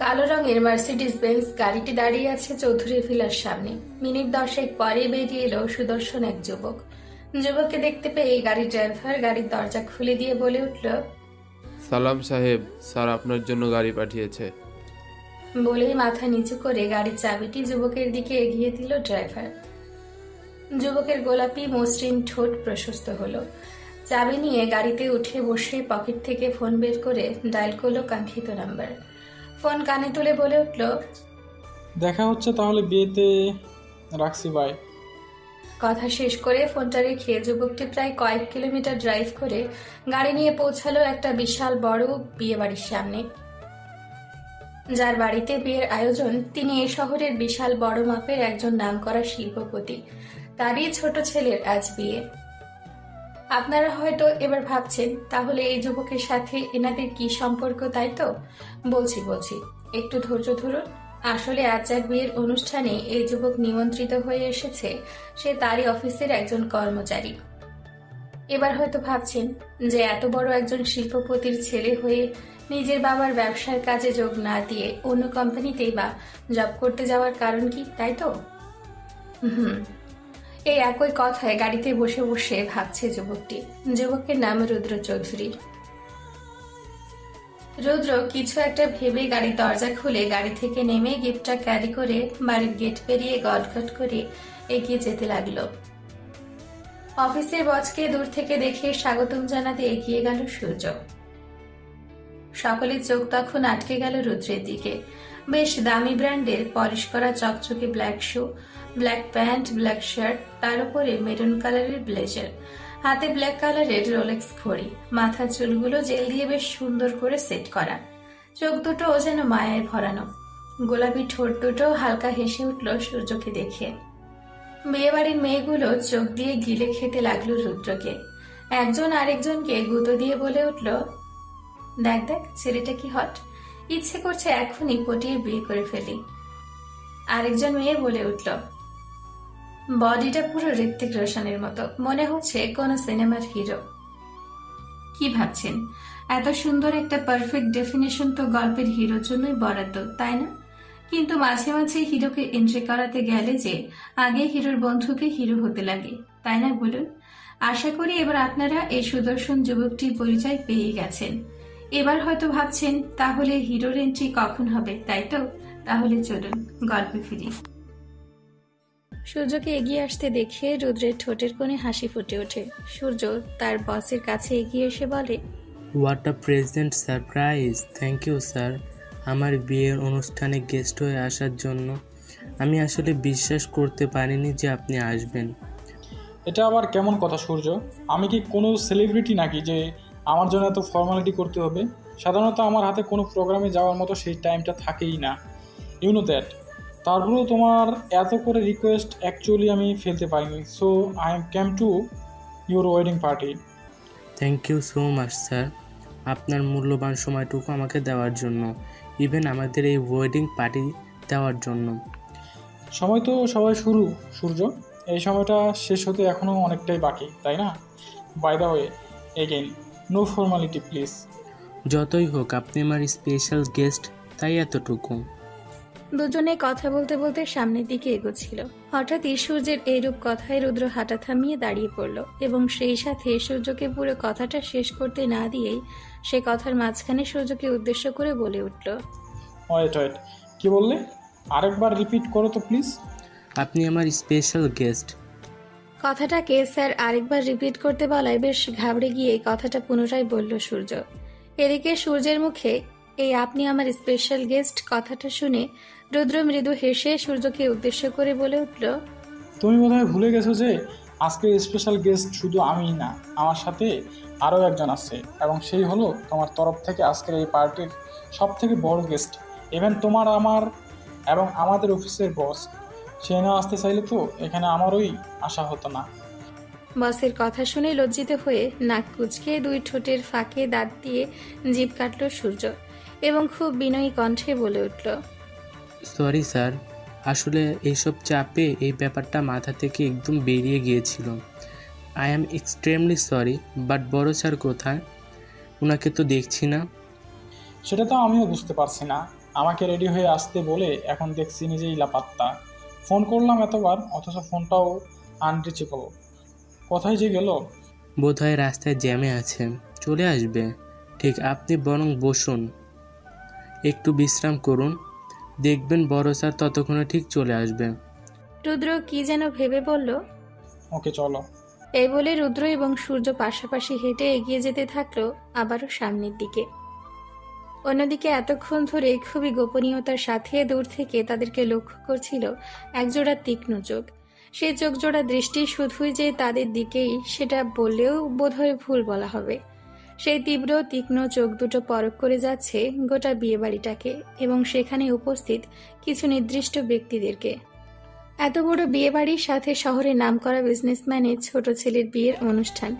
কালো রঙের Mercedes Benz গাড়িটি দাঁড়িয়ে আছে চৌধুরী ভিলার সামনে। মিনিট 10 পরে বেরিয়ে এলো সুদর্শন এক যুবক। যুবককে দেখতে পেয়ে গাড়ির ড্রাইভার গাড়ির দরজা খুলে দিয়ে বলে উঠল, সালাম সাহেব, স্যার আপনার জন্য গাড়ি পাঠিয়েছে। বলেই মাথা নিচু করে গাড়ির চাবিটি যুবকের দিকে এগিয়ে দিল ড্রাইভার। যুবকের গোলাপি মসৃণ ঠোঁট প্রশস্ত হলো। চাবি নিয়ে গাড়িতে উঠে বসে পকেট থেকে ফোন বের করে ডায়াল করলো কাঙ্ক্ষিত নাম্বার। ফোন কানে তুলে বলে উঠল, দেখা হচ্ছে তাহলে বিয়েতে, রাখছি, বাই। কথা শেষ করে ফোনটা রেখে যুবকটি প্রায় কয়েক কিলোমিটার ড্রাইভ করে গাড়ি নিয়ে পৌঁছালো একটা বিশাল বড় বিয়ে বাড়ির সামনে। যার বাড়িতে বিয়ের আয়োজন তিনি এই শহরের বিশাল বড় মাপের একজন নামকরা শিল্পপতি, তারই ছোট ছেলের আজ বিয়ে। আপনারা হয়তো এবার ভাবছেন, তাহলে এই যুবকের সাথে এনাদের কি সম্পর্ক? তাই তো বলছি একটু ধৈর্য ধরুন। আসলে আজ যার বিয়ের অনুষ্ঠানে এই যুবক নিমন্ত্রিত হয়ে এসেছে, সে তারই অফিসের একজন কর্মচারী। এবার হয়তো ভাবছেন যে এত বড় একজন শিল্পপতির ছেলে হয়ে নিজের বাবার ব্যবসার কাজে যোগ না দিয়ে অন্য কোম্পানিতেই বা জব করতে যাওয়ার কারণ কি, তাই তো? এই একই কথায় গাড়িতে বসে বসে ভাবছে যুবকটি। যুবকের নাম রুদ্র চৌধুরী। রুদ্র কিছু একটা ভেবে গাড়ির দরজা খুলে গাড়ি থেকে নেমে গিফটটা ক্যারি করে বাড়ির গেট পেরিয়ে গটগট করে এগিয়ে যেতে লাগলো। অফিসের বসকে দূর থেকে দেখে স্বাগতম জানাতে এগিয়ে গেল সূর্য। সকলের চোখ তখন আটকে গেল রুদ্রের দিকে। বেশ দামি ব্র্যান্ডের পলিশ করা চকচকে ব্ল্যাক শু, ব্ল্যাক প্যান্ট, ব্ল্যাক শার্ট, তার উপরে মেরুন কালারের ব্লেজার, হাতে ব্ল্যাক কালারের রোলেক্স ঘড়ি, মাথার চুলগুলো জেল দিয়ে বেশ সুন্দর করে সেট করা, চোখ দুটো যেন মায়ায় ভরানো, গোলাপি ঠোঁট দুটো হালকা হেসে উঠল সূর্যকে দেখে। বিয়েবাড়ির মেয়েগুলো চোখ দিয়ে গিলে খেতে লাগলো রুদ্রকে। একজন আরেকজনকে গুঁতো দিয়ে বলে উঠল, দেখ দেখ ছেলেটা কি হট, ইচ্ছে করছে এখনই পটিয়ে বিয়ে করে ফেলি। আরেকজন মেয়ে বলে উঠল, বডিটা পুরো ঋত্বিক রোশনের মতো, মনে হচ্ছে কোন সিনেমার হিরো। কি ভাবছেন, এত সুন্দর একটা পারফেক্ট ডেফিনেশন তো গল্পের হিরোর জন্যই বরাদ্দ, তাই না? কিন্তু মাঝে মাঝে হিরোকে এন্ট্রি করাতে গেলে যে আগে হিরোর বন্ধুকে হিরো হতে লাগে, তাই না বলুন? আশা করি এবার আপনারা এই সুদর্শন যুবকটির পরিচয় পেয়ে গেছেন। এবার হয়তো ভাবছেন, তাহলে হিরোর এন্ট্রি কখন হবে, তাই তো? তাহলে চলুন গল্পে ফিরি। সূর্যকে এগিয়ে আসতে দেখে রুদ্রের ঠোঁটের কোণে হাসি ফুটে ওঠে। সূর্য তার বসের কাছে এগিয়ে এসে বলে, what a present surprise, thank you sir আমার বিয়ের অনুষ্ঠানে গেস্ট হয়ে আসার জন্য। আমি আসলে বিশ্বাস করতে পারিনি যে আপনি আসবেন। এটা আবার কেমন কথা সূর্য? আমি কি কোনো সেলিব্রিটি নাকি যে আমার জন্য এত ফর্মালিটি করতে হবে? সাধারণত আমার হাতে কোনো প্রোগ্রামে যাওয়ার মতো সেই টাইমটা থাকেই না, ইউ নো দ্যাট। তারপরেও তোমার এত করে রিকোয়েস্ট অ্যাকচুয়ালি আমি ফেলতে পারিনি, so I am came to your wedding party. Thank you so much sir আপনার মূল্যবান সময়টুকু আমাকে দেওয়ার জন্য, ইভেন আমাদের এই ওয়েডিং পার্টি দেওয়ার জন্য। সময় তো সবাই শুরু সূর্য, এই সময়টা শেষ হতে এখনও অনেকটাই বাকি, তাই না? By the way, again no formality please. যতই হোক আপনি আমার স্পেশাল গেস্ট, তাই এতটুকু। দুজনে কথা বলতে বলতে সামনের দিকে এগোচ্ছিল। হঠাৎই সূর্যের এইরূপ কথায় রুদ্র হাঁটা থামিয়ে দাঁড়িয়ে পড়ল এবং সেই সাথে সূর্যকে পুরো কথাটা শেষ করতে না দিয়েই সে কথার মাঝখানে সূর্যকে উদ্দেশ্য করে বলে উঠল, ওয়েট, কি বললে? আরেকবার রিপিট করো তো প্লিজ। আপনি আমার স্পেশাল গেস্ট। কথাটাকে স্যার আরেকবার রিপিট করতে বলায় বেশ ঘাবড়ে গিয়ে কথাটা পুনরায় বলল সূর্য। এদিকে সূর্যের মুখে এই আপনি আমার স্পেশাল গেস্ট কথাটা শুনে রুদ্র মৃদু হেসে সূর্যকে উদ্দেশ্য করে বলে উঠল, তুমি বোধহয় ভুলে গেছো যে আজকের স্পেশাল গেস্ট শুধু আমিই না, আমার সাথে আরও একজন আছে, এবং সেই হলো তোমার তরফ থেকে আজকের এই পার্টির সব থেকে বড় গেস্ট। ইভেন তোমার, আমার এবং আমাদের অফিসের বস, সে না আসতে চাইলে তো এখানে আমারই আসা হতো না। বসের কথা শুনে লজ্জিত হয়ে নাক কুঁচকে দুই ঠোঁটের ফাঁকে দাঁত দিয়ে জিভ কাটল সূর্য এবং খুব বিনয়ী কণ্ঠে বলে উঠল, সরি স্যার, আসলে এইসব চাপে এই ব্যাপারটা মাথা থেকে একদম বেরিয়ে গিয়েছিল। I am extremely sorry, but বড় স্যার কোথায়? ওনাকে তো দেখছি না। সেটা তো আমিও বুঝতে পারছি না। আমাকে রেডি হয়ে আসতে বলে এখন দেখছি নিজেই লাপাত্তা। ফোন করলাম এতবার, অথচ ফোনটাও আনরিচেবল। কোথায় যে গেল? বোধহয় রাস্তায় জ্যামে আছে, চলে আসবে। ঠিক, আপনি বরং বসুন, একটু বিশ্রাম করুন, দেখবেন বড় স্যার ততক্ষণে ঠিক চলে আসবে। রুদ্র কি যেন ভেবে বলল, ওকে চলো। এই বলে রুদ্র এবং সূর্য পাশাপাশি হেঁটে এগিয়ে যেতে থাকলো আবারও সামনের দিকে। অন্যদিকে এতক্ষণ ধরে খুবই গোপনীয়তার সাথে দূর থেকে তাদেরকে লক্ষ্য করছিল একজোড়া তীক্ষ্ণ চোখ। সেই চোখজোড়া দৃষ্টি শুধুই যে তাদের দিকেই সেটা বললেও বোধহয় ভুল বলা হবে। সেই তীব্র তীক্ষ্ণ চোখ দুটো পরখ করে যাচ্ছে গোটা বিয়েবাড়িটাকে এবং সেখানে উপস্থিত কিছু নির্দিষ্ট ব্যক্তিদেরকে। এত বড় বিয়েবাড়ির সাথে শহরের নামকরা বিজনেসম্যানের ছোট ছেলের বিয়ের অনুষ্ঠান,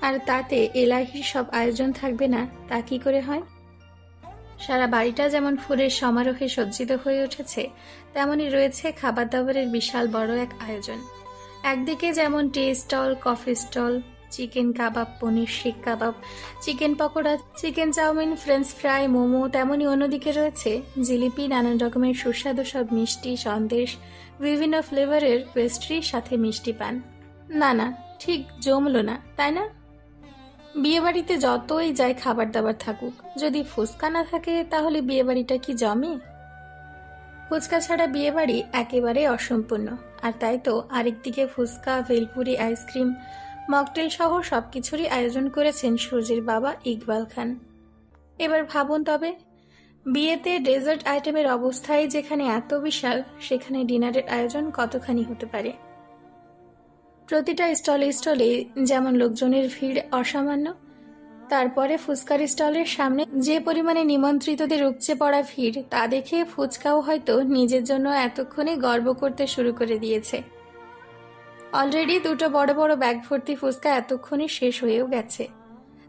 আর তাতে এলাহির সব আয়োজন থাকবে না তা কি করে হয়? সারা বাড়িটা যেমন ফুলের সমারোহে সজ্জিত হয়ে উঠেছে, তেমনই রয়েছে খাবার দাবারের বিশাল বড় এক আয়োজন। একদিকে যেমন tea stall, coffee stall, chicken kebab, paneer seekh kebab, chicken pakora, chicken chowmein, French fry, momo, তেমনই অন্যদিকে রয়েছে জিলিপি, নানান রকমের সুস্বাদু সব মিষ্টি, সন্দেশ, বিভিন্ন ফ্লেভারের পেস্ট্রি, সাথে মিষ্টি পান। না না, ঠিক জমলো না, তাই না? বিয়েবাড়িতে যতই যাই খাবার দাবার থাকুক, যদি ফুচকা না থাকে তাহলে বিয়েবাড়িটা কি জমে? ফুচকা ছাড়া বিয়েবাড়ি একেবারে অসম্পূর্ণ। আর তাই তো আরেকদিকে ফুচকা, ভেলপুরি, আইসক্রিম, মকটেল সহ সবকিছুরই আয়োজন করেছেন সূর্যের বাবা ইকবাল খান। এবার ভাবুন তবে, বিয়েতে ডেজার্ট আইটেমের অবস্থায় যেখানে এত বিশাল, সেখানে ডিনারের আয়োজন কতখানি হতে পারে? প্রতিটা স্টলে স্টলে যেমন লোকজনের ভিড় অসামান্য, তারপরে ফুচকার স্টলের সামনে যে পরিমাণে নিমন্ত্রিতদের উপচে পড়া ভিড়, তা দেখে ফুচকাও হয়তো নিজের জন্য এতক্ষণে গর্ব করতে শুরু করে দিয়েছে। অলরেডি দুটো বড় বড় ব্যাগ ভর্তি ফুচকা এতক্ষণে শেষ হয়েও গেছে,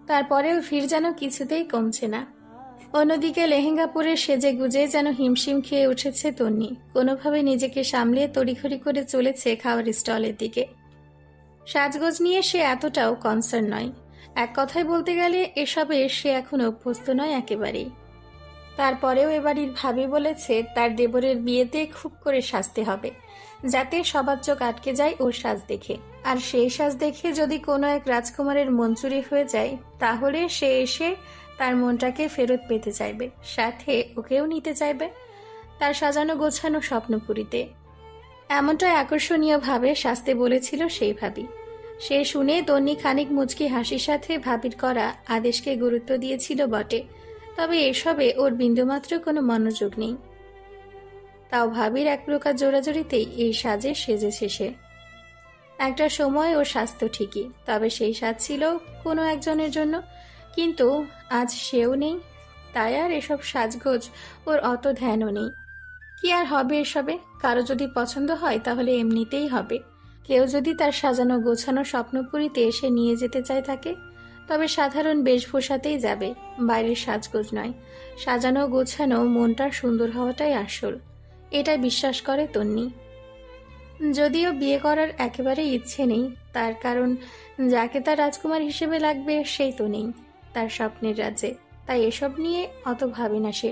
তারপরেও ভিড় যেন কিছুতেই কমছে না। অন্যদিকে লেহেঙ্গা পরে সেজে গুজে যেন হিমশিম খেয়ে উঠেছে তন্নি। কোনোভাবে নিজেকে সামলিয়ে তড়িঘড়ি করে চলেছে খাওয়ার স্টলের দিকে। সাজগোজ নিয়ে সে এতটাও কনসার্ন নয়। এক কথায় বলতে গেলে এসবে সে এখন অভ্যস্ত নয় একেবারেই। তারপরেও এবাড়ির ভাবি বলেছে তার দেবরের বিয়েতে খুব করে সাজতে হবে, যাতে সবার চোখ আটকে যায় ওর সাজ দেখে। আর সেই সাজ দেখে যদি কোনো এক রাজকুমারের মন চুরি হয়ে যায়, তাহলে সে এসে তার মনটাকে ফেরত পেতে চাইবে, সাথে ওকেও নিতে চাইবে তার সাজানো গোছানো স্বপ্নপুরীতে। এমনটাই আকর্ষণীয়ভাবে সাজতে বলেছিল সেই ভাবি। সে শুনে তন্নি খানিক মুচকি হাসির সাথে ভাবির করা আদেশকে গুরুত্ব দিয়েছিল বটে, তবে এসবে ওর বিন্দুমাত্র কোনো মনোযোগ নেই। তাও ভাবির এক প্রকার জোরাজোরিতেই এই সাজে সেজেছে সে। একটা সময় ওর স্বাস্থ্য ঠিকই, তবে সেই সাজ ছিল কোনো একজনের জন্য, কিন্তু আজ সেও নেই। তাই আর এসব সাজগোজ ওর অত ধ্যানও নেই। কি আর হবে এসবে? কারো যদি পছন্দ হয় তাহলে এমনিতেই হবে। কেউ যদি তার সাজানো গোছানো স্বপ্নপুরীতে এসে নিয়ে যেতে চায় তাকে, তবে সাধারণ বেশভূষাতেই যাবে, বাইরের সাজগোজ নয়। সাজানো গোছানো মনটা সুন্দর হওয়াটাই আসল, এটাই বিশ্বাস করে তন্নি। যদিও বিয়ে করার একেবারে ইচ্ছে নেই তার, কারণ যাকে তার রাজকুমার হিসেবে লাগবে সেই তো নেই তার স্বপ্নের রাজ্যে, তাই এসব নিয়ে অত ভাবে না সে।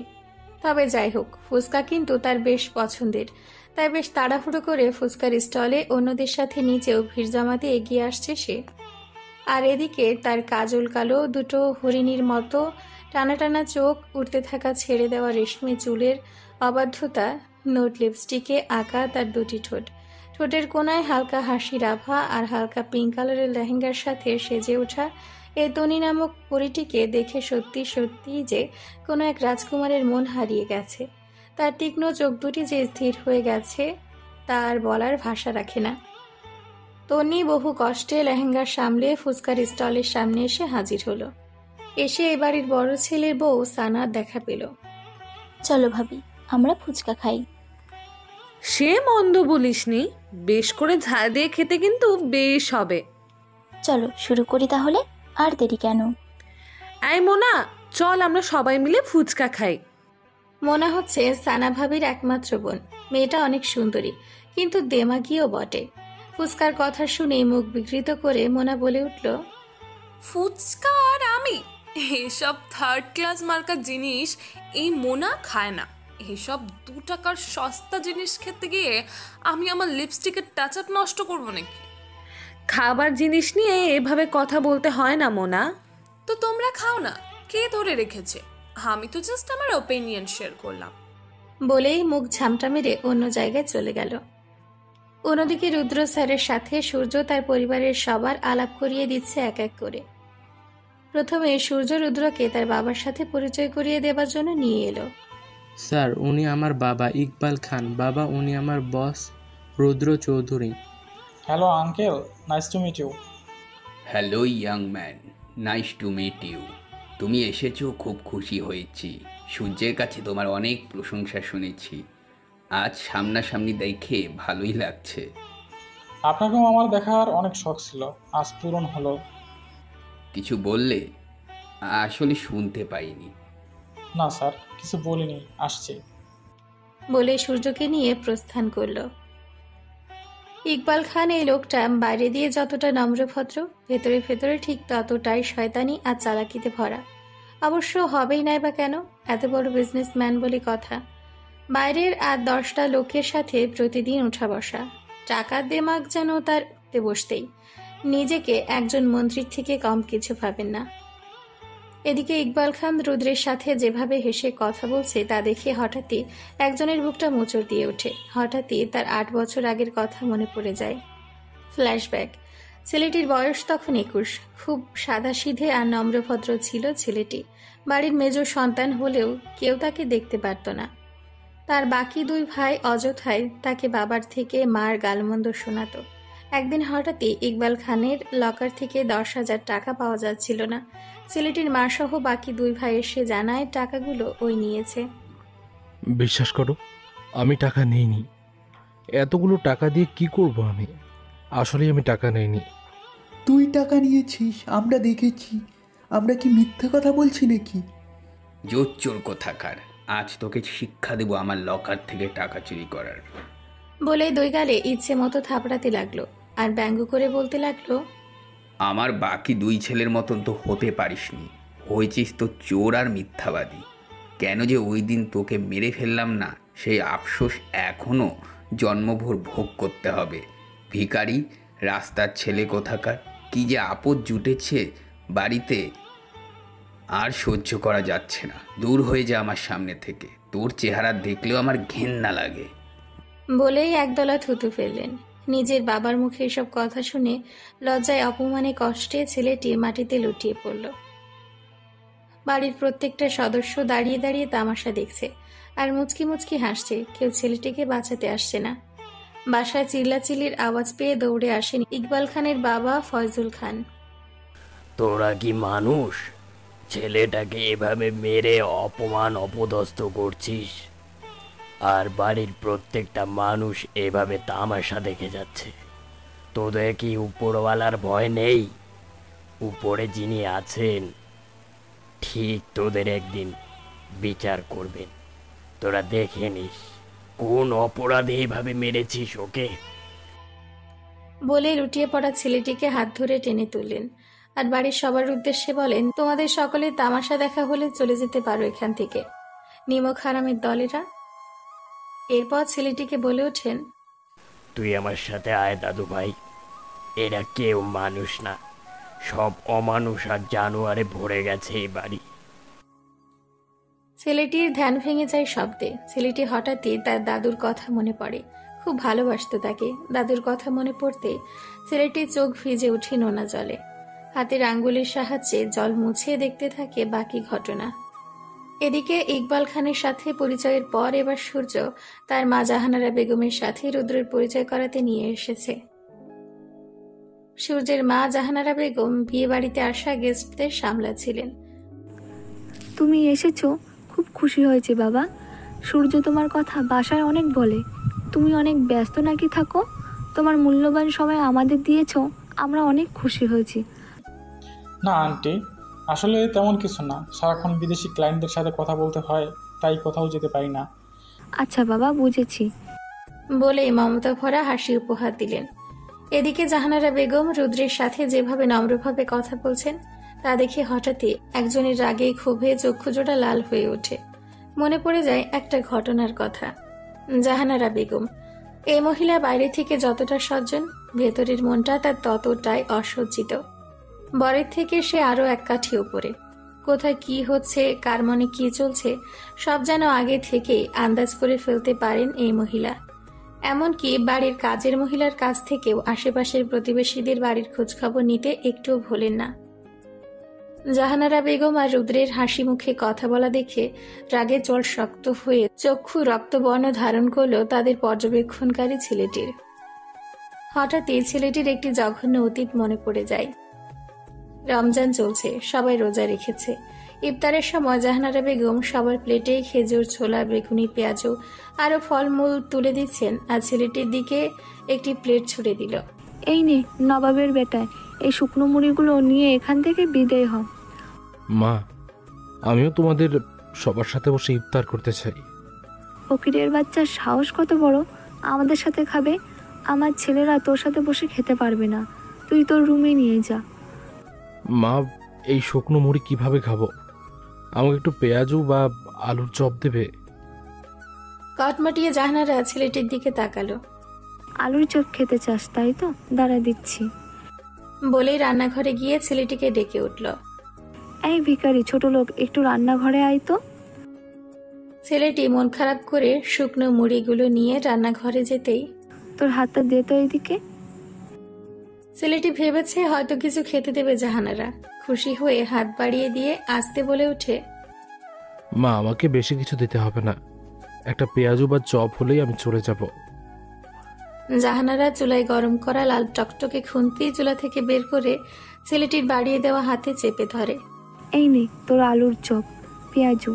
তবে যাই হোক, ফুচকা কিন্তু তার বেশ পছন্দের, তাই বেশ তাড়াহুড়ো করে ফুচকার স্টলে অন্যদের সাথে নিচেও ভিড় জমাতে এগিয়ে আসছে সে। আর এদিকে তার কাজল কালো দুটো হরিণীর মতো টানা টানা চোখ, উঠতে থাকা ছেড়ে দেওয়া রেশমি চুলের অবাধ্যতা, নোট লিপস্টিকে আঁকা তার দুটি ঠোঁট, ঠোঁটের কোনায় হালকা হাসির আভা, আর হালকা পিঙ্ক কালারের লেহেঙ্গার সাথে সেজে ওঠা এই তনি নামক পরীটিকে দেখে সত্যি সত্যি যে কোনো এক রাজকুমারের মন হারিয়ে গেছে। তার তীক্ষ্ণ চোখ দুটি যে স্থির হয়ে গেছে তার বলার ভাষা রাখে না। তন্নি বহু কষ্টে লেহেঙ্গা সামলে ফুচকার স্টলের সামনে এসে হাজির হলো। এসে এ বাড়ির বড় ছেলের বউ সানার দেখা পেল। চলো ভাবি, আমরা ফুচকা খাই। সে মন্দ বলিসনি, বেশ করে ঝাল দিয়ে খেতে কিন্তু বেশ হবে। চলো শুরু করি তাহলে, আর দেরি কেন? এই মোনা, চল আমরা সবাই মিলে ফুচকা খাই। মনে হচ্ছে সানা ভাবির একমাত্র বোন। মেয়েটা অনেক সুন্দরী, কিন্তু দেমাগিও বটে। ফুচকার কথা শুনে মুখ বিকৃত করে মোনা বলে উঠল, ফুচকা আর আমি? এসব থার্ড ক্লাস মার্কা জিনিস এই মোনা খায় না। এসব 2 টাকার সস্তা জিনিস খেতে গিয়ে আমি আমার লিপস্টিকের টাচ আপ নষ্ট করবো নাকি? খাবার জিনিস নিয়ে এভাবে কথা বলতে হয় না মোনা। তো তোমরা খাও না, কে ধরে রেখেছে? আমি তো জাস্ট আমার ওপিনিয়ন শেয়ার করলাম। বলেই মুখ ঝামটা মেরে অন্য জায়গায় চলে গেল। অন্যদিকে রুদ্র স্যারের সাথে সূর্য তার পরিবারের সবার আলাপ করিয়ে দিচ্ছে এক এক করে। প্রথমে সূর্য রুদ্রকে তার বাবার সাথে পরিচয় করিয়ে দেবার জন্য নিয়ে এলো। স্যার, উনি আমার বাবা ইকবাল খান। বাবা, উনি আমার boss Rudra Chowdhury. Hello uncle, nice to meet you. Hello young man, nice to meet you. তুমি এসেছো, খুব খুশি হয়েছি। সূর্যের কাছে তোমার অনেক প্রশংসা শুনেছি। আজ সামনাসামনি দেখে ভালোই লাগছে। আপনাকেও আমার দেখার অনেক শখ ছিল, আজ পূরণ হলো। কিছু বললে? আসলে শুনতে পাইনি। না স্যার, কিছু বলিনি, আসছে। বলে সূর্যকে নিয়ে প্রস্থান করল। ইকবাল খান এই লোকটা বাইরে দিয়ে যতটা নম্রভদ্র, ভেতরে ভেতরে ঠিক ততটাই শয়তানি আর চালাকিতে ভরা। অবশ্য হবেই নাই বা কেন, এত বড় বিজনেসম্যান বলে কথা। বাইরের আর 10টা লোকের সাথে প্রতিদিন উঠা বসা, টাকার দেমাগ যেন তার উঠতে বসতেই। নিজেকে একজন মন্ত্রীর থেকে কম কিছু ভাবেন না। এদিকে ইকবাল খান রুদ্রের সাথে যেভাবে হেসে কথা বলছে তা দেখে হঠাৎই একজনের বুকটা মোচড় দিয়ে ওঠে। হঠাৎই তার 8 বছর আগের কথা মনে পড়ে যায়। ফ্ল্যাশব্যাক। ছেলেটির বয়স তখন 21। খুব সাদাসিধে আর নম্রভদ্র ছিল ছেলেটি। বাড়ির মেজ সন্তান হলেও কেউ তাকে দেখতে পারত না। তার বাকি 2 ভাই অযথায় তাকে বাবার থেকে মার গালমন্দ শোনাতো। একদিন হঠাৎই ইকবাল খানের লকার থেকে 10,000 টাকা পাওয়া যাচ্ছিল না। ছেলেটির মা সহ বাকি 2 ভাই এসে জানায় টাকাগুলো ওই নিয়েছে। বিশ্বাস করো, আমি টাকা নেইনি। এতগুলো টাকা দিয়ে কি করব আমি? আসলেই আমি টাকা নেইনি। তুই টাকা নিয়েছিস, আমরা দেখেছি। আমরা কি মিথ্যা কথা বলছি নাকি? জোচ্চোর কোথাকার, আজ তোকে শিক্ষা দেব আমার লকার থেকে টাকা চুরি করার। বলে 2 গালে ইচ্ছে মতো থাপড়াতে লাগলো আর ব্যঙ্গ করে বলতে লাগলো, আমার বাকি 2 ছেলের মতন তো হতে পারিসনি, হয়েছিস তো চোর আর মিথ্যাবাদী। কেন যে ওই দিন তোকে মেরে ফেললাম না, সেই আফসোস এখনও জন্মভর ভোগ করতে হবে। ভিখারি, রাস্তার ছেলে কোথাকার, কি যে আপদ জুটেছে বাড়িতে, আর সহ্য করা যাচ্ছে না। দূর হয়ে যা আমার সামনে থেকে, তোর চেহারা দেখলেও আমার ঘেন্না লাগে। বলেই একদলা থুতু ফেললেন। নিজের বাবার মুখে এসব কথা শুনে লজ্জায় অপমানে কষ্টে ছেলেটি মাটিতে লুটিয়ে পড়ল। বাড়ির প্রত্যেকটা সদস্য দাঁড়িয়ে দাঁড়িয়ে তামাশা দেখছে আর মুচকি মুচকি হাসছে। কেউ ছেলেটিকে বাঁচাতে আসছে না। বাসায় চিল্লাচিল্লির আওয়াজ পেয়ে দৌড়ে আসেন ইকবাল খানের বাবা ফয়জুল খান। তোরা কি মানুষ? ছেলেটাকে এভাবে মেরে অপমান অপদস্থ করছিস, আর বাড়ির প্রত্যেকটা মানুষ এভাবে তামাশা দেখে যাচ্ছে। তোদের কি উপরওয়ালার ভয় নেই? উপরে যিনি আছেন ঠিক তোদের একদিন বিচার করবেন। তোরা দেখে নিস কোন অপরাধে এভাবে মেরেছিস ওকে। বলে লুটিয়ে পড়া ছেলেটিকে হাত ধরে টেনে তুললেন আর বাড়ির সবার উদ্দেশ্যে বলেন, তোমাদের সকলে তামাশা দেখা হলে চলে যেতে পারো এখান থেকে, নিমক হারামের দলেরা। এরপর ছেলেটিকে বলে ওঠেন, তুই আমার সাথে আয় দাদু ভাই। এরা কেউ মানুষ না, সব অমানুষ আর জানোয়ারে ভরে গেছে এই বাড়ি। ছেলেটির ধ্যান ভেঙে যায় শব্দে। ছেলেটি হঠাৎই তার দাদুর কথা মনে পড়ে। খুব ভালোবাসতো তাকে। দাদুর কথা মনে পড়তে ছেলেটির চোখ ভিজে ওঠে নোনা জলে। হাতের আঙ্গুলের সাহায্যে জল মুছে দেখতে থাকে বাকি ঘটনা। এদিকে ইকবাল খানের সাথে পরিচয়ের পর এবার সূর্য তার মা জাহানারা বেগমের সাথে রুদ্রের পরিচয় করাতে নিয়ে এসেছে। সূর্যের মা জাহানারা বেগম বিয়ে বাড়িতে আসা গেস্টদের সামলাচ্ছিলেন। তুমি এসেছো, খুব খুশি হয়েছে বাবা। সূর্য তোমার কথা বাসায় অনেক বলে। তুমি অনেক ব্যস্ত নাকি থাকো? তোমার মূল্যবান সময় আমাদের দিয়েছো, আমরা অনেক খুশি হয়েছি। না আন্টি, আসলে তেমন কিছু না। সারাক্ষণ বিদেশি ক্লায়েন্টদের সাথে কথা বলতে হয়, তাই কোথাও যেতে পারি না। আচ্ছা বাবা, বুঝেছি। বলে মমতা ভরা হাসি উপহার দিলেন। এদিকে জাহানারা বেগম রুদ্রের সাথে যেভাবে নম্রভাবে কথা বলছেন তা দেখে হঠাৎই একজনের রাগে ক্ষোভে চক্ষুজোড়া লাল হয়ে ওঠে। মনে পড়ে যায় একটা ঘটনার কথা। জাহানারা বেগম, এই মহিলা বাইরে থেকে যতটা সজ্জন, ভেতরের মনটা তার ততটাই অসজ্জিত। বরের থেকে সে আরো এক কাঠি উপরে। কোথায় কি হচ্ছে, কার মনে কি চলছে, সব যেন আগে থেকেই আন্দাজ করে ফেলতে পারেন এই মহিলা। এমনকি বাড়ির কাজের মহিলার কাছ থেকেও আশেপাশের প্রতিবেশীদের বাড়ির খোঁজখবর নিতে একটুও ভোলেন না। জাহানারা বেগম আর রুদ্রের হাসি মুখে কথা বলা দেখে রাগে জল শক্ত হয়ে চক্ষু রক্তবর্ণ ধারণ করল তাদের পর্যবেক্ষণকারী ছেলেটির। হঠাৎই ছেলেটির একটি জঘন্য অতীত মনে পড়ে যায়। রমজান চলছে, সবাই রোজা রেখেছে। ইফতারের সময় জাহানারা বেগম সবার প্লেটে খেজুর, ছোলা, বেগুনি, পেঁয়াজু আরো ফলমূল তুলে দিচ্ছেন, আর ছেলেটির দিকে একটি প্লেট ছুড়ে দিল। এই নে নবাবের বেটায়, এই শুকনো মুড়িগুলো নিয়ে এখান থেকে বিদায় হ। মা, আমিও তোমাদের সবার সাথে বসে ইফতার করতে চাই। ফকিরের বাচ্চার সাহস কত বড়, আমাদের সাথে খাবে? আমার ছেলেরা তোর সাথে বসে খেতে পারবে না, তুই তোর রুমে নিয়ে যা। মা, এই শুকনো মুড়ি কিভাবে খাবো? আমাকে একটু পেঁয়াজু বা আলুর চপ দেবে? কটমটিয়ে জাহানারা ছেলেটির দিকে তাকালো। আলুর চপ খেতে চাস তাই তো, দাঁড়া দিচ্ছি বলেই রান্নাঘরে গিয়ে ছেলেটিকে ডেকে উঠল। এই ভিখারি ছোট লোক, একটু রান্নাঘরে আয় তো। ছেলেটি মন খারাপ করে শুকনো মুড়িগুলো নিয়ে রান্নাঘরে যেতেই, তোর হাতটা দে তো এইদিকে। ছেলেটি ভেবেছে হয়তো কিছু খেতে দেবে জাহানারা। খুশি হয়ে হাত বাড়িয়ে দিয়ে আস্তে বলে ওঠে, মা, আমাকে বেশি কিছু দিতে হবে না, একটা পেঁয়াজু বা চপ হলেই আমি চলে যাব। জাহানারা চুলায় গরম করা লাল টকটকে খুন্তি চুলা থেকে বের করে ছেলেটির বাড়িয়ে দেওয়া হাতে চেপে ধরে। এই নে তোর আলুর চপ, পেঁয়াজু।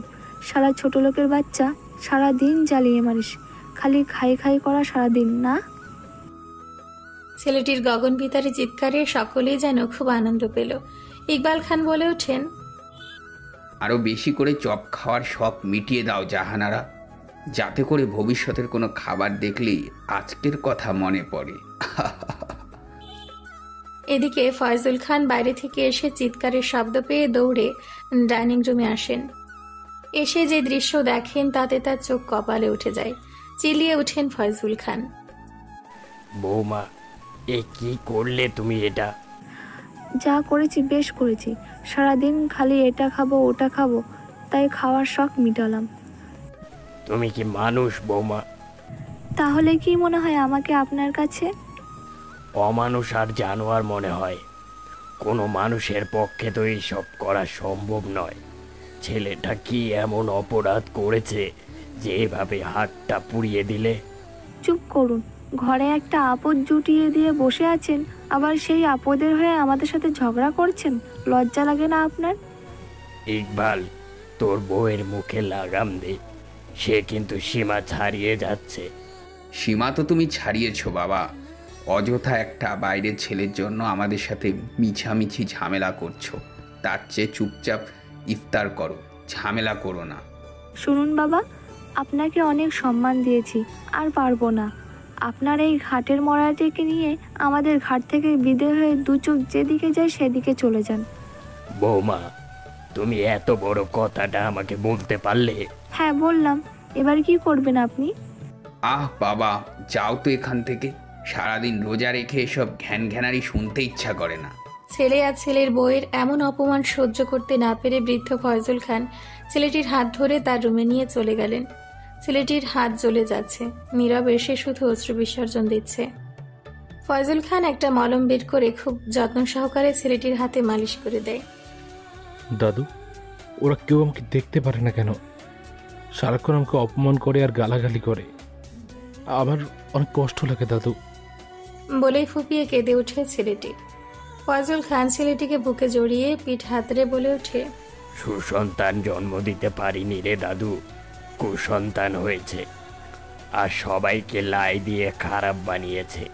সারা ছোট লোকের বাচ্চা, সারা দিন জ্বালিয়ে মারিস, খালি খাই খাই করা সারাদিন না। ছেলেটির গগন ভিতারে চিৎকারে সকলেই যেন খুব আনন্দ পেল। ইকবাল খান বলে ওঠেন, আরো বেশি করে চপ খাওয়ার শখ মিটিয়ে দাও জাহানারা, যাতে করে ভবিষ্যতের কোনো খাবার দেখলেই আজকের কথা মনে পড়ে। এদিকে ফয়জুল খান বাইরে থেকে এসে চিৎকারের শব্দ পেয়ে দৌড়ে ডাইনিং রুমে আসেন। এসে যে দৃশ্য দেখেন তাতে তার চোখ কপালে উঠে যায়। চিল্লিয়ে উঠেন ফয়জুল খান, বৌমা, এ কি করলে তুমি? এটা যা করেছি বেশ করেছি, সারাদিন খালি এটা খাবো ওটা খাবো, তাই খাওয়ার শখ মিটালাম। তুমি কি মানুষ বৌমা? তাহলে কি মনে হয় আমাকে আপনার কাছে? অমানুষ আর জানোয়ার মনে হয়। কোনো মানুষের পক্ষে তো এইসব করা সম্ভব নয়। ছেলেটা কি এমন অপরাধ করেছে যে এভাবে হাতটা পুড়িয়ে দিলে? চুপ করুন, ঘরে একটা আপদ জুটিয়ে দিয়ে বসে আছেন, আবার সেই আপদের হয়ে আমাদের সাথে ঝগড়া করছেন। লজ্জা লাগে না আপনার? ইকবাল, তোর বউয়ের মুখে লাগাম দে, সে কিন্তু সীমা ছাড়িয়ে যাচ্ছে। সীমা তো তুমি ছাড়িয়েছো বাবা, অযথা একটা বাইরের ছেলের জন্য আমাদের সাথে মিছামিছি ঝামেলা করছো। তার চেয়ে চুপচাপ ইফতার করো, ঝামেলা করো না। শুনুন বাবা, আপনাকে অনেক সম্মান দিয়েছি, আর পারবো না। আপনার এই ঘাটের মরাটিকে নিয়ে আমাদের ঘাট থেকে বিদে হয়ে দু চোখ যেদিকে যায় সেদিকে চলে যান। বৌমা, তুমি এত বড় কথাটা আমাকে বলতে পারলে? হ্যাঁ বললাম, এবার কি করবেন আপনি? আহ বাবা, যাও তো এখান থেকে, সারাদিন রোজা রেখে এসব ঘ্যান ঘ্যানারি শুনতে ইচ্ছা করে না। ছেলে আর ছেলের বউয়ের এমন অপমান সহ্য করতে না পেরে বৃদ্ধ ফয়জুল খান ছেলেটির হাত ধরে তার রুমে নিয়ে চলে গেলেন। ছেলেটির হাত জ্বলে যাচ্ছে, নীরবে সে শুধু অশ্রু বিসর্জন দিচ্ছে। ফয়জুল খান একটা মলম বের করে খুব যত্ন সহকারে ছেলেটির হাতে মালিশ করে দেয়। দাদু, ওরা কেউ আমাকে দেখতে পারে না কেন? সারাক্ষণ আমাকে অপমান করে আর গালাগালি করে, আমার অনেক কষ্ট লাগে দাদু। বলেই ফুপিয়ে কেঁদে ওঠে ছেলেটি। ফয়জুল খান ছেলেটিকে বুকে জড়িয়ে পিঠ হাতড়ে বলে ওঠে, সুসন্তান জন্ম দিতে পারিনি রে দাদু, কুসন্তান হয়েছে, আর সবাইকে লাই দিয়ে খারাপ বানিয়েছে।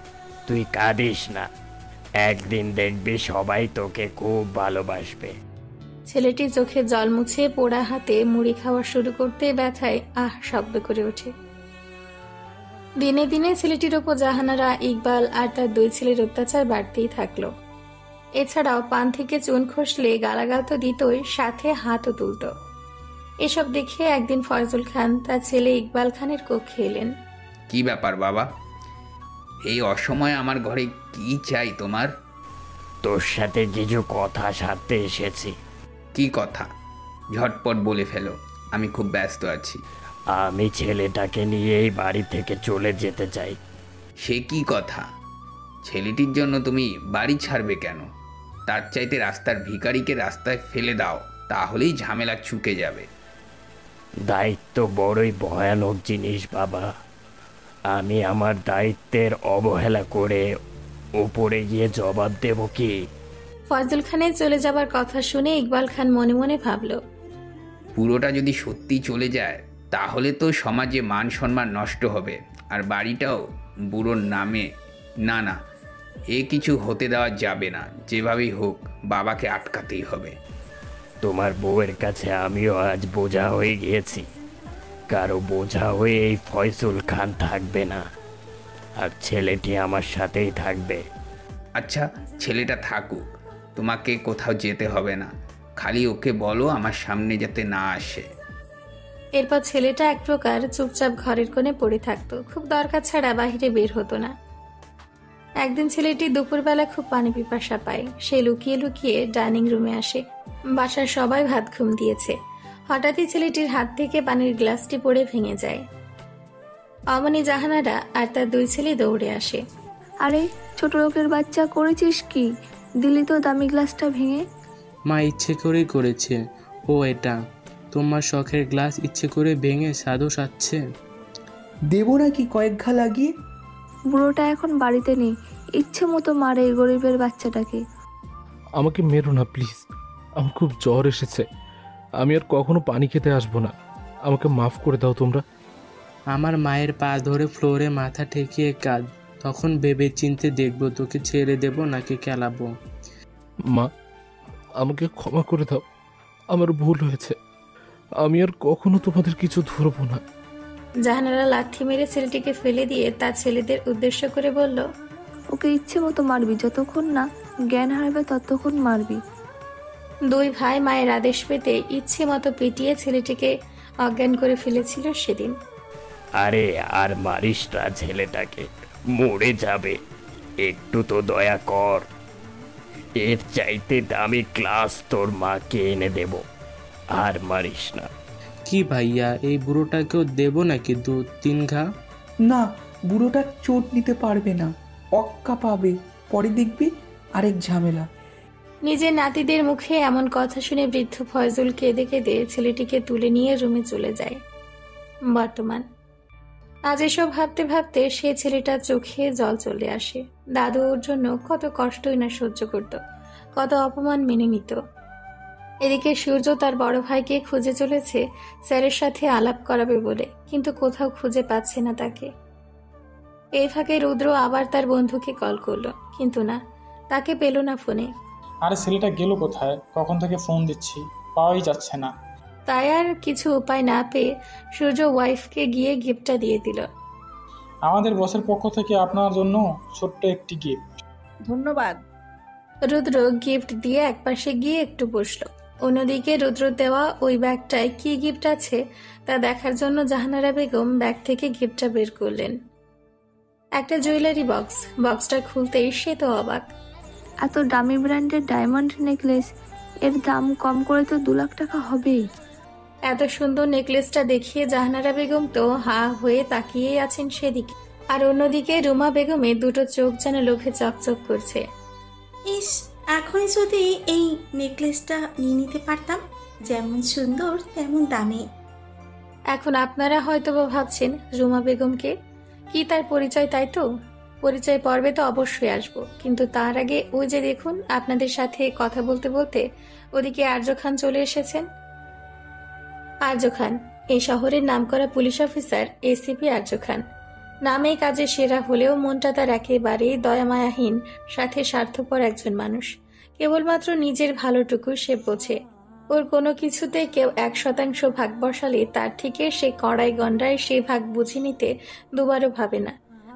তুই কাঁদিস না, একদিন দেখবি সবাই তোকে খুব ভালোবাসবে। ছেলেটি চোখে জল মুছে পোড়া হাতে মুড়ি খাওয়া শুরু করতে ব্যথায় আহ শব্দ করে ওঠে। দিনে দিনে ছেলেটির ওপর জাহানারা, ইকবাল আর তার দুই ছেলের অত্যাচার বাড়তেই থাকলো। এছাড়াও পান থেকে চুন খসলে গালাগাল তো দিতই, সাথে হাতও তুলত। এসব দেখে একদিন ফয়জুল খান তার ছেলে ইকবাল খানের কক্ষে এলেন। কি ব্যাপার বাবা, এই অসময়ে আমার ঘরে কি চাই তোমার? তোর সাথে কিছু কথা সারতে এসেছি। কি কথা? ঝটপট বলে ফেলো, আমি খুব ব্যস্ত আছি। আমি ছেলেটাকে নিয়ে এই বাড়ি থেকে চলে যেতে চাই। সে কি কথা? ছেলেটির জন্য তুমি বাড়ি ছাড়বে কেন? তার চাইতে রাস্তার ভিখারিকে রাস্তায় ফেলে দাও, তাহলেই ঝামেলা চুকে যাবে। দায়িত্ব বড়ই ভয়ানক জিনিস বাবা। আমি আমার দায়িত্বের অবহেলা করে উপরে গিয়ে জবাব দেব কি? ফয়জুল খানের চলে যাবার কথা শুনে ইকবাল খান মনে মনে ভাবল, পুরোটা যদি সত্যি চলে যায় তাহলে তো সমাজে মান সম্মান নষ্ট হবে, আর বাড়িটাও বুড়োর নামে। না না, এ কিছু হতে দেওয়া যাবে না। যেভাবেই হোক বাবাকে আটকাতেই হবে। তোমার বউয়ের কাছে আমিও আজ বোঝা হয়ে গিয়েছি। কারো বোঝা হয়ে এই ফয়জুল খান থাকবে না, আর ছেলেটি আমার সাথেই থাকবে। আচ্ছা, ছেলেটা থাকুক, তোমাকে কোথাও যেতে হবে না। খালি ওকে বলো আমার সামনে যাতে না আসে। এরপর ছেলেটা এক প্রকার চুপচাপ ঘরের কোণে পড়ে থাকতো, খুব দরকার ছাড়া বাহিরে বের হতো না। একদিন ছেলেটি দুপুরবেলা খুব পানি পিপাসা পায়। সে লুকিয়ে লুকিয়ে ডাইনিং রুমে আসে। বাসার সবাই ভাত ঘুম দিয়েছে। হঠাৎই ছেলেটির হাত থেকে পানির গ্লাসটি পড়ে ভেঙে যায়। অমনি জাহানারা আর তার দুই ছেলে দৌড়ে আসে। আরে ছোট লোকের বাচ্চা, করেছিস কি? দিলি তো দামি গ্লাসটা ভেঙে। মা ইচ্ছে করেই করেছে। ও এটা তোমার শখের গ্লাস ইচ্ছে করে ভেঙে সাধু সাচ্ছে। দেবো নাকি কয়েক ঘা লাগিয়ে? বুড়োটা এখন বাড়িতে নেই, ইচ্ছে মতো মারে এই গরিবের বাচ্চাটাকে। আমাকে মেরো না প্লিজ, আমার খুব জ্বর এসেছে। আমি আর কখনো পানি খেতে আসবো না। আমাকে মাফ করে দাও তোমরা। আমার মায়ের পা ধরে ফ্লোরে মাথা ঠেকিয়ে কাঁদ, তখন ভেবে চিনতে দেখবো তোকে ছেড়ে দেব নাকি খেলাবো। মা, আমাকে ক্ষমা করে দাও, আমার ভুল হয়েছে। আমি আর কখনো তোমাদের কিছু ধরবো না। জাহানারা লাথি মেরে ছেলেটিকে ফেলে দিয়ে তার ছেলেদের উদ্দেশ্য করে বলল, ওকে ইচ্ছে মতো মারবি, যতক্ষণ না জ্ঞান হারাবে ততক্ষণ মারবি। দুই ভাই মায়ের আদেশ পেতে ইচ্ছে মতো পিটিয়ে ছেলেটিকে অজ্ঞান করে ফেলেছিল সেদিন। আরে আর মারিস না ছেলেটাকে, মরে যাবে। একটু তো দয়া কর। এর চাইতে দামি ক্লাস তোর মাকে এনে দেব। আর মারিস না। কি ভাইয়া, এই বুড়োটাকেও দেব নাকি 2-3 ঘা? না, বুড়োটা চোট নিতে পারবে না, অক্কা পাবে। পরে দেখবি আরেক ঝামেলা। নিজের নাতিদের মুখে এমন কথা শুনে বৃদ্ধ ফয়জুল কেঁদে কেঁদে ছেলেটিকে তুলে নিয়ে রুমে চলে যায়। বর্তমান আজ এসব ভাবতে ভাবতে সে ছেলেটার চোখে জল চলে আসে। দাদু ওর জন্য কত কষ্টই না সহ্য করত, কত অপমান মেনে নিত। এদিকে সূর্য তার বড় ভাইকে খুঁজে চলেছে স্যারের সাথে আলাপ করাবে বলে, কিন্তু কোথাও খুঁজে পাচ্ছে না তাকে। এই ফাঁকে রুদ্র আবার তার বন্ধুকে কল করলো, কিন্তু না, তাকে পেল না ফোনে। আরে ছেলেটা গেল কোথায়? কখন থেকে ফোন দিচ্ছি, পাওয়াই যাচ্ছে না। তাই আর কিছু উপায় না পেয়ে সূর্য ওয়াইফকে গিয়ে গিফটটা দিয়ে দিল। আমাদের বসের পক্ষ থেকে আপনার জন্য ছোট্ট একটি গিফট। ধন্যবাদ। রুদ্র গিফট দিয়ে একপাশে গিয়ে একটু বসলো। অন্যদিকে রুদ্র দেওয়া ওই ব্যাগটায় কি গিফট আছে তা দেখার জন্য জাহানারা বেগম ব্যাগ থেকে গিফটটা বের করলেন। একটা জুয়েলারি বক্স। বক্সটা খুলতেই সে তো অবাক। এত দামি ব্র্যান্ডের ডায়মন্ড নেকলেস, এর দাম কম করে তো 2 লাখ টাকা হবেই। এত সুন্দর নেকলেসটা দেখিয়ে জাহানারা বেগম তো হা হয়ে তাকিয়েই আছেন সেদিকে। আর অন্যদিকে রুমা বেগমের দুটো চোখ যেন লোভে চকচক করছে। ইস, এখনই যদি এই নেকলেসটা নিয়ে নিতে পারতাম, যেমন সুন্দর তেমন দামি। এখন আপনারা হয়তো বা ভাবছেন রুমা বেগমকে, কি তার পরিচয়? তাই তো, পরিচয় পর্বে তো অবশ্যই আসবো, কিন্তু তার আগে ওই যে দেখুন, আপনাদের সাথে কথা বলতে বলতে ওদিকে আর্য খান চলে এসেছেন। আর্য খান এই শহরের নামকরা পুলিশ অফিসার, এসিপি আর্য খান। নামে কাজে সেরা হলেও মনটা তার একেবারেই দয়ামায়াহীন, সাথে স্বার্থপর একজন মানুষ। কেবলমাত্র নিজের ভালোটুকু সে বোঝে। ওর কোনো কিছুতে কেউ 1% ভাগ বসালে তার থেকে সে কড়াই গন্ডায় সে ভাগ বুঝে নিতে দুবারও ভাবে না।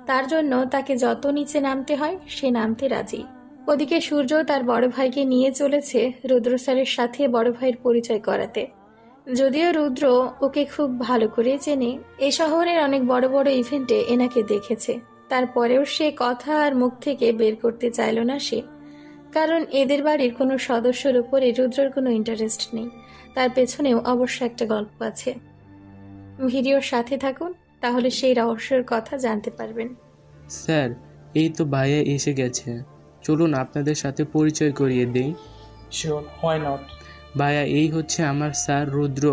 তার জন্য তাকে যত নিচে নামতে হয় সে নামতে রাজি। ওদিকে সূর্য তার বড় ভাইকে নিয়ে চলেছে রুদ্র স্যারের সাথে বড় ভাইয়ের পরিচয় করাতে। যদিও রুদ্র ওকে খুব ভালো করে চেনে, এই শহরের অনেক বড় বড় ইভেন্টে এনাকে দেখেছে, তারপরেও সে কথা আর মুখ থেকে বের করতে চাইল না সে, কারণ এদের বাড়ির কোনো সদস্যের উপরে রুদ্রর কোনো ইন্টারেস্ট নেই। তার পেছনেও অবশ্য একটা গল্প আছে। ভিডিওর সাথে থাকুন, তাহলে সেই রহস্যের কথা জানতে পারবেন। স্যার, এই তো ভাইয়া এসে গেছে, চলুন আপনাদের সাথে পরিচয় করিয়ে দেই। Sure, why not. ভাইয়া, এই হচ্ছে আমার স্যার রুদ্র,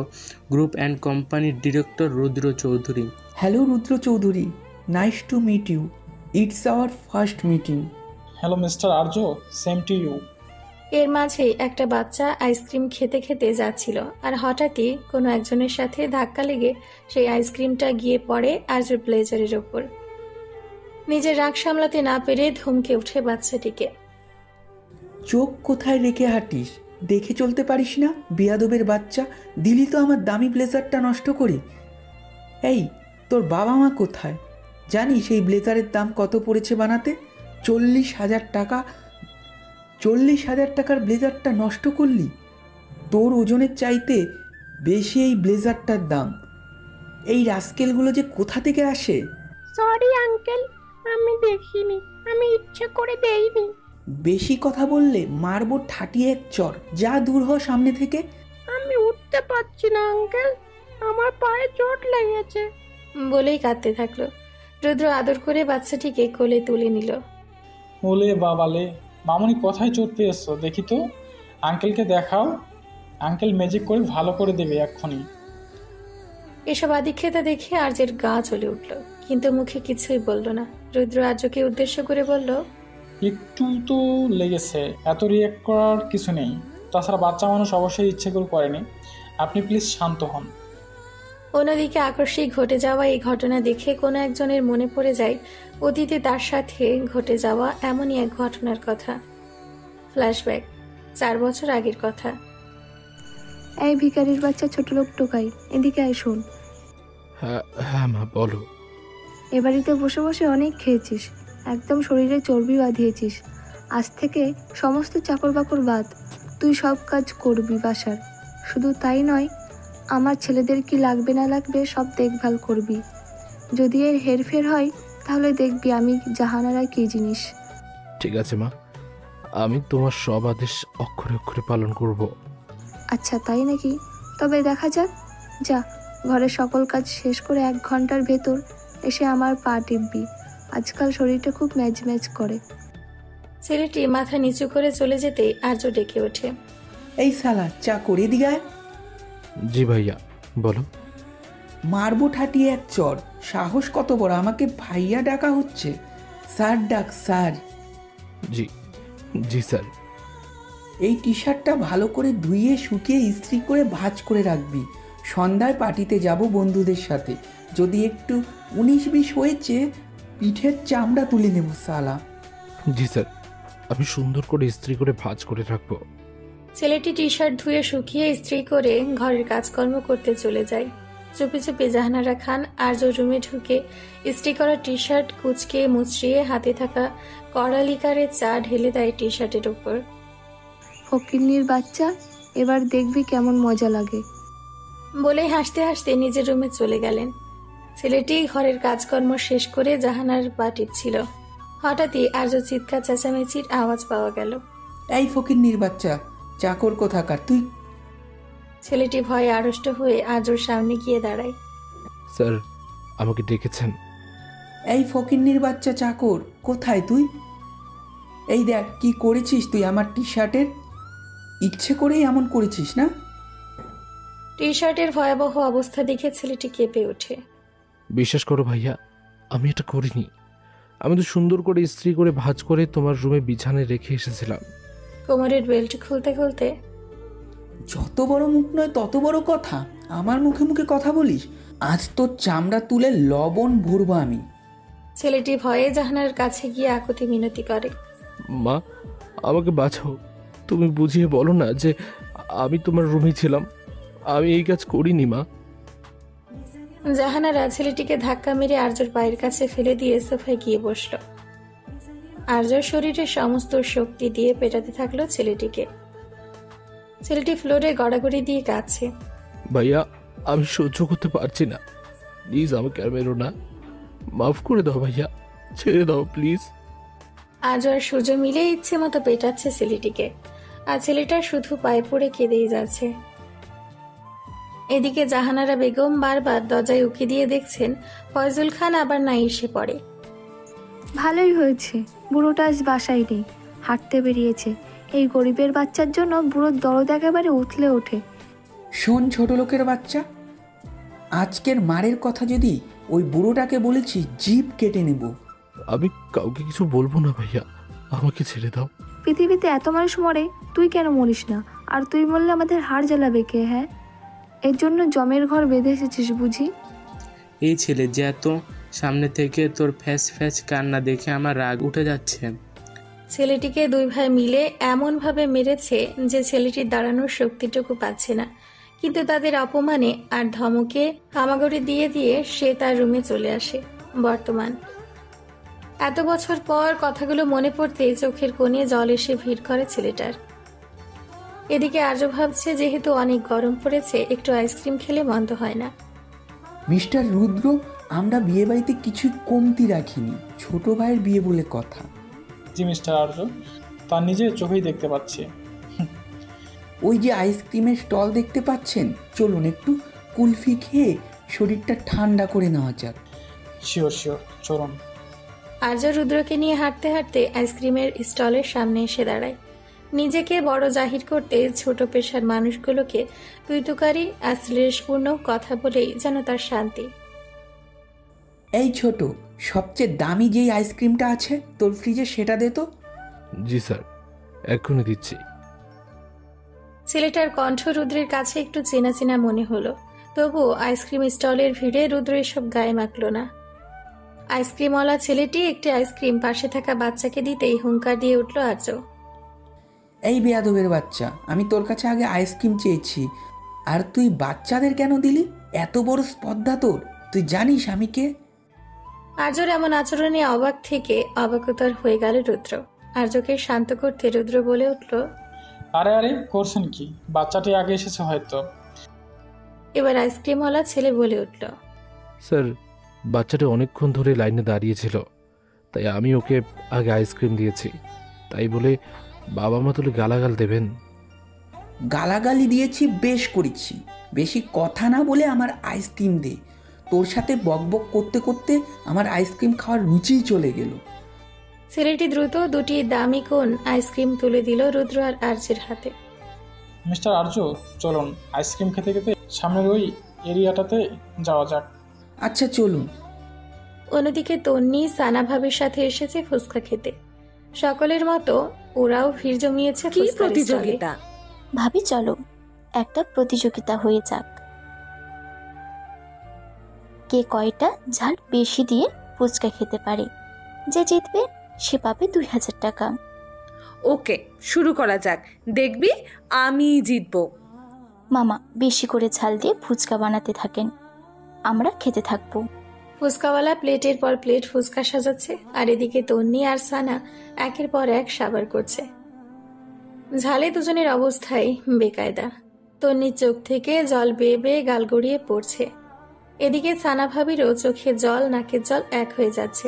গ্রুপ অ্যান্ড কোম্পানির director Rudra Chowdhury. Hello Rudra Chowdhury, nice to meet you, it's our first meeting. Hello mister Arya, same to you. এর মাঝে একটা বাচ্চা আইসক্রিম খেতে খেতে যাচ্ছিল, আর হঠাৎই কোনো একজনের সাথে ধাক্কা লেগে সেই আইসক্রিমটা গিয়ে পড়ে আর্যর ব্লেজারের ওপর। নিজের রাগ সামলাতে না পেরে ধমকে উঠে বাচ্চাটিকে। চোখ কোথায় রেখে হাঁটিস? দেখে চলতে পারিস না? বেয়াদবের বাচ্চা, দিলি তো আমার দামি ব্লেজারটা নষ্ট করে। এই, তোর বাবা মা কোথায়? জানিস এই ব্লেজারের দাম কত পড়েছে বানাতে? 40,000 টাকা। 40,000 টাকার ব্লেজারটা নষ্ট করলি। তোর ওজনের চাইতে বেশি এই ব্লেজারটার দাম। এই রাস্কেলগুলো যে কোথা থেকে আসে? সরি আঙ্কেল, আমি দেখিনি, আমি ইচ্ছে করে দেইনি। বেশি কথা বললে মারবো ঠাটিয়ে এক চর। যা দূর হ সামনে থেকে। আমি উঠতে পারছি না আঙ্কেল, আমার পায়ে চোট লেগেছে বলেই কাঁদতে থাকলো। রুদ্র আদর করে বাচ্চাটিকে কোলে তুলে নিল। ওলে বাবালে, মামুনি কোথায় চোট পেয়েছো দেখি তো, আঙ্কেলকে দেখাও, আঙ্কেল ম্যাজিক করে ভালো করে দেবে এক্ষুনি। এসব আদিক্ষেতা দেখে আর্যের গা জ্বলে উঠল, কিন্তু মুখে কিছুই বলল না। রুদ্র আর্যকে উদ্দেশ্য করে বলল, একটু তো লেগেছে, এত রিয়াক্ট করার কিছু নেই, তাছাড়া বাচ্চা মানুষ অবশ্যই ইচ্ছে করে করেনি, আপনি প্লিজ শান্ত হন। অন্যদিকে আকস্মিক ঘটে যাওয়া এই ঘটনা দেখে কোনো একজনের মনে পড়ে যায় অতীতে তার সাথে ঘটে যাওয়া এমনই এক ঘটনার কথা। ফ্ল্যাশব্যাক, 4 বছর আগের কথা। এই ভিখারির বাচ্চা ছোট লোক টোকাই, এদিকে আয় শোন। হ্যাঁ মা, বলো। এ বাড়িতে বসে বসে অনেক খেয়েছিস, একদম শরীরে চর্বি বাঁধিয়েছিস। আজ থেকে সমস্ত চাকর বাকর বাদ, তুই সব কাজ করবি বাসার। শুধু তাই নয়, আমার ছেলেদের কি লাগবে না লাগবে সব দেখভাল করবি। যদি এর হেরফের হয় তাহলে দেখবি আমি জাহানারা কি জিনিস। ঠিক আছে মা, আমি তোমার সব আদেশ অক্ষরে অক্ষরে পালন করব। আচ্ছা তাই নাকি? তবে দেখা যাক। যা, ঘরের সকল কাজ শেষ করে 1 ঘন্টার ভেতর এসে আমার পা টিপবি। আজকাল শরীরটা খুব ম্যাজ ম্যাজ করে। ছেলেটি মাথা নিচু করে চলে যেতে আর্য ডেকে ওঠে, এই শালা, চা করে দিগায়। জি ভাইয়া, বলো। মারবো ঠাটিয়ে এক চর। সাহস কত বড়, আমাকে ভাইয়া ডাকা হচ্ছে? স্যার ডাক, স্যার। জি জি স্যার। এই টি শার্টটা ভালো করে ধুইয়ে শুকিয়ে ইস্ত্রি করে ভাঁজ করে রাখবি। সন্ধ্যায় পার্টিতে যাব বন্ধুদের সাথে। যদি একটু 19-20 হয়েছে, পিঠের চামড়া তুলে নেব শালা। জি স্যার, আমি সুন্দর করে ইস্ত্রি করে ভাঁজ করে রাখবো। ছেলেটি টি শার্ট ধুয়ে শুকিয়ে ইস্ত্রি করে ঘরের কাজকর্ম করতে চলে যায়। চুপি চুপি জাহানারা খান আর্য রুমে ঢুকে ইস্ত্রি করা টি শার্ট কুচকে মুচড়িয়ে হাতে থাকা কড়া লিকারে চা ঢেলে দেয় টি শার্টের উপর। ফকিন্নির বাচ্চা, এবার দেখবি কেমন মজা লাগে বলে হাসতে হাসতে নিজের রুমে চলে গেলেন। ছেলেটি ঘরের কাজকর্ম শেষ করে জাহানার পা টিপছিল। হঠাৎই আর্য চিৎকার চেঁচামেচির আওয়াজ পাওয়া গেল। এই ফকিন্নির বাচ্চা, চাকর কোথাকার তুই? ছেলেটি ভয়ে আড়ষ্ট হয়ে আর্যর সামনে গিয়ে দাঁড়ায়। স্যার, আমাকে ডেকেছেন? এই ফকিন্নির বাচ্চা চাকর, কোথায় তুই? এই দেখ কি করেছিস তুই আমার টি শার্টের। ইচ্ছে করেই এমন করেছিস না? টি শার্টের ভয়াবহ অবস্থা দেখে ছেলেটি কেঁপে ওঠে। বিশ্বাস করো ভাইয়া, আমি এটা করিনি। আমি তো সুন্দর করে ইস্ত্রি করে ভাঁজ করে তোমার রুমে বিছানায় রেখে এসেছিলাম। কোমরের বেল্ট খুলতে খুলতে, যত বড় মুখ নয় তত বড় কথা। আমার মুখে মুখে কথা বলিস, আজ তোর চামড়া তুলে লবণ ভরবো আমি। ছেলেটি ভয়ে জাহানার কাছে গিয়ে আকুতি মিনতি করে। মা, আমাকে বাঁচাও। তুমি বুঝিয়ে বলো না যে আমি তোমার রুমে ছিলাম। আমি এই কাজ করিনি মা। জাহানারা ছেলেটিকে ধাক্কা মেরে আর্যর পায়ের কাছে ফেলে দিয়ে সোফায় গিয়ে বসল। আর্যর শরীরে সমস্ত শক্তি দিয়ে পেটাতে থাকলো ছেলেটিকে। ছেলেটি ফ্লোরে গড়াগড়ি দিয়ে কাঁদছে। ভাইয়া আমি সহ্য করতে পারছি না, প্লিজ আমাকে আর মেরো না, মাফ করে দাও ভাইয়া, ছেড়ে দাও প্লিজ। আজ আর সূর্য মিলে ইচ্ছে মতো পেটাচ্ছে ছেলেটিকে, আর ছেলেটা শুধু পায়ে পড়ে কেঁদেই যাচ্ছে। এদিকে জাহানারা বেগম বারবার দরজায় উকি দিয়ে দেখছেন ফয়জুল খান আবার না এসে পড়ে। ভালোই হয়েছে, বুড়োটা আজ বাসায় নেই, হাঁটতে বেরিয়েছে। এই গরিবের বাচ্চার জন্য বুড়োর দরদ একেবারে উথলে ওঠে। শোন ছোট লোকের বাচ্চা, আজকের মারের কথা যদি ওই বুড়োটাকে বলেছি জিভ কেটে নেব। আমি কাউকে কিছু বলবো না ভাইয়া, আমাকে ছেড়ে দাও। পৃথিবীতে এত মানুষ মরে, তুই কেন মরিস না? আর তুই মরলে আমাদের হাড় জ্বালাবে কে? হ্যাঁ, এর জন্য জমের ঘর বেঁধে এসেছিস বুঝি? এই ছেলে যে এত সামনে থেকে তোর ফ্যাস ফ্যাস কান্না দেখে আমার রাগ উঠে যাচ্ছে। ছেলেটিকে দুই ভাই মিলে এমনভাবে মেরেছে যে ছেলেটির দাঁড়ানোর শক্তিটুকু পাচ্ছে না, কিন্তু তাদের অপমানে আর ধমকে হামাগুড়ি দিয়ে দিয়ে সে তার রুমে চলে আসে। বর্তমান এত বছর পর কথাগুলো মনে পড়তে চোখের কোণে জল এসে ভিড় করে ছেলেটার। এদিকে আর্য ভাবছে যেহেতু অনেক গরম পড়েছে, একটু আইসক্রিম খেলে মন্দ হয় না। মিস্টার রুদ্র, আমরা বিয়ে বাড়িতে কিছুই কমতি রাখিনি, ছোট ভাইয়ের বিয়ে বলে কথা। জি মিস্টার আর্য, তার নিজের চোখেই দেখতে পাচ্ছি। ওই যে আইসক্রিমের স্টল দেখতে পাচ্ছেন, চলুন একটু কুলফি খেয়ে শরীরটা ঠান্ডা করে নেওয়া যাক। শিওর শিওর, চলুন। আর্য রুদ্রকে নিয়ে হাঁটতে হাঁটতে আইসক্রিমের স্টলের সামনে এসে দাঁড়ায়। নিজেকে বড় জাহির করতে ছোট পেশার মানুষগুলোকে তুইতুকারি আর শ্লেষপূর্ণ কথা বলেই যেন তার শান্তি। এই ছোট, সবচেয়ে দামি যেই আইসক্রিমটা আছে তোর ফ্রিজে সেটা দে তো। জি স্যার, এক্ষুনি দিচ্ছি। ছেলেটার কণ্ঠ রুদ্রের কাছে একটু চেনা চেনা মনে হলো, তবু আইসক্রিম স্টলের ভিড়ে রুদ্র এসব গায়ে মাখল না। আইসক্রিমওয়ালা ছেলেটি একটি আইসক্রিম পাশে থাকা বাচ্চাকে দিতেই হুঙ্কার দিয়ে উঠল আর্য। এই বেয়াদবের বাচ্চা, আমি তোর কাছে আগে আইসক্রিম চেয়েছি, আর তুই বাচ্চাদের কেন দিলি? এত বড় স্পর্ধা তোর, তুই জানিস আমি কে? আর্যর এমন আচরণে অবাক থেকে অবাকতার হয়ে গেল রুদ্র। আর্যকে শান্ত করতে রুদ্র বলে উঠল, আরে আরে করছেন কি, বাচ্চাটি আগে এসেছে হয়তো। এবার আইসক্রিমওয়ালা ছেলে বলে উঠল, স্যার বাচ্চাটা অনেকক্ষণ ধরে লাইনে দাঁড়িয়েছিল, তাই আমি ওকে আগে আইসক্রিম দিয়েছি, তাই বলে বাবা মা তুলে গালাগাল দেবেন? গালাগালি দিয়েছি, বেশ করেছি, বেশি কথা না বলে আমার আইসক্রিম দে। তোর সাথে বকবক করতে করতে আমার আইসক্রিম খাওয়ার রুচিই চলে গেল। ছেলেটি দ্রুত দুটি দামি কোন আইসক্রিম তুলে দিল রুদ্র আর আর্যের হাতে। মিস্টার আর্য, চলুন আইসক্রিম খেতে খেতে সামনের ওই এরিয়াটাতে যাওয়া যাক। আচ্ছা চলুন। অন্যদিকে তন্নি সানা ভাবির সাথে এসেছে ফুচকা খেতে। সকলের মতো ওরাও ভিড় জমিয়েছে। কি প্রতিযোগিতা? ভাবি চলো একটা প্রতিযোগিতা হয়ে যাক, কে কয়টা ঝাল বেশি দিয়ে ফুচকা খেতে পারে, যে জিতবে সে পাবে 2000 টাকা। ওকে, শুরু করা যাক, দেখবি আমি জিতবো। মামা বেশি করে ঝাল দিয়ে ফুচকা বানাতে থাকেন, আমরা খেতে থাকবো। ফুচকাওয়ালা প্লেটের পর প্লেট ফুচকা সাজাচ্ছে, আর এদিকে তন্নি আর সানা একের পর এক সাবার করছে। ঝালে দুজনের অবস্থায় বেকায়দা। তন্নির চোখ থেকে জল বেয়ে বেয়ে গাল গড়িয়ে পড়ছে, এদিকে সানা ভাবিরও চোখে জল নাকের জল এক হয়ে যাচ্ছে।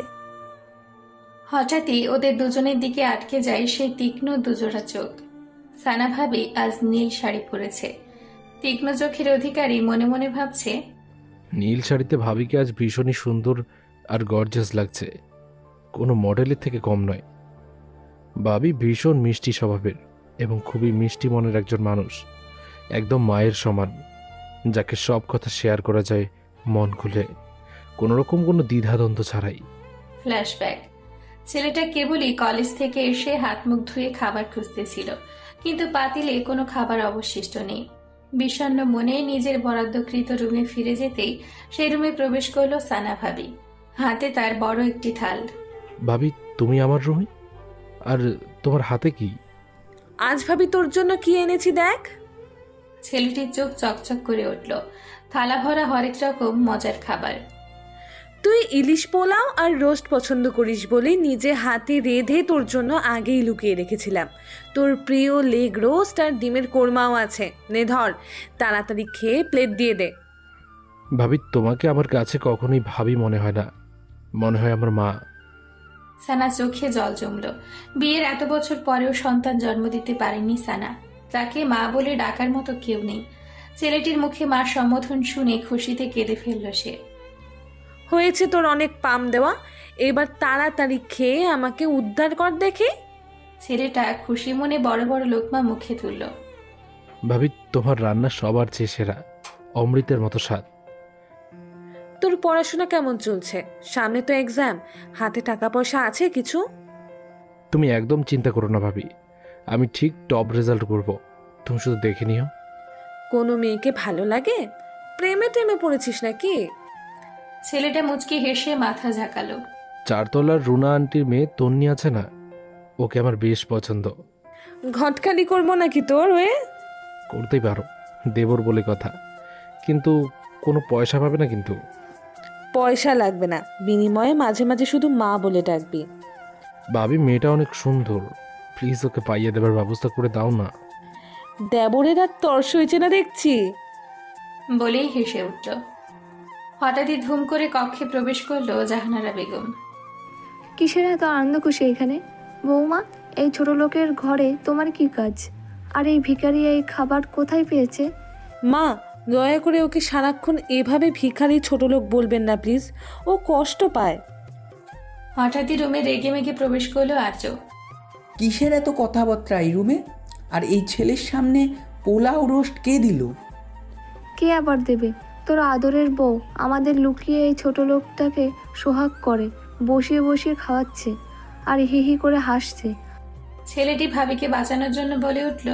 হঠাৎই ওদের দুজনের দিকে আটকে যায় সেই তীক্ষ্ণ দুজোড়া চোখ। সানা ভাবি আজ নীল শাড়ি পরেছে। তীক্ষ্ণ চোখের অধিকারী মনে মনে ভাবছে, নীল শাড়িতে ভাবিকে আজ ভীষণই সুন্দর আর গর্জাস লাগছে, কোনো মডেলের থেকে কম নয়। ভাবি ভীষণ মিষ্টি স্বভাবের এবং খুবই মিষ্টি মনের একজন মানুষ, একদম মায়ের সমান, যাকে সব কথা শেয়ার করা যায় মন খুলে, কোনোরকম কোনো দ্বিধাদ্বন্দ্ব ছাড়াই। ফ্ল্যাশব্যাক। ছেলেটা কেবলই কলেজ থেকে এসে হাত মুখ ধুয়ে খাবার খুঁজতেছিল, কিন্তু পাতিলে কোনো খাবার অবশিষ্ট নেই। বিষণ্ণ মনে নিজের বরাদ্দকৃত রুমে ফিরে যেতেই সেই রুমে প্রবেশ করলো সানা ভাবি, হাতে তার বড় একটি থাল। ভাবি তুমি আমার রুমে, আর তোমার হাতে কি? আজ ভাবি তোর জন্য কি এনেছি দেখ। ছেলেটির চোখ চকচক করে উঠল, থালা ভরা হরেক রকম মজার খাবার। তুই ইলিশ পোলাও আর রোস্ট পছন্দ করিস বলে নিজে হাতে রেঁধে তোর জন্য আগেই লুকিয়ে রেখেছিলাম। তোর প্রিয় লেগ রোস্ট আর ডিমের কোরমাও আছে, নে ধর, তাড়াতাড়ি খেয়ে প্লেট দিয়ে দে। ভাবি, তোমাকে আমার কাছে কখনোই ভাবি মনে হয় না, মনে হয় আমার মা। সানা চোখে জল জমল। বিয়ের এত বছর পরেও সন্তান জন্ম দিতে পারেনি সানা। তাকে মা বলে ডাকার মতো কেউ নেই। ছেলেটির মুখে মার সম্বোধন শুনে খুশিতে কেঁদে ফেলল সে। হয়েছে তোর অনেক পাম দেওয়া, এবার তাড়াতাড়ি খেয়ে আমাকে উদ্ধার কর দেখে। ছেলেটা খুশি মনে বড় বড় লোকমা মুখে তুলল। ভাবি, তোমার রান্না সবার চেয়ে সেরা, অমৃতের মতো স্বাদ। তোর পড়াশোনা কেমন চলছে? সামনে তো এক্সাম, হাতে টাকা পয়সা আছে কিছু? তুমি একদম চিন্তা করো না ভাবি, আমি ঠিক টপ রেজাল্ট করব, তুমি শুধু দেখে নিও। কোনো মেয়েকে ভালো লাগে? প্রেমে টেমে পড়েছিস নাকি? ছেলেটা মুচকি হেসে মাথা ঝাঁকালো। 4 তলার রুনা আন্টির মেয়ে তন্নি আছে না, ওকে আমার বেশ পছন্দ। ঘটকালি করবো নাকি তোর হয়ে? করতেই পারো, দেবর বলে কথা, কিন্তু কোনো পয়সা পাবে না কিন্তু। পয়সা লাগবে না, বিনিময়ে মাঝে মাঝে শুধু মা বলে ডাকবি। ভাবি, মেয়েটা অনেক সুন্দর, প্লিজ ওকে পাইয়ে দেবার ব্যবস্থা করে দাও না। দেবরের আর তর্স হয়েছে না দেখছি, বলেই হেসে উঠল। হঠাৎই ধুম করে কক্ষে প্রবেশ করলো জাহানারা বেগম। কিসের এত আনন্দ খুশি এখানে? বৌমা, এই ছোট লোকের ঘরে তোমার কি কাজ? আর এই ভিখারি এই খাবার কোথায় পেয়েছে? মা, দয়া করে ওকে সারাক্ষণ এভাবে ভিখারি ছোট লোক বলবেন না প্লিজ, ও কষ্ট পায়। হঠাৎই রুমে রেগে মেগে প্রবেশ করলো আর্য। কিসের এত কথাবার্তা এই রুমে? আর এই ছেলের সামনে পোলাও রোস্ট কে দিল? কে আবার দেবে? তোর আদরের বউ আমাদের লুকিয়ে এই ছোট লোকটাকে সোহাগ করে বসিয়ে বসিয়ে খাওয়াচ্ছে আর হি হি করে হাসছে। ছেলেটি ভাবিকে বাঁচানোর জন্য বলে উঠল,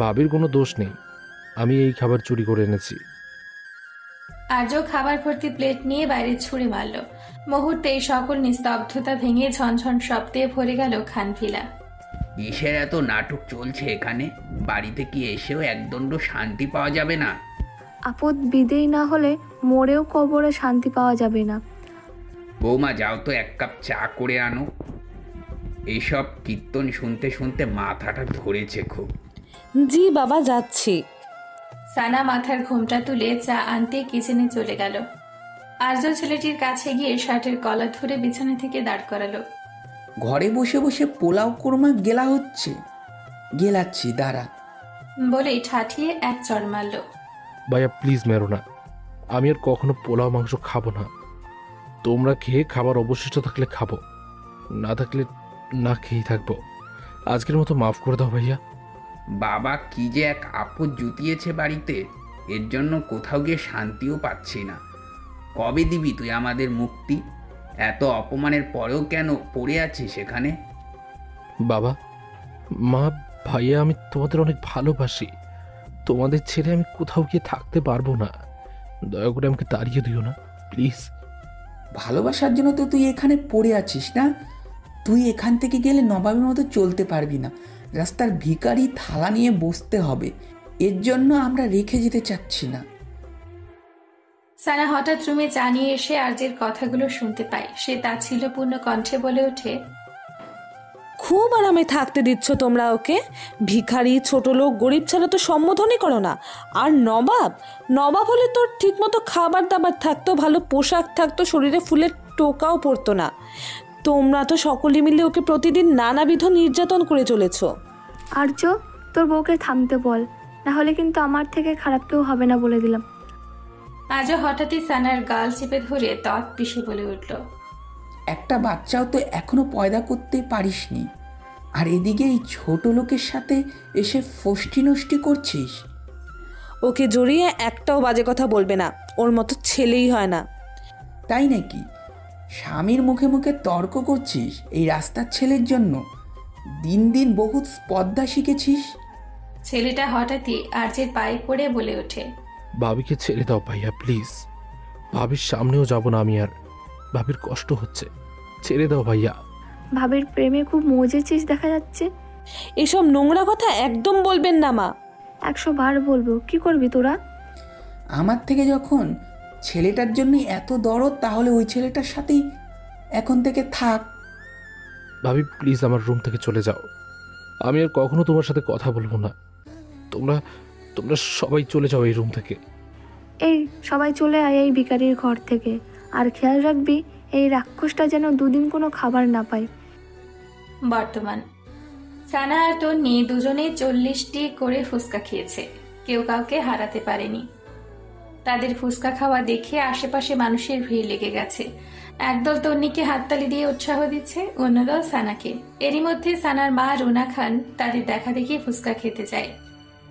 ভাবির কোনো দোষ নেই, আমি এই খাবার চুরি করে এনেছি। আর্য খাবার ভর্তি প্লেট নিয়ে বাইরে ছুঁড়ে মারল। মুহূর্তেই সকল নিস্তব্ধতা ভেঙে ঝনঝন শব্দে ভরে গেল খানভিলা। কিসের এত নাটক চলছে এখানে? বাড়িতে কি এসেও একদণ্ড শান্তি পাওয়া যাবে না? আপদ বিদেয় না হলে মরেও কবরে শান্তি পাওয়া যাবে না। বৌমা, যাও তো 1 কাপ চা করে আনো। এইসব কীর্তন শুনতে শুনতে মাথাটা ধরেছে খুব। জি বাবা, যাচ্ছি। সানা মাথার ঘোমটা তুলে চা আনতে কিচেনে চলে গেল। আর্য ছেলেটির কাছে গিয়ে শার্টের কলার ধরে বিছানা থেকে দাঁড় করালো। ঘরে বসে বসে পোলাও কোরমা গেলা হচ্ছে, গেলাচ্ছি দাঁড়া বলেই ঠাঠিয়ে এক চড় মারল। ভাইয়া প্লিজ মেরো না, আমি আর কখনো পোলাও মাংস খাবো না। তোমরা খেয়ে খাবার অবশিষ্ট থাকলে খাবো, না থাকলে না খেয়েই থাকবো। আজকের মতো মাফ করে দাও ভাইয়া। বাবা কি যে এক আপদ জুতিয়েছে বাড়িতে, এর জন্য কোথাও গিয়ে শান্তিও পাচ্ছি না। কবে দিবি তুই আমাদের মুক্তি? এত অপমানের পরেও কেন পড়ে আছিস সেখানে? বাবা, মা, ভাইয়া, আমি তোমাদের অনেক ভালোবাসি। তোমাদের ছেড়ে আমি কোথাও গিয়ে থাকতে পারবো না, দয়া করে আমাকে তাড়িয়ে দিও না প্লিজ। ভালোবাসার জন্য তো তুই এখানে পড়ে আছিস না? তুই এখান থেকে গেলে নবাবের মতো চলতে পারবি না, রাস্তার ভিখারি থালা নিয়ে বসতে হবে। এর জন্য আমরা রেখে যেতে চাচ্ছি না। সানা হঠাৎ রুমে জানিয়ে এসে আর্যের কথাগুলো শুনতে পায়। সে তাচ্ছিল্যপূর্ণ কণ্ঠে বলে ওঠে, খুব আরামে থাকতে দিচ্ছ তোমরা ওকে। ভিখারি, ছোট লোক, গরিব ছাড়া তো সম্বোধনই করো না। আর নবাব, নবাব হলে তোর ঠিক মতো খাবার দাবার থাকতো, ভালো পোশাক থাকতো, শরীরে ফুলের টোকাও পড়তো না। তোমরা তো সকলে মিলে ওকে প্রতিদিন নানাবিধ নির্যাতন করে চলেছ। আর্য, তোর বউকে থামতে বল, না হলে কিন্তু আমার থেকে খারাপ কেউ হবে না বলে দিলাম। আজ হঠাৎই সানার গাল চেপে ধরে তৎ পিষে বলে উঠল, একটা বাচ্চাও তো এখনো পয়দা করতে পারিসনি, আর এদিকে এই ছোট লোকের সাথে এসে ফষ্টি নষ্টি করছিস। ওকে জড়িয়ে একটাও বাজে কথা বলবে না, ওর মতো ছেলেই হয় না। তাই নাকি? স্বামীর মুখে মুখে তর্ক করছিস এই রাস্তার ছেলের জন্য? দিন দিন বহুত স্পর্ধা শিখেছিস। ছেলেটা হঠাৎই আর্যের পায়ে পড়ে বলে ওঠে, ভাবিকে ছেড়ে দাও ভাইয়া প্লিজ। ভাবির সামনেও যাব না আমি আর, ভাবির কষ্ট হচ্ছে, ছেড়ে দাও ভাইয়া। ভাবির প্রেমে খুব মজেছিস দেখা যাচ্ছে। এসব নোংরা কথা একদম বলবেন না মা। 100 বার বলবো, কি করবি তোরা? আমার থেকে যখন ছেলেটার জন্যই এত দরদ, তাহলে ওই ছেলেটার সাথেই এখন থেকে থাক। ভাবি প্লিজ আমার রুম থেকে চলে যাও, আমি আর কখনো তোমার সাথে কথা বলবো না। তোমরা তোমরা সবাই চলে যাও এই রুম থেকে। এই সবাই চলে আয় এই ভিখারির ঘর থেকে, আর খেয়াল রাখবি এই রাক্ষসটা যেন দুদিন কোনো খাবার না পায়। বর্তমান সানা আর তন্নি দুজনে 40টি করে ফুচকা খেয়েছে, কেউ কাউকে হারাতে পারেনি। তাদের ফুচকা খাওয়া দেখে আশেপাশে মানুষের ভিড় লেগে গেছে। একদল তন্নিকে হাততালি দিয়ে উৎসাহ দিচ্ছে, অন্যদল সানাকে। এরই মধ্যে সানার মা রুনা খান তাদের দেখা দেখি ফুচকা খেতে যায়।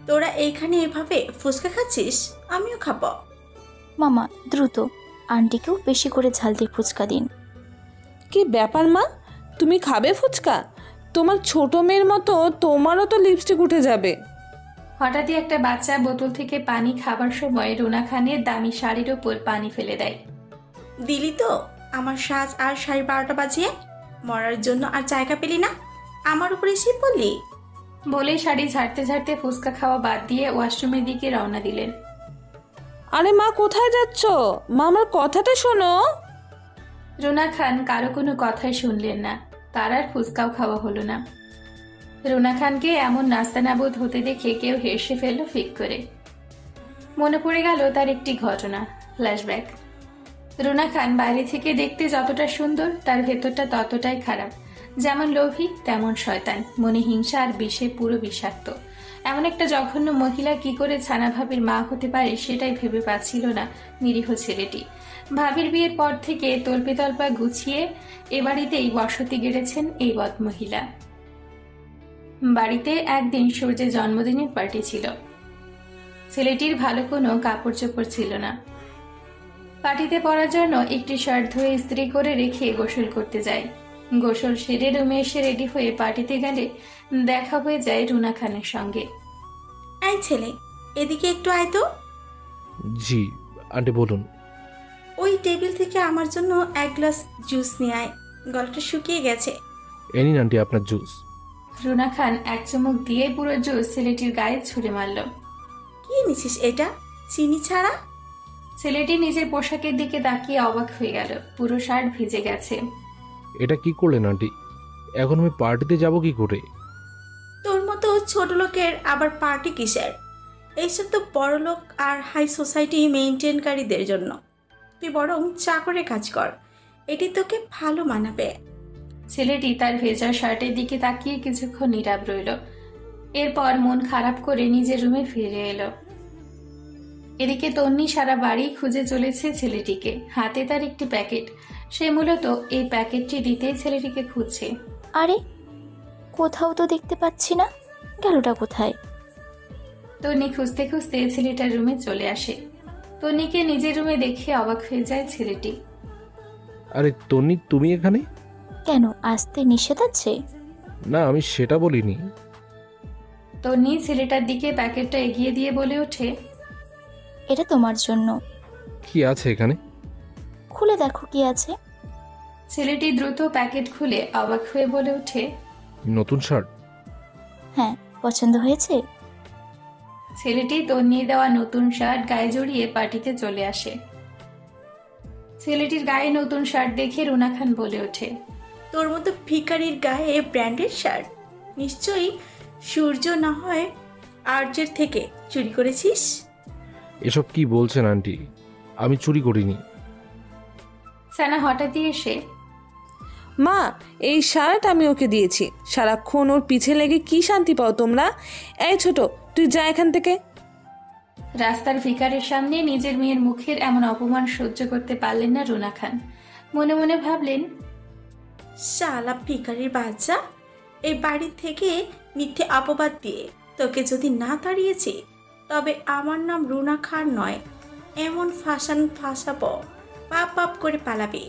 তোরা এইখানে এভাবে ফুচকা খাচ্ছিস, আমিও খাবো। মামা দ্রুত আন্টিকেও বেশি করে ঝাল দিয়ে ফুচকা দিন। কি ব্যাপার মা, তুমি খাবে ফুচকা? তোমার ছোট মেয়ের মতো তোমারও তো লিপস্টিক উঠে যাবে। হঠাৎই একটা বাচ্চা বোতল থেকে পানি খাবার সময় রুনা খানের দামি শাড়ির ওপর পানি ফেলে দেয়। দিলি তো আমার সাজ আর 12:30 বাজিয়ে, মরার জন্য আর জায়গা পেলি না, আমার উপরে এসে পড়লি। বলে শাড়ি ঝাড়তে ঝাড়তে ফুচকা খাওয়া বাদ দিয়ে ওয়াশরুমের দিকে রওনা দিলেন। আরে মা কোথায় যাচ্ছ? মা আমার কথাটা শোনো। রুনা খান কারো কোনো কথাই শুনলেন না, তার আর ফুচকাও খাওয়া হলো না। রুনা খানকে এমন নাস্তানাবুদ হতে দেখে কেউ হেসে ফেলল ফিক করে। মনে পড়ে গেল তার একটি ঘটনা, ফ্ল্যাশব্যাক। রুনা খান বাইরে থেকে দেখতে যতটা সুন্দর, তার ভেতরটা ততটাই খারাপ। যেমন লোভী তেমন শয়তান, মনে হিংসা আর বিষে পুরো বিষাক্ত। এমন একটা জঘন্য মহিলা কি করে ছানা ভাবির মা হতে পারে সেটাই ভেবে পাচ্ছিল না নিরীহ ছেলেটি। ভাবির বিয়ের পর থেকে তল্পে তল্পা গুছিয়ে এ বাড়িতেই বসতি গেড়েছেন এই বদমহিলা। বাড়িতে একদিন সূর্যের জন্মদিনের পার্টি ছিল। ছেলেটির ভালো কোনো কাপড় চোপড় ছিল না। পার্টিতে পরার জন্য একটি শার্ট ধুয়ে ইস্ত্রি করে রেখে গোসল করতে যায়। গোসল সেরে রুমে এসে রেডি হয়ে পার্টিতে গেলে দেখা হয়ে যায় রুনা খানের সঙ্গে। এই ছেলে, এদিকে একটু আয় তো। জি আন্টি বলুন। ওই টেবিল থেকে আমার জন্য 1 গ্লাস জুস নিয়ে আয়, গলাটা শুকিয়ে গেছে। এ নিন আন্টি আপনার জুস। রুনা খান এক চুমুক দিয়ে পুরো জুস ছেলেটির গায়ে ছুঁড়ে মারল। কি নিছিস এটা, চিনি ছাড়া? ছেলেটি নিজের পোশাকের দিকে তাকিয়ে অবাক হয়ে গেল, পুরো শার্ট ভিজে গেছে। এটা কি করলেন আন্টি? এখন আমি পার্টিতে যাব কি করে? তোর মতো ছোট লোকের আবার পার্টি কিসের? এইসব তো বড় লোক আর হাই সোসাইটি মেইনটেনকারীদের জন্য। তুই বরং চাকরে কাজ কর, এটি তোকে ভালো মানাবে। ছেলেটি তার ভেজা শার্টের দিকে তাকিয়ে কিছুক্ষণ নীরব রইল, এরপর মন খারাপ করে নিজের রুমে ফিরে এলো। এদিকে তন্নি সারা বাড়ি খুঁজে চলেছে ছেলেটিকে, হাতে তার একটি প্যাকেট। সে মূলত এই প্যাকেটটি দিতেই ছেলেটিকে খুঁজছে। আরে কোথাও তো দেখতে পাচ্ছি না, গেলটা কোথায়? তন্নি খুঁজতে খুঁজতে ছেলেটার রুমে চলে আসে। তন্নিকে নিজের রুমে দেখে অবাক হয়ে যায় ছেলেটি। আরে তন্নি তুমি এখানে? কেন, আসতে নিষেধ আছে? না আমি সেটা বলিনি। তন্নি ছেলেটার দিকে প্যাকেটটা এগিয়ে দিয়ে বলে ওঠে, এটা তোমার জন্য। কি আছে এখানে? খুলে দেখো কি আছে। ছেলেটি দ্রুত প্যাকেট খুলে অবাক হয়ে বলে ওঠে, নতুন শার্ট। হ্যাঁ, পছন্দ হয়েছে? ছেলেটি তন্নির দেওয়া নতুন শার্ট গায়ে জড়িয়ে পার্টিতে চলে আসে। ছেলেটির গায়ে নতুন শার্ট দেখে রুনা খান বলে ওঠে, তোর মতো ভিখারির গায়ে ব্র্যান্ডেড শার্ট? নিশ্চয়ই সূর্য না হয় আর্যের থেকে চুরি করেছিস। এসব কি বলছেন আন্টি, আমি চুরি করিনি। সানা হঠাৎই এসে, মা এই শার্ট আমি ওকে দিয়েছি, সারাক্ষণ ওর পিছে লেগে কি শান্তি পাও তোমরা? এই ছোট, তুই যা এখান থেকে। রাস্তার ভিখারির সামনে নিজের মেয়ের মুখের এমন অপমান সহ্য করতে পারলেন না রুনা খান। মনে মনে ভাবলেন, শালা ভিখারির বাচ্চা, এই বাড়ি থেকে মিথ্যে অপবাদ দিয়ে তোকে যদি না তাড়িয়েছি, তবে আমার নাম রুনা খান নয়। এমন ফাঁসাবো, পাপ পাপ করে পালাবি।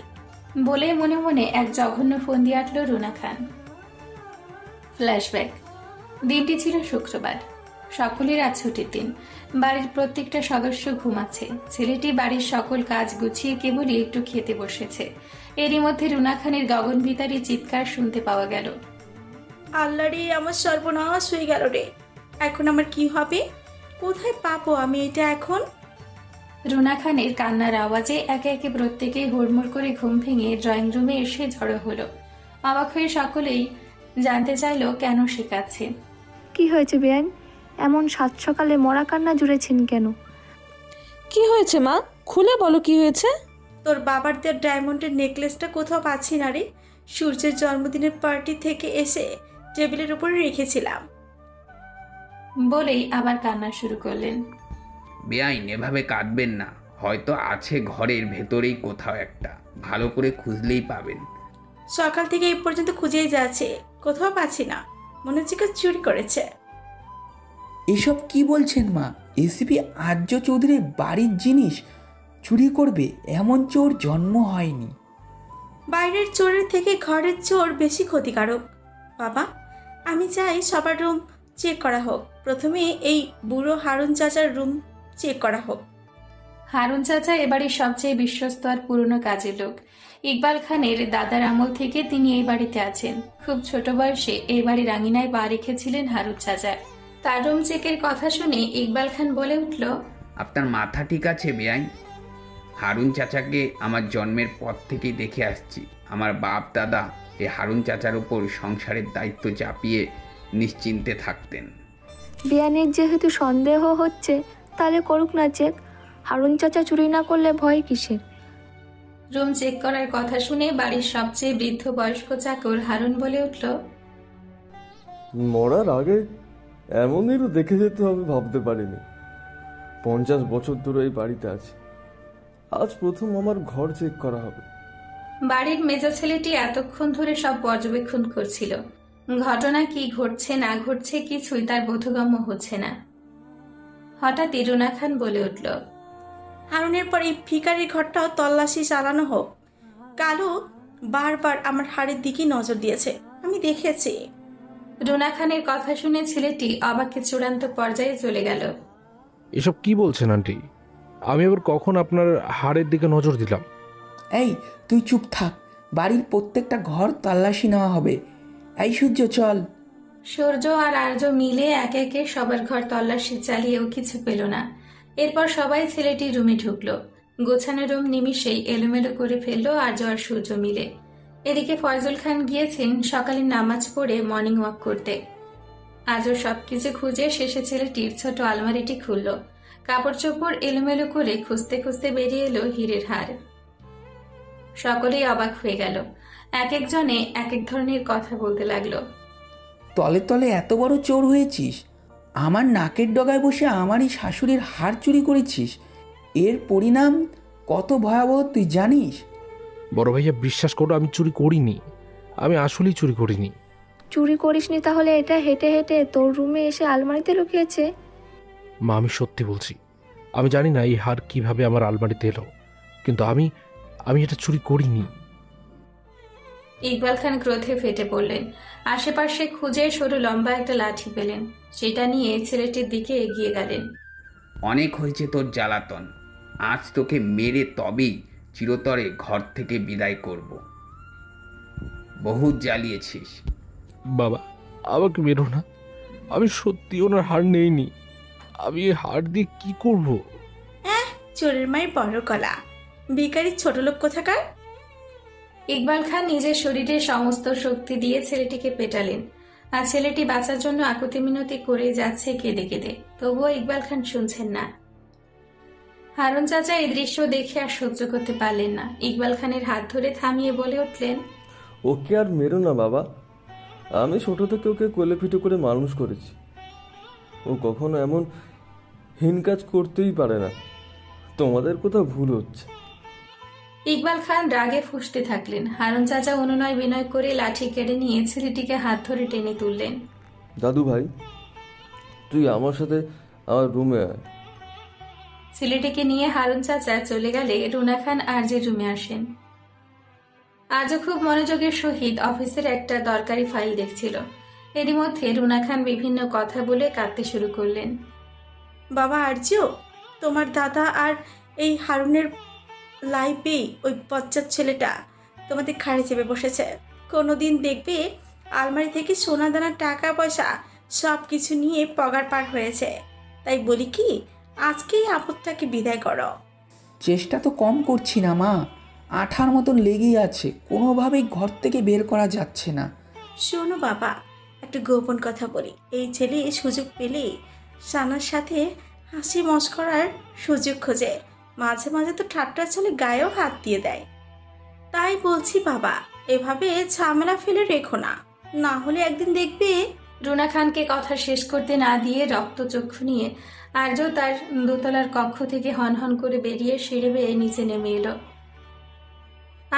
বলে মনে মনে এক জঘন্য ফোন দিয়ে আটল রুনা খান। ফ্ল্যাশব্যাক। দিনটি ছিল শুক্রবার, সকলের আজ ছুটির দিন। বাড়ির প্রত্যেকটা সদস্য ঘুমাচ্ছে। ছেলেটি বাড়ির সকল কাজ গুছিয়ে কেবলই একটু খেতে বসেছে। এরই মধ্যে রুনা খানের গগনভিতারী চিৎকার শুনতে পাওয়া গেল। আল্লাহ রে, আমার সর্বনাশ হয়ে গেল রে, এখন আমার কি হবে? কোথায় পাবো আমি এটা এখন? রুনা খানের কান্নার আওয়াজে একে একে প্রত্যেকেই হুড়মুড় করে ঘুম ভেঙে ড্রয়িং রুমে এসে জড়ো হলো। অবাক হয়ে সকলেই জানতে চাইলো কেন সে কাঁদছে। কি হয়েছে বেআইন? এমন সাত সকালে মরা কান্না জুড়েছেন কেন? কি হয়েছে মা, খুলে বলো কি হয়েছে। তোর বাবার দেওয়া ডায়মন্ডের নেকলেসটা কোথাও পাচ্ছি না রে। সূর্যের জন্মদিনের পার্টি থেকে এসে টেবিলের উপরে রেখেছিলাম বলেই আবার কান্না শুরু করলেন। বেআইন, এভাবে কাঁদবেন না। হয়তো আছে ঘরের ভেতরেই কোথাও একটা, ভালো করে খুঁজলেই পাবেন। সকাল থেকে এই পর্যন্ত খুঁজেই যাচ্ছে, কোথাও পাচ্ছি না। মনে হচ্ছে কেউ চুরি করেছে। এসব কি বলছেন মা? এসিপি আর্য চৌধুরীর বাড়ির জিনিস চুরি করবে এমন চোর জন্ম হয়নি। বাইরের চোরের থেকে ঘরের চোর বেশি ক্ষতিকারক। বাবা, আমি চাই সবার রুম চেক করা হোক। প্রথমে এই বুড়ো হারুন চাচার রুম চেক করা হোক। হারুন চাচা এবাড়ির সবচেয়ে বিশ্বস্ত আর পুরনো কাজের লোক। ইকবাল খানের দাদার আমল থেকে তিনি এই বাড়িতে আছেন। খুব ছোট বয়সে এই বাড়ির আঙিনায় পা রেখেছিলেন হারুন চাচা। তার রুম চেকের কথা শুনে ইকবাল খান বলে উঠল, আপনার মাথা ঠিক আছে বেআইন? হারুন চাচাকে আমার জন্মের পর থেকেই দেখে আসছি। আমার বাপ দাদা এই হারুন চাচার উপর সংসারের দায়িত্ব চাপিয়ে নিশ্চিন্তে থাকতেন। বেআইনের যেহেতু সন্দেহ হচ্ছে, তাহলে করুক না চেক। হারুন চাচা চুরি না করলে ভয় কিসের? রুম চেক করার কথা শুনে বাড়ির সবচেয়ে বৃদ্ধ বয়স্ক চাকর হারুন বলে উঠল, মরার আগে এমনইরও দেখে যেতে হবে ভাবতে পারিনি। 50 বছর ধরে এই বাড়িতে আছি, আজ প্রথম আমার ঘর চেক করা হবে। বাড়ির মেজো ছেলেটি এতক্ষণ ধরে সব পর্যবেক্ষণ করছিল। ঘটনা কি ঘটছে না ঘটছে কিছুই তার বোধগম্য হচ্ছে না। হঠাৎই রুনা খান বলে উঠল, হারুনের পর এই ভিখারির ঘরটাও তল্লাশি চালানো হোক। কালো বারবার আমার হাড়ের দিকে নজর দিয়েছে, আমি দেখেছি। রুনা খানের কথা শুনে ছেলেটি অবাকে চূড়ান্ত পর্যায়ে চলে গেল। এসব কি বলছেন আন্টি? আমি আবার কখন আপনার হাড়ের দিকে নজর দিলাম? এই তুই চুপ থাক, বাড়ির প্রত্যেকটা ঘর তল্লাশি নেওয়া হবে। এই সূর্য চল। সূর্য আর আর্য মিলে একে একে সবার ঘর তল্লাশি চালিয়েও কিছু পেল না। এরপর সবাই ছেলেটির রুমে ঢুকলো। গোছানো রুম নিমিষেই এলোমেলো করে ফেললো আর্য আর সূর্য মিলে। এদিকে ফয়জুল খান গিয়েছেন সকালে নামাজ পড়ে মর্নিং ওয়াক করতে। আর্য সবকিছু খুঁজে শেষে ছেলেটির ছোট আলমারিটি খুলল। কাপড় চোপড় এলোমেলো করে খুঁজতে খুঁজতে বেরিয়ে এলো হীরের হার। সকলেই অবাক হয়ে গেল। এক একজনে এক এক ধরনের কথা বলতে লাগলো। তলে তলে এত বড় চোর হয়েছিস? আমার নাকের ডগায় বসে আমারই শাশুড়ির হার চুরি করেছিস। এর পরিণাম কত ভয়াবহ তুই জানিস? বড় ভাইয়া, বিশ্বাস করো, আমি চুরি করিনি। আমি আসলেই চুরি করিনি। চুরি করিসনি তাহলে এটা হেঁটে হেঁটে তোর রুমে এসে আলমারিতে লুকিয়েছে? মা, আমি সত্যি বলছি। আমি জানি না এই হার কিভাবে আমার আলমারিতে এলো, কিন্তু আমি এটা চুরি করিনি। ইকবাল খান ক্রোধে ফেটে পড়লেন। আশেপাশে খুঁজে সরু লম্বা একটা লাঠি পেলেন। সেটা নিয়ে ছেলেটির দিকে এগিয়ে গেলেন। অনেক হয়েছে তোর জ্বালাতন, আজ তোকে মেরে তবেই চিরতরে ঘর থেকে বিদায় করব। বহুত জ্বালিয়েছিস। বাবা, আমাকে মেরো না। আমি সত্যি ওনার হার নেইনি। আমি এই হার দিয়ে কি করব? চোরের মায়ের বড় গলা, ভিখারির ছোট লোক কোথাকার। ইকবাল খান নিজের শরীরের সমস্ত শক্তি দিয়ে ছেলেটিকে পেটালেন। আর ছেলেটি বাঁচার জন্য আকুতি মিনতি করে যাচ্ছে কেঁদে কেঁদে। তবুও ইকবাল খান শুনছেন না। হারুন চাচা এই দৃশ্য দেখে আর সহ্য করতে পারলেন না। ইকবাল খানের হাত ধরে থামিয়ে বলে উঠলেন, ওকে আর মেরো না বাবা। আমি ছোট থেকে ওকে কোলে পিঠে করে মানুষ করেছি। ও কখনো এমন হীন কাজ করতেই পারে না। তোমাদের কোথাও ভুল হচ্ছে। ইকবাল খান রাগে ফুঁসতে থাকলেন। হারুন চাচা অনুনয় বিনয় করে লাঠি কেড়ে নিয়ে ছেলেটিকে হাত ধরে টেনে তুললেন। দাদু ভাই, তুই আমার সাথে আমার রুমে আয়। ছেলেটিকে নিয়ে হারুন চাচা চলে গেলে রুনা খান আরজের রুমে আসেন। আজও খুব মনোযোগের সহিত অফিসের একটা দরকারি ফাইল দেখছিল। এরই মধ্যে রুনা খান বিভিন্ন কথা বলে কাঁদতে শুরু করলেন। বাবা আর্য, তোমার দাদা আর এই হারুনের লাইফে ওই বচ্চার ছেলেটা তোমাদের ঘাড়ে চেপে বসেছে। কোনোদিন দেখবে আলমারি থেকে সোনা দানা টাকা পয়সা সব কিছু নিয়ে পগার পার হয়েছে। তাই বলি কি, আজকেই আপদটাকে বিদায় করো। চেষ্টা তো কম করছি না মা, আঠার মতন লেগেই আছে, কোনোভাবেই ঘর থেকে বের করা যাচ্ছে না। শোনো বাবা, একটা গোপন কথা বলি। এই ছেলে সুযোগ পেলে সানার সাথে হাসি মস্করার সুযোগ খোঁজে, মাঝে মাঝে তো ঠাট্টার ছলে গায়েও হাত দিয়ে দেয়। তাই বলছি বাবা, এভাবে ঝামেলা ফেলে রেখো না, না হলে একদিন দেখবে। রুনা খানকে কথা শেষ করতে না দিয়ে রক্তচক্ষু নিয়ে আর্য তার দোতলার কক্ষ থেকে হনহন করে বেরিয়ে সিঁড়ি বেয়ে নিচে নেমে এলো।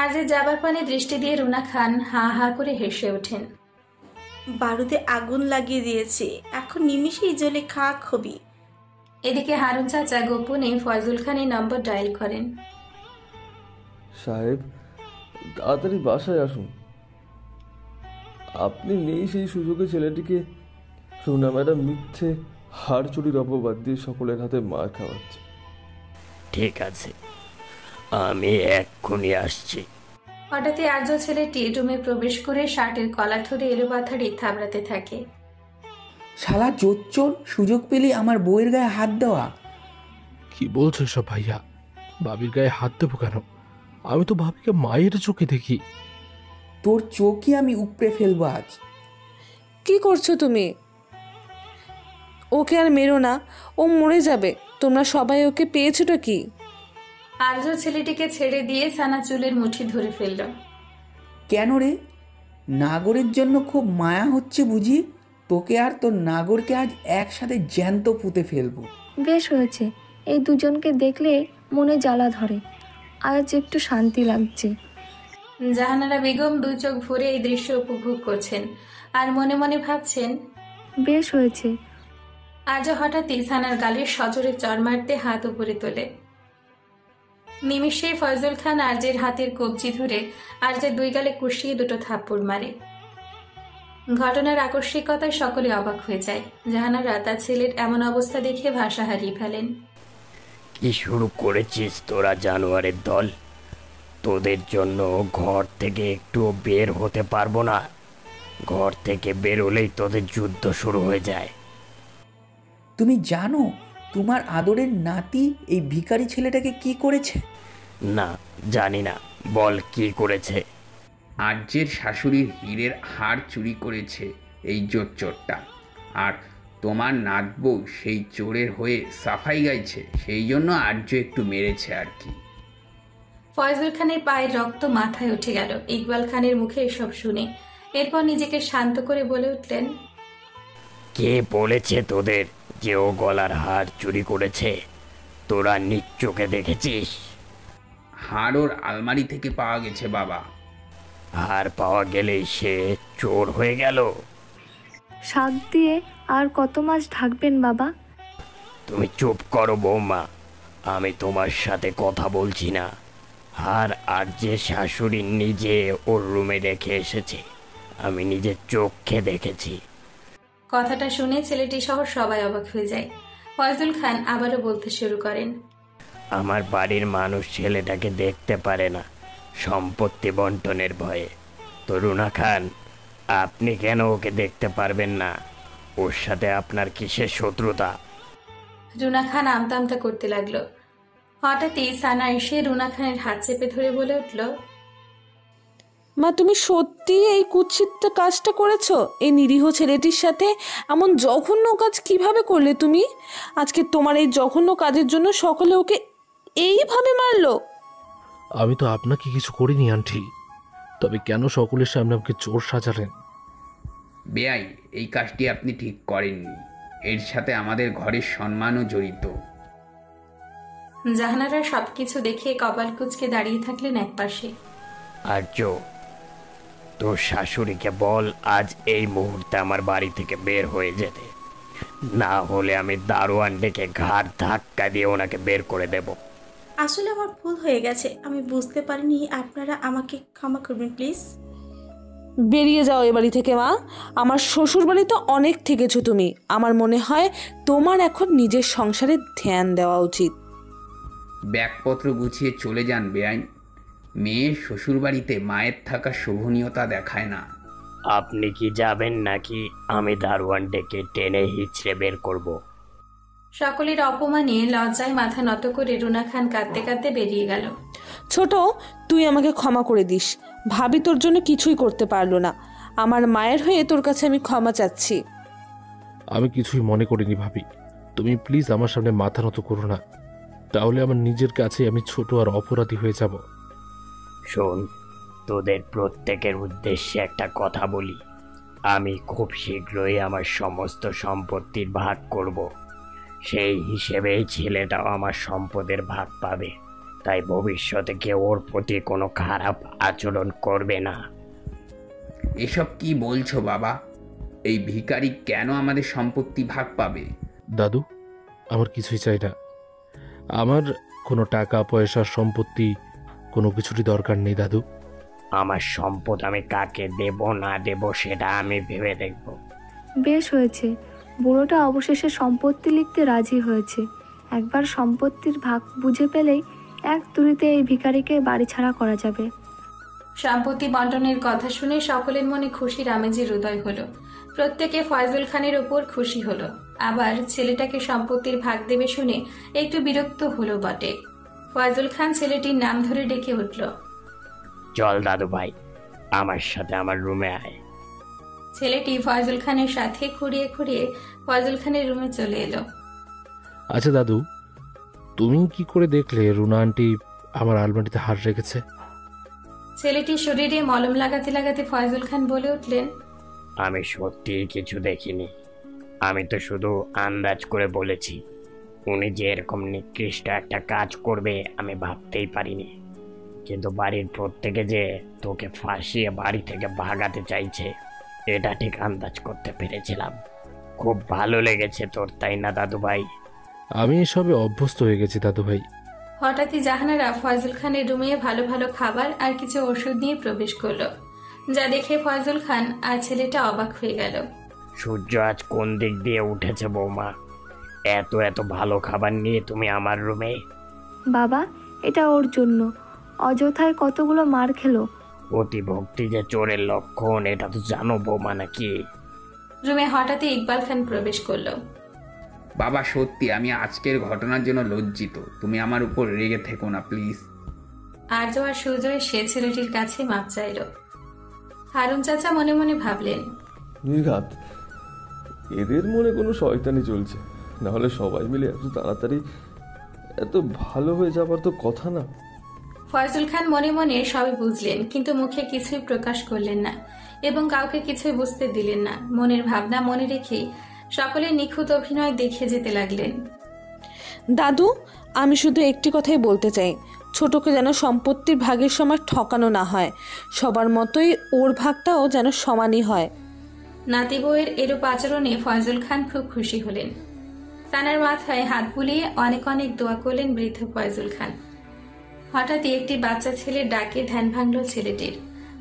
আর্যের যাবার পানে দৃষ্টি দিয়ে রুনা খান হা হা করে হেসে ওঠেন। বারুদে আগুন লাগিয়ে দিয়েছে, এখন নিমিষেই জ্বলে খাক হবি। এদিকে হারুন চাচা গোপনে ফয়জুল খানের নম্বর ডায়াল করেন। সাহেব, তাড়াতাড়ি বাসায় আসুন। আপনি নেই সেই সুযোগে ছেলেটিকে রুনা ম্যাডাম মিথ্যে হাড় চুরির অপবাদ দিয়ে সকলের হাতে মার খাওয়াচ্ছে। ঠিক আছে, আমি এক্ষুনি আসছি। হঠাৎই আর্য ছেলেটি রুমে প্রবেশ করে শার্টের কলার ধরে এলোপাথাড়ি থাবড়াতে থাকে। শালা জোচ্চোর, সুযোগ পেলে আমার বউয়ের গায়ে হাত দেওয়া। কি বলছো এসব ভাইয়া? ভাবির গায়ে হাত দেবো কেন? আমি তো ভাবিকে মায়ের চোখে দেখি। তোর চোখই আমি উপড়ে ফেলবো আজ। কি করছো তুমি? ওকে আর মেরো না, ও মরে যাবে। তোমরা সবাই ওকে পেয়েছোটা কি? আর্য ছেলেটিকে ছেড়ে দিয়ে সানা চুলের মুঠি ধরে ফেলল। কেন রে? নাগরের জন্য খুব মায়া হচ্ছে বুঝি? তোকে আর তোর নাগরকে আজ একসাথে জ্যান্ত পুঁতে ফেলবো। বেশ হয়েছে, এই দুজনকে দেখলে মনে জ্বালা ধরে, আজ একটু শান্তি লাগছে। জাহানারা বেগম দুই চোখ ভরে এই দৃশ্য উপভোগ করছেন আর মনে মনে ভাবছেন, বেশ হয়েছে। আর্য হঠাৎই সানার গালের সজোরে চড় মারতে হাত উপরে তোলে। নিমিষে ফয়জুল খান আর্যের হাতের কবজি ধরে আর্যের দুই গালে কুষিয়ে দুটো থাপ্পড় মারে। ঘটনার আকস্মিকতায় সকলে অবাক হয়ে যায়। জাহানারা তার ছেলের এমন অবস্থা দেখে ভাষা হারিয়ে ফেলেন। কি শুরু করেছিস তোরা জানোয়ারের দল? তোদের জন্য ঘর থেকে একটু বের হতে পারবো না। ঘর থেকে বেরোলেই তোদের যুদ্ধ শুরু হয়ে যায়। তুমি জানো তোমার আদরের নাতি এই ভিখারি ছেলেটাকে কি করেছে? না, জানি না, বল কি করেছে। আর্যের শাশুড়ির হীরের হাড় চুরি করেছে এই জোচ্চোরটা, আর তোমার নাতবউ সেই চোরের হয়ে সাফাই গাইছে, সেই জন্য আর্য একটু মেরেছে আর কি। ফয়জুল খানের পায়ের রক্ত মাথায় উঠে গেল ইকবাল খানের মুখে এসব শুনে। এরপর নিজেকে শান্ত করে বলে উঠলেন, কে বলেছে তোদের যে ও গলার হার চুরি করেছে? তোরা নিজ চোখে দেখেছিস? হাড় ওর আলমারি থেকে পাওয়া গেছে বাবা। হার পাওয়া গেলেই সে চোর হয়ে গেল? শাক দিয়ে আর কত মাছ ঢাকবেন বাবা? তুমি চুপ করো বৌমা, আমি তোমার সাথে কথা বলছি না। হার আর যে শাশুড়ি নিজে ওর রুমে রেখে এসেছে, আমি নিজের চোখে দেখেছি। কথাটা শুনে ছেলেটি সহ সবাই অবাক হয়ে যায়। ফয়জুল খান আবারও বলতে শুরু করেন, আমার বাড়ির মানুষ ছেলেটাকে দেখতে পারে না সম্পত্তি বন্টনের ভয়ে। তো রুনা খান, আপনি কেন ওকে দেখতে পারবেন না? ওর সাথে আপনার কিসের শত্রুতা? রুনা খান আমতা আমতা করতে লাগলো। হঠাৎই সানা এসে রুনা খানের হাত চেপে ধরে বলে উঠল, মা, তুমি সত্যি এই কুৎসিত কাজটা করেছো? এই নিরীহ ছেলেটির সাথে এমন জঘন্য কাজ কিভাবে করলে তুমি? আজকে তোমার এই জঘন্য কাজের জন্য সকলে ওকে এইভাবে মারলো। আমি তো আপনাকে কিছু করিনি আন্টি, তবে কেন সকলের সামনে আমাকে চোর সাজালেন? বেয়াই, এই কাজটি আপনি ঠিক করেননি। এর সাথে আমাদের ঘরের সম্মানও জড়িত। জাহানারা সবকিছু দেখে কপাল কুঁচকে দাঁড়িয়ে থাকলেন একপাশে। আর্য, তোর শাশুড়িকে বল আজ এই মুহূর্তে আমার বাড়ি থেকে বের হয়ে যেতে, না হলে আমি দারোয়ান ডেকে ঘাড় ধাক্কা দিয়ে ওনাকে বের করে দেব। আসলে আমার ভুল হয়ে গেছে, আমি বুঝতে পারিনি। আপনারা আমাকে ক্ষমা করবেন প্লিজ। বেরিয়ে যাও এ বাড়ি থেকে মা। আমার শ্বশুর বাড়িতে অনেক থেকেছো তুমি। আমার মনে হয় তোমার এখন নিজের সংসারে ধ্যান দেওয়া উচিত। ব্যাগপত্র গুছিয়ে চলে যান বেআইন। মেয়ের শ্বশুরবাড়িতে মায়ের থাকা শোভনীয়তা দেখায় না। আপনি কি যাবেন নাকি আমি দারোয়ান ডেকে টেনে হিচড়ে বের করব? সকলের অপমানে লজ্জায় মাথা নত করে রুনা খান কাঁদতে কাঁদতে বেরিয়ে গেল। ছোট, তুই আমাকে ক্ষমা করে দিস। ভাবি তোর জন্য কিছুই করতে পারলো না। আমার মায়ের হয়ে তোর কাছে আমি ক্ষমা চাচ্ছি। আমি কিছুই মনে করিনি ভাবি। তুমি প্লিজ আমার সামনে মাথা নত করো না, তাহলে আমার নিজের কাছে আমি ছোট আর অপরাধী হয়ে যাব। শোন, তোদের প্রত্যেকের উদ্দেশ্যে একটা কথা বলি। আমি খুব শীঘ্রই আমার সমস্ত সম্পত্তির ভাগ করব। সেই হিসেবে ছেলেটাও আমার সম্পদের ভাগ পাবে। তাই ভবিষ্যতে কেউ ওর প্রতি কোনো খারাপ আচরণ করবে না। এসব কি বলছো বাবা? এই ভিখারি কেন আমাদের সম্পত্তি ভাগ পাবে? দাদু, আমার কিছুই চাই না। আমার কোনো টাকা পয়সা সম্পত্তি কোনো কিছুরই দরকার নেই দাদু। আমার সম্পদ আমি কাকে দেব না দেব সেটা আমি ভেবে দেখব। বেশ হয়েছে, বুড়োটা অবশেষে সম্পত্তি লিখতে রাজি হয়েছে। একবার সম্পত্তির ভাগ বুঝে পেলেই এক তুড়িতে এই ভিখারিকে বাড়ি ছাড়া করা যাবে। সম্পত্তি বন্টনের কথা শুনে সকলের মনে খুশির আমেজের উদয় হলো। প্রত্যেকে ফয়জুল খানের উপর খুশি হলো। আবার ছেলেটাকে সম্পত্তির ভাগ দেবে শুনে একটু বিরক্ত হলো বটে। ফয়জুল খান ছেলেটির নাম ধরে ডেকে উঠল, চল দাদু ভাই, আমার সাথে আমার রুমে আয়। ছেলেটি ফয়জুল খানের সাথে খুঁড়িয়ে খুঁড়িয়ে ফয়জুল খানের রুমে চলে এলো। আচ্ছা দাদু, তুমি কি করে দেখলে রুনা আন্টি আমার আলমারিতে হার রেখেছে? ছেলেটির শরীরে মলম লাগাতে লাগাতে ফয়জুল খান বলে উঠলেন, আমি সত্যিই কিছু দেখিনি। আমি তো শুধু আন্দাজ করে বলেছি। উনি যে এরকম নিকৃষ্ট একটা কাজ করবে আমি ভাবতেই পারিনি। কিন্তু বাড়ির প্রত্যেকে যে তোকে ফাঁসিয়ে বাড়ি থেকে ভাগাতে চাইছে এটা ঠিক আন্দাজ করতে পেরেছিলাম। খুব ভালো লেগেছে তোর, তাই না দাদু ভাই? আমি এসবে অভ্যস্ত হয়ে গেছি দাদু ভাই। হঠাৎই জাহানারা ফয়জুল খানের রুমে ভালো ভালো খাবার আর কিছু ওষুধ নিয়ে প্রবেশ করলো, যা দেখে ফয়জুল খান আর ছেলেটা অবাক হয়ে গেল। সূর্য আজ কোন দিক দিয়ে উঠেছে বৌমা? এত এত ভালো খাবার নিয়ে তুমি আমার রুমে? বাবা, এটা ওর জন্য। অযথায় কতগুলো মার খেলো। অতি ভক্তি যে চোরের লক্ষণ, এটা তো জানো বৌমা নাকি? রুমে হঠাৎই ইকবাল খান প্রবেশ করলো। বাবা সত্যি আমি আজকের ঘটনার জন্য লজ্জিত। তুমি আমার উপর রেগে থেকো না প্লিজ। আর্য আর সূর্য এসে ছেলেটির কাছে মাপ চাইল। হারুন চাচা মনে মনে ভাবলেন, নির্ঘাত, এদের মনে কোনো শয়তানি চলছে, নাহলে সবাই মিলে এত তাড়াতাড়ি এত ভালো হয়ে যাবার তো কথা না। ফয়জুল খান মনে মনে সবই বুঝলেন, কিন্তু মুখে কিছুই প্রকাশ করলেন না এবং কাউকে কিছুই বুঝতে দিলেন না। মনের ভাবনা মনে রেখে সকলে নিখুঁত অভিনয় দেখে যেতে লাগলেন। দাদু, আমি শুধু একটি কথাই বলতে চাই, ছোটকে যেন সম্পত্তির ভাগের সময় ঠকানো না হয়। সবার মতোই ওর ভাগটাও যেন সমানই হয়। নাতি বউয়ের এরূপ আচরণে ফয়জুল খান খুব খুশি হলেন। কানার মাথায় হাত বুলিয়ে অনেক অনেক দোয়া করলেন বৃদ্ধ ফয়জুল খান। হঠাৎই একটি বাচ্চা ছেলের ডাকে ধ্যান ভাঙল ছেলেটির।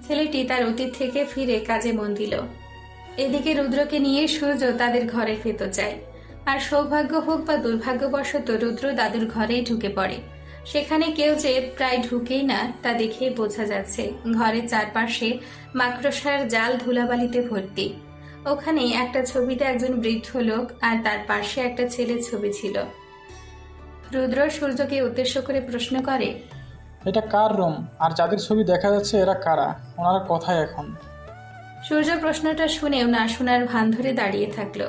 ছেলেটি তার অতীত থেকে ফিরে কাজে মন দিল। এদিকে রুদ্রকে নিয়ে সূর্য তাদের ঘরে ফেরত যায়। আর সৌভাগ্য হোক বা দুর্ভাগ্যবশত রুদ্র দাদুর ঘরেই ঢুকে পড়ে। সেখানে কেউ যে প্রায় ঢুকেই না তা দেখেই বোঝা যাচ্ছে। ঘরের চারপাশে মাকড়সার জাল ধুলাবালিতে ভর্তি। ওখানে একটা ছবিতে একজন বৃদ্ধ লোক আর তার পাশে একটা ছেলের ছবি ছিল। রুদ্র সূর্যকে উদ্দেশ্য করে প্রশ্ন করে, এটা কার রুম? আর যাদের ছবি দেখা যাচ্ছে এরা কারা? ওনারা কোথায় এখন? সূর্য প্রশ্নটা শুনেও না শোনার ভান ধরে দাঁড়িয়ে থাকলো।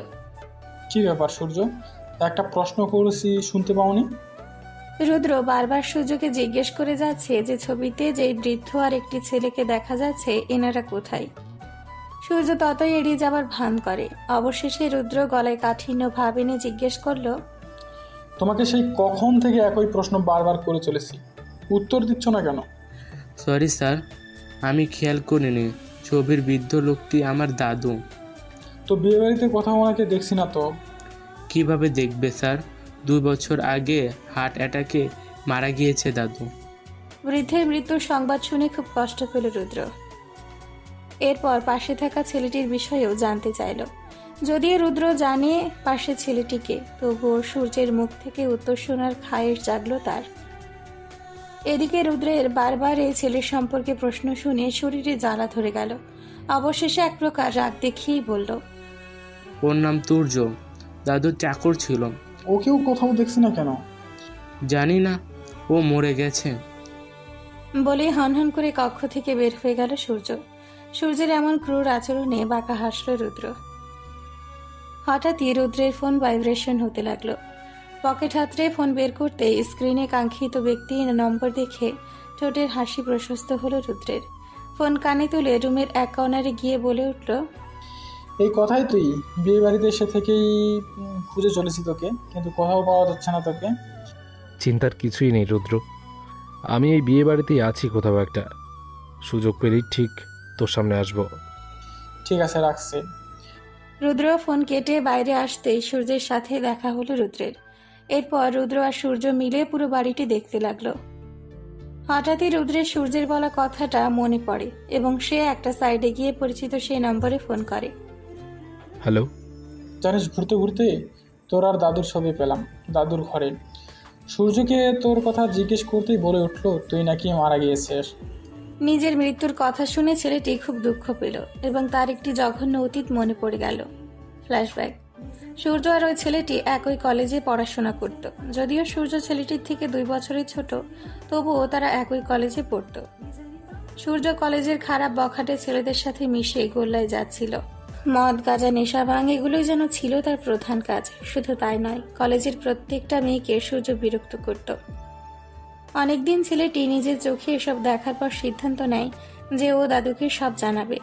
কি ব্যাপার সূর্য, একটা প্রশ্ন করেছি শুনতে পাওনি? রুদ্র বারবার সূর্যকে জিজ্ঞেস করে যাচ্ছে যে ছবিতে যেই বৃদ্ধ আর একটি ছেলেকে দেখা যাচ্ছে এনারা কোথায়। সূর্য ততই এড়িয়ে যাবার ভান করে। অবশেষে রুদ্র গলায় কাঠিন্য ভাব এনে জিজ্ঞেস করলো, তোমাকে সেই কখন থেকে একই প্রশ্ন বারবার করে চলেছি, উত্তর দিচ্ছ না কেন? সরি স্যার, আমি খেয়াল করিনি ছবির বৃদ্ধ লোকটি আমার দাদু। তো বিয়ে বাড়িতে কোথাও ওনাকে দেখছি না তো। কিভাবে দেখবে স্যার? 2 বছর আগে হার্ট অ্যাটাকে মারা গিয়েছে দাদু। বৃদ্ধের মৃত্যুর সংবাদ শুনে খুব কষ্ট পেল রুদ্র। এরপর পাশে থাকা ছেলেটির বিষয়েও জানতে চাইল। যদিও রুদ্র জানে পাশে ছেলেটিকে, তবুও সূর্যের মুখ থেকে উত্তর শোনার খায়েশ জাগলো তার। এদিকে রুদ্রের বারবার এই ছেলের সম্পর্কে প্রশ্ন শুনে শরীরে জ্বালা ধরে গেল। অবশেষে এক প্রকার রাগ দেখিয়েই বলল, ওর নাম তুর্য, দাদুর চাকর ছিল। ওকেও কোথাও দেখছি না কেন? জানি না, ও মরে গেছে। বলে হনহন করে কক্ষ থেকে বের হয়ে গেল সূর্য। সূর্যের এমন ক্রূর আচরণে বাঁকা হাসল রুদ্র। হঠাৎই রুদ্রের ফোন ভাইব্রেশন হতে লাগলো। পকেট হাতড়ে ফোন বের করতে স্ক্রিনে কাঙ্ক্ষিত ব্যক্তির নম্বর দেখে ঠোঁটের হাসি প্রশস্ত হলো রুদ্রের। ফোন কানে তুলে রুমের এক কর্নারে গিয়ে বলে উঠল, এই কথাই তুই? বিয়ে বাড়িতে এসে থেকেই খুঁজে চলেছি তোকে, কিন্তু কোথাও পাওয়া যাচ্ছে না তোকে। চিন্তার কিছুই নেই রুদ্র, আমি এই বিয়ে বাড়িতেই আছি কোথাও একটা। সুযোগ পেলেই ঠিক তোর সামনে আসবো। ঠিক আছে, রাখছি। রুদ্র ফোন কেটে বাইরে আসতেই সূর্যের সাথে দেখা হলো রুদ্রের। এরপর রুদ্র আর সূর্য মিলে পুরো বাড়িটি দেখতে লাগলো। হঠাৎই রুদ্রের সূর্যের বলা কথাটা মনে পড়ে এবং সে একটা সাইডে গিয়ে পরিচিত সেই নম্বরে ফোন করে। হ্যালো। জানিস, ঘুরতে ঘুরতে তোর আর দাদুর ছবি পেলাম দাদুর ঘরে। সূর্যকে তোর কথা জিজ্ঞেস করতেই বলে উঠলো তুই নাকি মারা গিয়েছিস। নিজের মৃত্যুর কথা শুনে ছেলেটি খুব দুঃখ পেল এবং তার একটি জঘন্য অতীত মনে পড়ে গেল। ফ্ল্যাশব্যাক। সূর্য আর ওই ছেলেটি একই কলেজে পড়াশোনা করত। যদিও সূর্য ছেলেটির থেকে 2 বছরের ছোট, তবুও তারা একই কলেজে পড়ত। সূর্য কলেজের খারাপ বখাটে ছেলেদের সাথে মিশে গোল্লায় যাচ্ছিল। মদ, গাঁজা, নেশা, ভাঙ এগুলোই যেন ছিল তার প্রধান কাজ। শুধু তাই নয়, কলেজের প্রত্যেকটা মেয়েকে সূর্য বিরক্ত করত। অনেকদিন ছেলেটি নিজের চোখে এসব দেখার পর সিদ্ধান্ত নেয় যে ও দাদুকে সব জানাবে।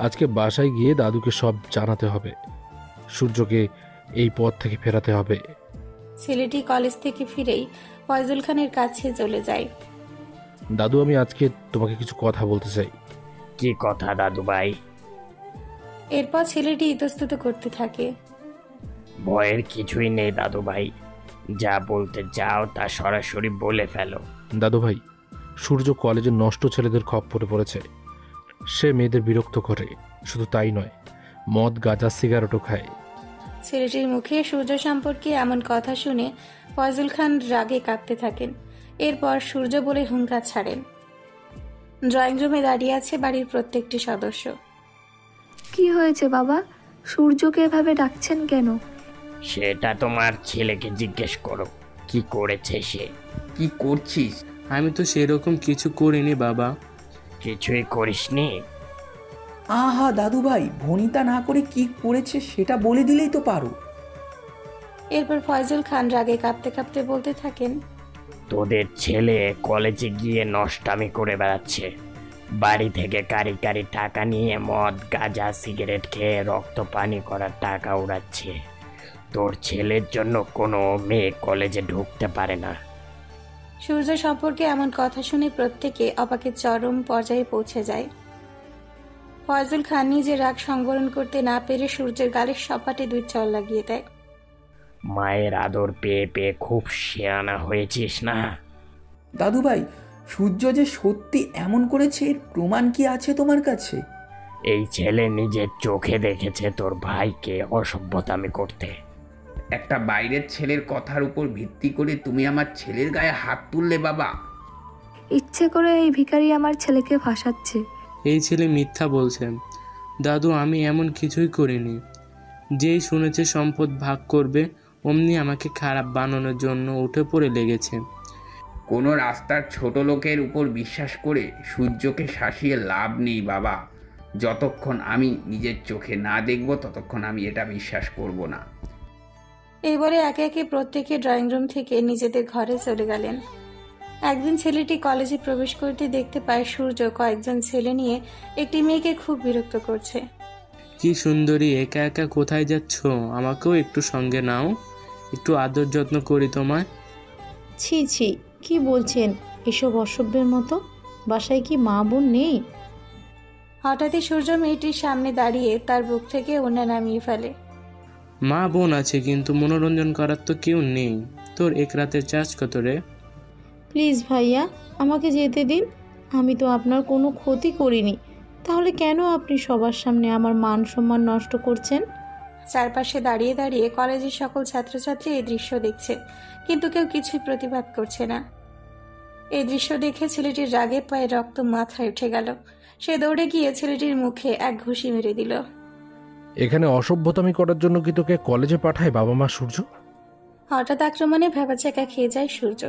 আজকে বাসায় গিয়ে দাদুকে সব জানাতে হবে। সূর্যকে এই পথ থেকে ফেরাতে হবে। ছেলেটি কলেজ থেকে ফিরেই ফয়জুল খানের কাছে চলে যায়। দাদু, আমি আজকে তোমাকে কিছু কথা বলতে চাই। কি কথা দাদু ভাই? এরপর ছেলেটি ইতস্তত করতে থাকে। ভয়ের কিছুই নেই দাদু ভাই, যা বলতে চাও তা সরাসরি বলে ফেলো। দাদু ভাই, সূর্য কলেজের নষ্ট ছেলেদের খপ্পরে পড়েছে। সে মেয়েদের বিরক্ত করে, শুধু তাই নয়, মদ, গাঁজা, সিগারেটও খায়। ছেলেটির মুখে সূর্য সম্পর্কে এমন কথা শুনে ফয়জুল খান রাগে কাঁপতে থাকেন। এরপর সূর্য বলে হুঙ্কার ছাড়েন। ড্রয়িং রুমে দাঁড়িয়ে আছে বাড়ির প্রত্যেকটি সদস্য। কি হয়েছে বাবা? সূর্যকে এভাবে ডাকছেন কেন? সেটা তোমার ছেলেকে জিজ্ঞেস করো, কি করেছে সে। কি করছিস? আমি তো সেরকম কিছু করিনি বাবা। কিছুই করিসনি? আহা দাদু ভাই, ভনিতা না করে কি করেছে সেটা বলে দিলেই তো পারো। এরপর ফয়জুল খান রাগে কাঁপতে কাঁপতে বলতে থাকেন, তোদের ছেলে কলেজে গিয়ে নষ্টামি করে বেড়াচ্ছে। বাড়ি থেকে কারি কারি টাকা নিয়ে মদ, গাঁজা, সিগারেট খেয়ে রক্ত পানি করার টাকা উড়াচ্ছে। তোর ছেলের জন্য কোনো মেয়ে কলেজে ঢুকতে পারে না। সূর্য সম্পর্কে এমন কথা শুনে প্রত্যেকে অবাকের চরম পর্যায়ে পৌঁছে যায়। ফয়জুল খান নিজের রাগ সংবরণ করতে না পেরে সূর্যের গালের সপাটে 2 চড় লাগিয়ে দেয়। মায়ের আদর পেয়ে পেয়ে খুব শেয়ানা হয়েছিস না? দাদু ভাই, সূর্য যে সত্যি এমন করেছে এর প্রমাণ কি আছে তোমার কাছে? এই ছেলে নিজের চোখে দেখেছে তোর ভাইকে অসভ্যতামি করতে। একটা বাইরের ছেলের কথার উপর ভিত্তি করে তুমি আমার ছেলের গায়ে হাত তুললে বাবা? ইচ্ছে করে এই ভিখারি আমার ছেলেকে ফাঁসাচ্ছে। এই ছেলে মিথ্যা বলছে। দাদু, আমি এমন কিছুই করিনি। যেই শুনেছে সম্পদ ভাগ করবে, অমনি আমাকে খারাপ বানানোর জন্য উঠে পড়ে লেগেছে। কোনো রাস্তার ছোট লোকের উপর বিশ্বাস করে সূর্যকে শাসিয়ে লাভ নেই বাবা। যতক্ষণ আমি নিজের চোখে না দেখব ততক্ষণ আমি এটা বিশ্বাস করব না। এই বলে একে একে প্রত্যেকে ড্রয়িং রুম থেকে নিজেদের ঘরে চলে গেলেন। একদিন ছেলেটি কলেজে প্রবেশ করতে দেখতে পায় সূর্য কয়েকজন ছেলে নিয়ে একটি মেয়েকে খুব বিরক্ত করছে। কি সুন্দরী, একা একা কোথায় যাচ্ছ? আমাকেও একটু সঙ্গে নাও, একটু আদর যত্ন করি তোমায়। ছি ছি, কি বলছেন এসব অসভ্যের মতো? বাসায় কি মা বোন নেই? হঠাৎই সূর্য মেয়েটির সামনে দাঁড়িয়ে তার বুক থেকে ওড়না নামিয়ে ফেলে। মা বোন আছে, কিন্তু মনোরঞ্জন করার তো কেউ নেই। তোর এক রাতের চার্জ কত রে? প্লিজ ভাইয়া, আমাকে যেতে দিন। আমি তো আপনার কোনো ক্ষতি করিনি, তাহলে কেন আপনি সবার সামনে আমার মান সম্মান নষ্ট করছেন? চারপাশে দাঁড়িয়ে দাঁড়িয়ে কলেজের সকল ছাত্রছাত্রী এই দৃশ্য দেখছে, কিন্তু কেউ কিছুই প্রতিবাদ করছে না। এই দৃশ্য দেখে ছেলেটির রাগে পায়ে রক্ত মাথায় উঠে গেল। সে দৌড়ে গিয়ে ছেলেটির মুখে এক ঘুষি মেরে দিল। এখানে অসভ্যতামি করার জন্য কি তোকে কলেজে পাঠায় বাবা মা সূর্য? হঠাৎ আক্রমণে ভেবাচাকা খেয়ে যায় সূর্য।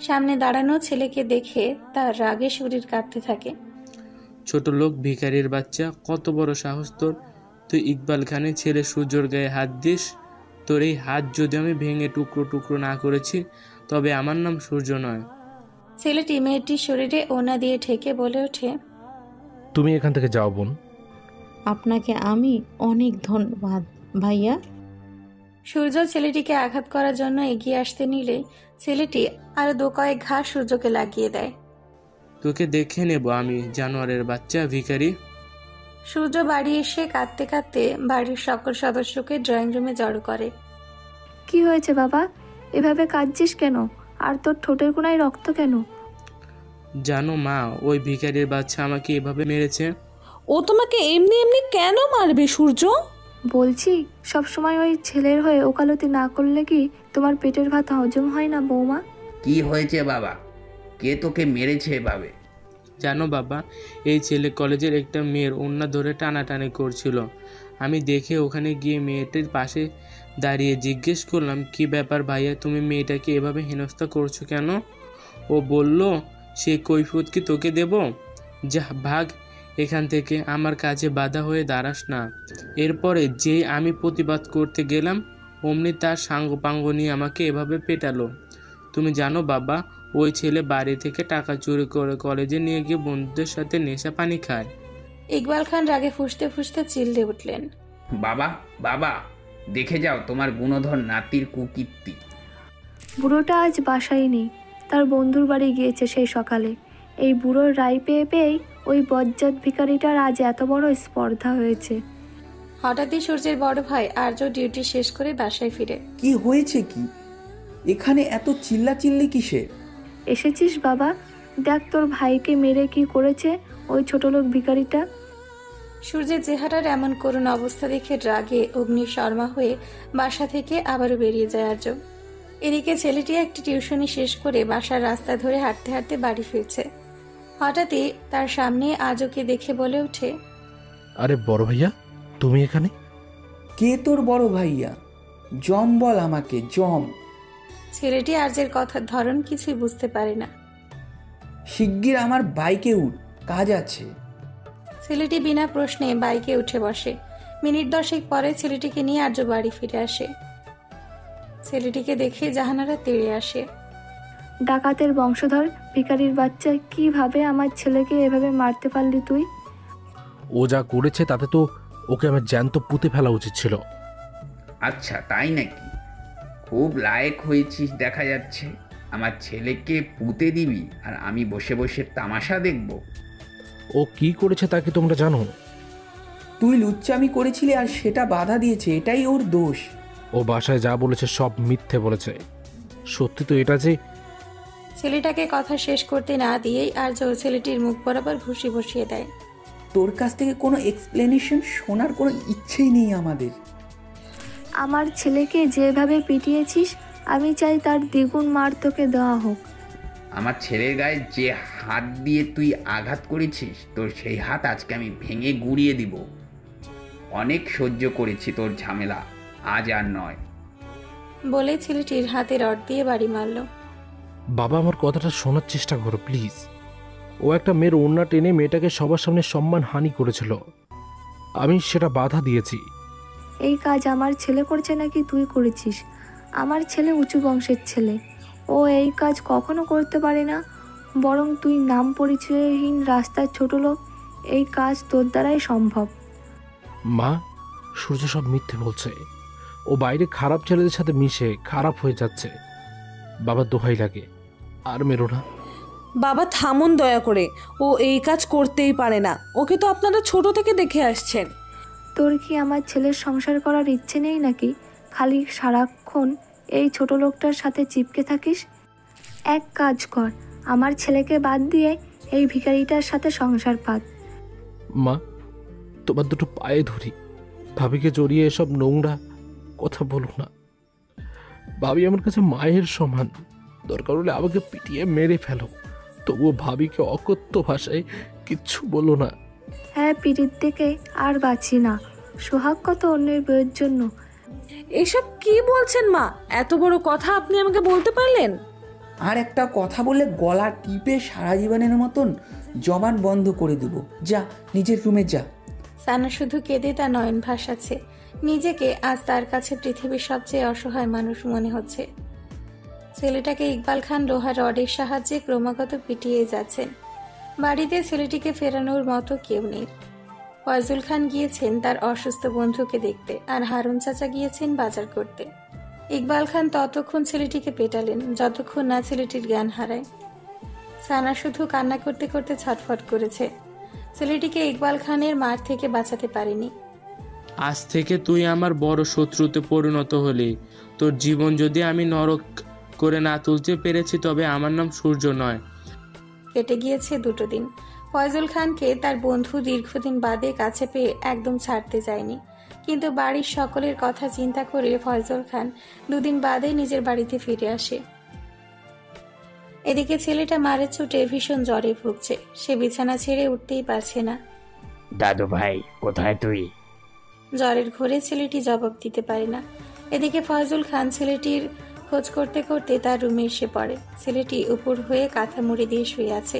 সামনে দাঁড়ানো ছেলেকে দেখে তার রাগে শরীর কাঁপতে থাকে। ছোট লোক ভিখারির বাচ্চা, কত বড় সাহস তোর! তুই ইকবাল খানের ছেলে সূর্যর গায়ে হাত দিস? তোর এই হাত যদি আমি ভেঙে টুকরো টুকরো না করেছি তবে আমার নাম সূর্য নয়। ছেলেটি মেয়েটির শরীরে ওনা দিয়ে ঠেকে বলে ওঠে, তুমি এখান থেকে যাও বোন। আপনাকে আমি অনেক ধন্যবাদ ভাইয়া। সূর্য ছেলেটিকে আঘাত করার জন্য এগিয়ে আসতে নিলে ছেলেটি আরো দু কয়েক ঘা সূর্যকে লাগিয়ে দেয়। তোকে দেখে নেব আমি, জানোয়ারের বাচ্চা ভিখারি। সূর্য বাড়ি এসে কাঁদতে কাঁদতে বাড়ির সকল সদস্যকে ড্রয়িং রুমে জড়ো করে। কি হয়েছে বাবা, এভাবে কাঁদছিস কেন? আর তোর ঠোঁটের কোনায় রক্ত কেন? জানো মা, ওই ভিখারির বাচ্চা আমাকে এভাবে মেরেছে। ও তোমাকে এমনি এমনি কেন মারবে সূর্য? বলছি সব সময় ওই ছেলের হয়ে ওকালতি না করলে কি তোমার পেটের ভাত হজম হয় না বৌমা? কি হয়েছে বাবা? কে তোকে মেরেছে এভাবে? জানো বাবা, এই ছেলে কলেজের একটা মেয়ের ওড়না ধরে টানাটানি করছিল। আমি দেখে ওখানে গিয়ে মেয়েটির পাশে দাঁড়িয়ে জিজ্ঞেস করলাম, কি ব্যাপার ভাইয়া, তুমি মেয়েটাকে এভাবে হেনস্থা করছো কেন? ও বলল, সে কৈফিয়ত কি তোকে দেব? যা ভাগ এখান থেকে, আমার কাজে বাধা হয়ে দাঁড়াস না। এরপরে যে আমি প্রতিবাদ করতে গেলাম অমনি তার সাঙ্গপাঙ্গ নিয়ে আমাকে এভাবে পেটালো। তুমি জানো বাবা, ওই ছেলে বাড়ি থেকে টাকা চুরি করে কলেজে নিয়ে গিয়ে বন্ধুদের সাথে নেশা পানি খায়। ইকবাল খান রাগে ফুঁসতে ফুঁসতে চিল্লে উঠলেন, বাবা বাবা, দেখে যাও তোমার গুণধর নাতির কুকীর্তি। বুড়োটা আজ বাসায় নেই, তার বন্ধুর বাড়ি গিয়েছে সেই সকালে। এই বুড়োর রায় পেয়ে পেয়েই ওই বজ্জাত ভিখারিটার আজ এত বড় স্পর্ধা হয়েছে। হঠাৎই সূর্যের বড় ভাই আর্য ডিউটি শেষ করে বাসায় ফিরে। কি হয়েছে কি? এখানে এত চিল্লাচিল্লি কিসের? এসেছিস বাবা, দেখ তোর ভাইকে মেরে কি করেছে ওই ছোটলোক ভিখারিটা। সূর্যের চেহারার এমন করুণ অবস্থা দেখে রাগে অগ্নিশর্মা হয়ে বাসা থেকে আবারও বেরিয়ে যায় আর্য। এদিকে ছেলেটি একটি টিউশনি শেষ করে বাসার রাস্তা ধরে হাঁটতে হাঁটতে বাড়ি ফিরছে। হঠাৎই তার সামনে আর্যকে দেখে বলে ওঠে, আরে বড় ভাইয়া, তুমি এখানে? কে তোর বড় ভাইয়া? জম বল আমাকে, জম। ছেলেটি আর্যের কথার ধরন কিছুই বুঝতে পারে না। শিগগির আমার বাইকে উঠ, কাজ আছে। ছেলেটি বিনা প্রশ্নে বাইকে উঠে বসে। মিনিট 10 পরে ছেলেটিকে নিয়ে আর্য বাড়ি ফিরে আসে। ছেলেটিকে দেখে জাহানারা তেড়ে আসে। ডাকাতের বংশধর ভিখারির বাচ্চা, কিভাবে আমার ছেলেকে এভাবে মারতে পারলি তুই? ও যা করেছে তাতে তো ওকে আমার জ্যান্ত পুঁতে ফেলা উচিত ছিল। আচ্ছা তাই নাকি? খুব লায়েক হয়েছিস দেখা যাচ্ছে। আমার ছেলেকে পুঁতে দিবি আর আমি বসে বসে তামাশা দেখব? ও কি করেছে তা কি তোমরা জানো? তুই লুচ্চামি করেছিলি আর সেটা বাধা দিয়েছে, এটাই ওর দোষ। ও বাসায় যা বলেছে সব মিথ্যে বলেছে। সত্যি তো এটা যে। ছেলেটাকে কথা শেষ করতে না দিয়েই আর্য ছেলেটির মুখ বরাবর ঘুষি বসিয়ে দেয়। তোর কাছ থেকে কোনো এক্সপ্লেনেশন শোনার কোনো ইচ্ছেই নেই আমাদের। আমার ছেলেকে যেভাবে পিটিয়েছিস আমি চাই তার দ্বিগুণ মার তোকে দেওয়া হোক। আমার ছেলের গায়ে যে হাত দিয়ে তুই আঘাত করেছিস, তোর সেই হাত আজকে আমি ভেঙে গুঁড়িয়ে দিব। অনেক সহ্য করেছি তোর ঝামেলা, আজ আর নয়। বলে ছেলেটির হাতে রড দিয়ে বাড়ি মারল। বাবা, আমার কথাটা শোনার চেষ্টা করো প্লিজ। ও একটা মেয়ের ওড়না টেনে মেয়েটাকে সবার সামনে সম্মান হানি করেছিল, আমি সেটা বাধা দিয়েছি। এই কাজ আমার ছেলে করছে নাকি তুই করেছিস? আমার ছেলে উঁচু বংশের ছেলে, ও এই কাজ কখনো করতে পারে না। বরং তুই নাম পরিচয়হীন রাস্তার ছোট লোক, এই কাজ তোর দ্বারাই সম্ভব। মা, সূর্য সব মিথ্যে বলছে। ও বাইরে খারাপ ছেলেদের সাথে মিশে খারাপ হয়ে যাচ্ছে। বাবা দোহাই লাগে, আর মেরো না। বাবা থামুন দয়া করে, ও এই কাজ করতেই পারে না। ওকে তো আপনারা ছোট থেকে দেখে আসছেন। তোর কি আমার ছেলের সংসার করার ইচ্ছে নেই নাকি? খালি সারাক্ষণ এই ছোট লোকটার সাথে চিপকে থাকিস। এক কাজ কর, আমার ছেলেকে বাদ দিয়ে এই ভিখারিটার সাথে সংসার পাত। মা, তোমার দুটো পায়ে ধরি, ভাবিকে জড়িয়ে এসব নোংরা কথা বলো না। ভাবি আমার কাছে মায়ের সমান, দরকার হলে আমাকে পিটিয়ে মেরে ফেলো, তবুও ভাবিকে অকথ্য ভাষায় কিচ্ছু বলো না। হ্যাঁ, পিটির থেকে আর বাঁচি না। সোহাগ কত অন্যের বইয়ের জন্য, এসব কি বলছেন মা? এত বড় কথা আপনি আমাকে বলতে পারলেন? আর একটা কথা বললে গলা টিপে সারা জীবনের মতন জবান বন্ধ করে দেব। যা নিজের রুমে যা। সানা শুধু কেঁদে তার নয়ন ভাসাচ্ছে। নিজেকে আজ তার কাছে পৃথিবীর সবচেয়ে অসহায় মানুষ মনে হচ্ছে। ছেলেটাকে ইকবাল খান লোহার রডের সাহায্যে ক্রমাগত পিটিয়ে যাচ্ছেন। বাড়িতে ছেলেটিকে ফেরানোর মতো কেউ নেই। ফয়জুল খান গিয়েছেন তার অসুস্থ বন্ধুকে দেখতে, আর হারুন চাচা গিয়েছেন বাজার করতে। ইকবাল খান ততক্ষণ ছেলেটিকে পেটালেন যতক্ষণ না ছেলেটির জ্ঞান হারায়। সানা শুধু কান্না করতে করতে ছটফট করেছে। ছেলেটিকে ইকবাল খানের মার থেকে বাঁচাতে পারেনি। আজ থেকে তুই আমার বড় শত্রুতে পরিণত হলি। তোর জীবন যদি আমি নরক করে না তুলতে পেরেছি, তবে আমার নাম সূর্য নয়। কেটে গিয়েছে 2 দিন। ফয়জুল খানকে তার বন্ধু দীর্ঘদিন বাদে কাছে পেয়ে একদম ছাড়তে যায়নি, কিন্তু বাড়ির সকলের কথা চিন্তা করে ফয়জুল খান 2 দিন বাদে নিজের বাড়িতে ফিরে আসে। এদিকে ছেলেটা মারের চোটে ভীষণ জ্বরে ভুগছে। সে বিছানা ছেড়ে উঠতেই পারছে না। দাদু ভাই কোথায় তুই? জ্বরের ঘোরে ছেলেটি জবাব দিতে পারে না। এদিকে ফয়জুল খান ছেলেটির খোঁজ করতে করতে তার রুমে এসে পড়ে। ছেলেটি উপর হয়ে কাঁথা মুড়ি দিয়ে শুয়ে আছে।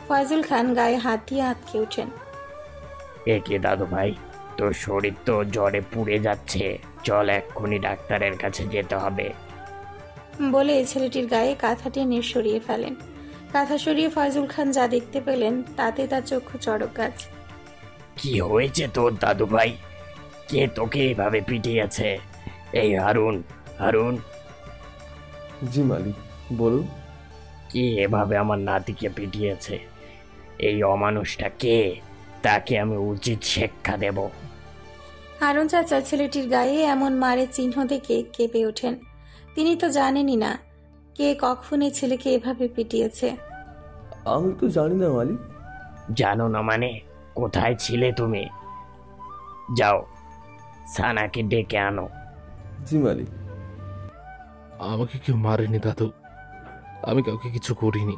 ফয়জুল খান গায়ে হাত দিয়ে আটকে ওঠেন। একে দাদু ভাই, তোর শরীর তো জ্বরে পুড়ে যাচ্ছে, চল এক্ষুনি ডাক্তারের কাছে যেতে হবে। বলে ছেলেটির গায়ে কাঁথা টেনে সরিয়ে ফেলেন। কাঁথা সরিয়ে ফয়জুল খান যা দেখতে পেলেন তাতে তার চক্ষু চড়ক গাছ। কি হয়েছে তোর দাদু ভাই? কে তোকে এভাবে পিটিয়েছে? এই হারুন, হারুন। জি মালিক, বলুন। কে এভাবে আমার নাতিকে পিটিয়েছে? এই অমানুষটা কে? তাকে আমি উচিত শিক্ষা দেব। হারুন চাচা ছেলেটির গায়ে এমন মারের চিহ্ন দেখে কেঁপে ওঠেন। তিনি তো জানেনই না কে কখন এই ছেলেকে এভাবে পিটিয়েছে। আমি তো জানি না মালিক। জানো না মানে? কোথায় ছিলে তুমি? যাও সানাকে ডেকে আনো। জি মালিক। আমাকে কেউ মারেনি দাদু, আমি কাউকে কিছু করিনি,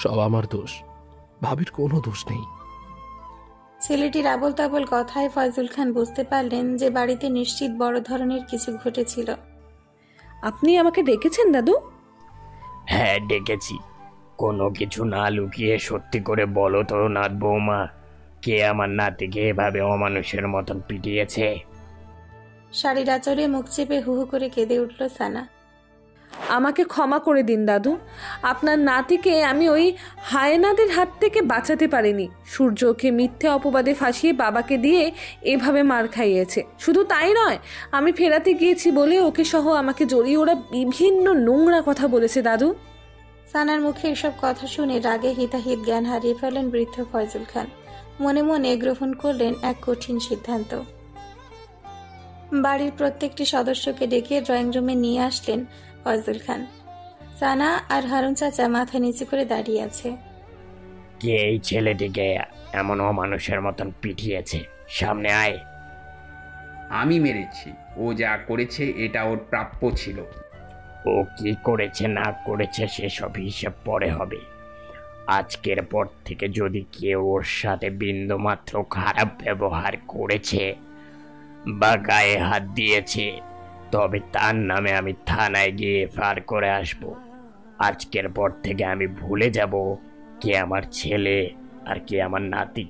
সব আমার দোষ, ভাবির কোনো দোষ নেই। ছেলেটির আবল তাবল কথায় ফয়জুল খান বুঝতে পারলেন যে বাড়িতে নিশ্চিত বড় ধরনের কিছু ঘটেছিল। আপনি আমাকে ডেকেছেন দাদু? হ্যাঁ ডেকেছি। কোনো কিছু না লুকিয়ে সত্যি করে বলো তো নাথ বৌমা, কে আমার নাতিকে এভাবে অমানুষের মতন পিটিয়েছে? শাড়ির আঁচড়ে মুখ চেপে হু হু করে কেঁদে উঠল সানা। আমাকে ক্ষমা করে দিন দাদু, আপনার নাতিকে আমি ওই হায়েনাদের হাত থেকে বাঁচাতে পারিনি। সূর্যকে মিথ্যে অপবাদে ফাঁসিয়ে বাবাকে দিয়ে এভাবে মার খাইয়েছে। শুধু তাই নয়, আমি ফেরাতে গিয়েছি বলে ওকে সহ আমাকে জড়িয়ে ওরা বিভিন্ন নোংরা কথা বলেছে দাদু। সানার মুখে এসব কথা শুনে রাগে হিতাহিত জ্ঞান হারিয়ে ফেলেন বৃদ্ধ ফয়জুল খান। মনে মনে গ্রহণ করলেন এক কঠিন সিদ্ধান্ত। বাড়ির প্রত্যেকটি সদস্যকে ডেকে ড্রয়িং রুমে নিয়ে আসলেন ফয়জুল খান। সানা আর হারুন চাচা মাথা নিচু করে দাঁড়িয়ে আছে। কে এই ছেলেটিকে এমন অমানুষের মতন পিটিয়েছে? সামনে আয়। আমি মেরেছি। ও যা করেছে এটা ওর প্রাপ্য ছিল। ও কি করেছে না করেছে সেসব হিসেব পরে হবে। আজকের পর থেকে যদি কেউ ওর সাথে বিন্দুমাত্র খারাপ ব্যবহার করেছে বা গায়ে হাত দিয়েছে, তবে তার নামে আমি থানায় গিয়ে এফআইআর করে আসব। আজকের পর থেকে আমি ভুলে যাব কে আমার ছেলে আর কে আমার নাতি।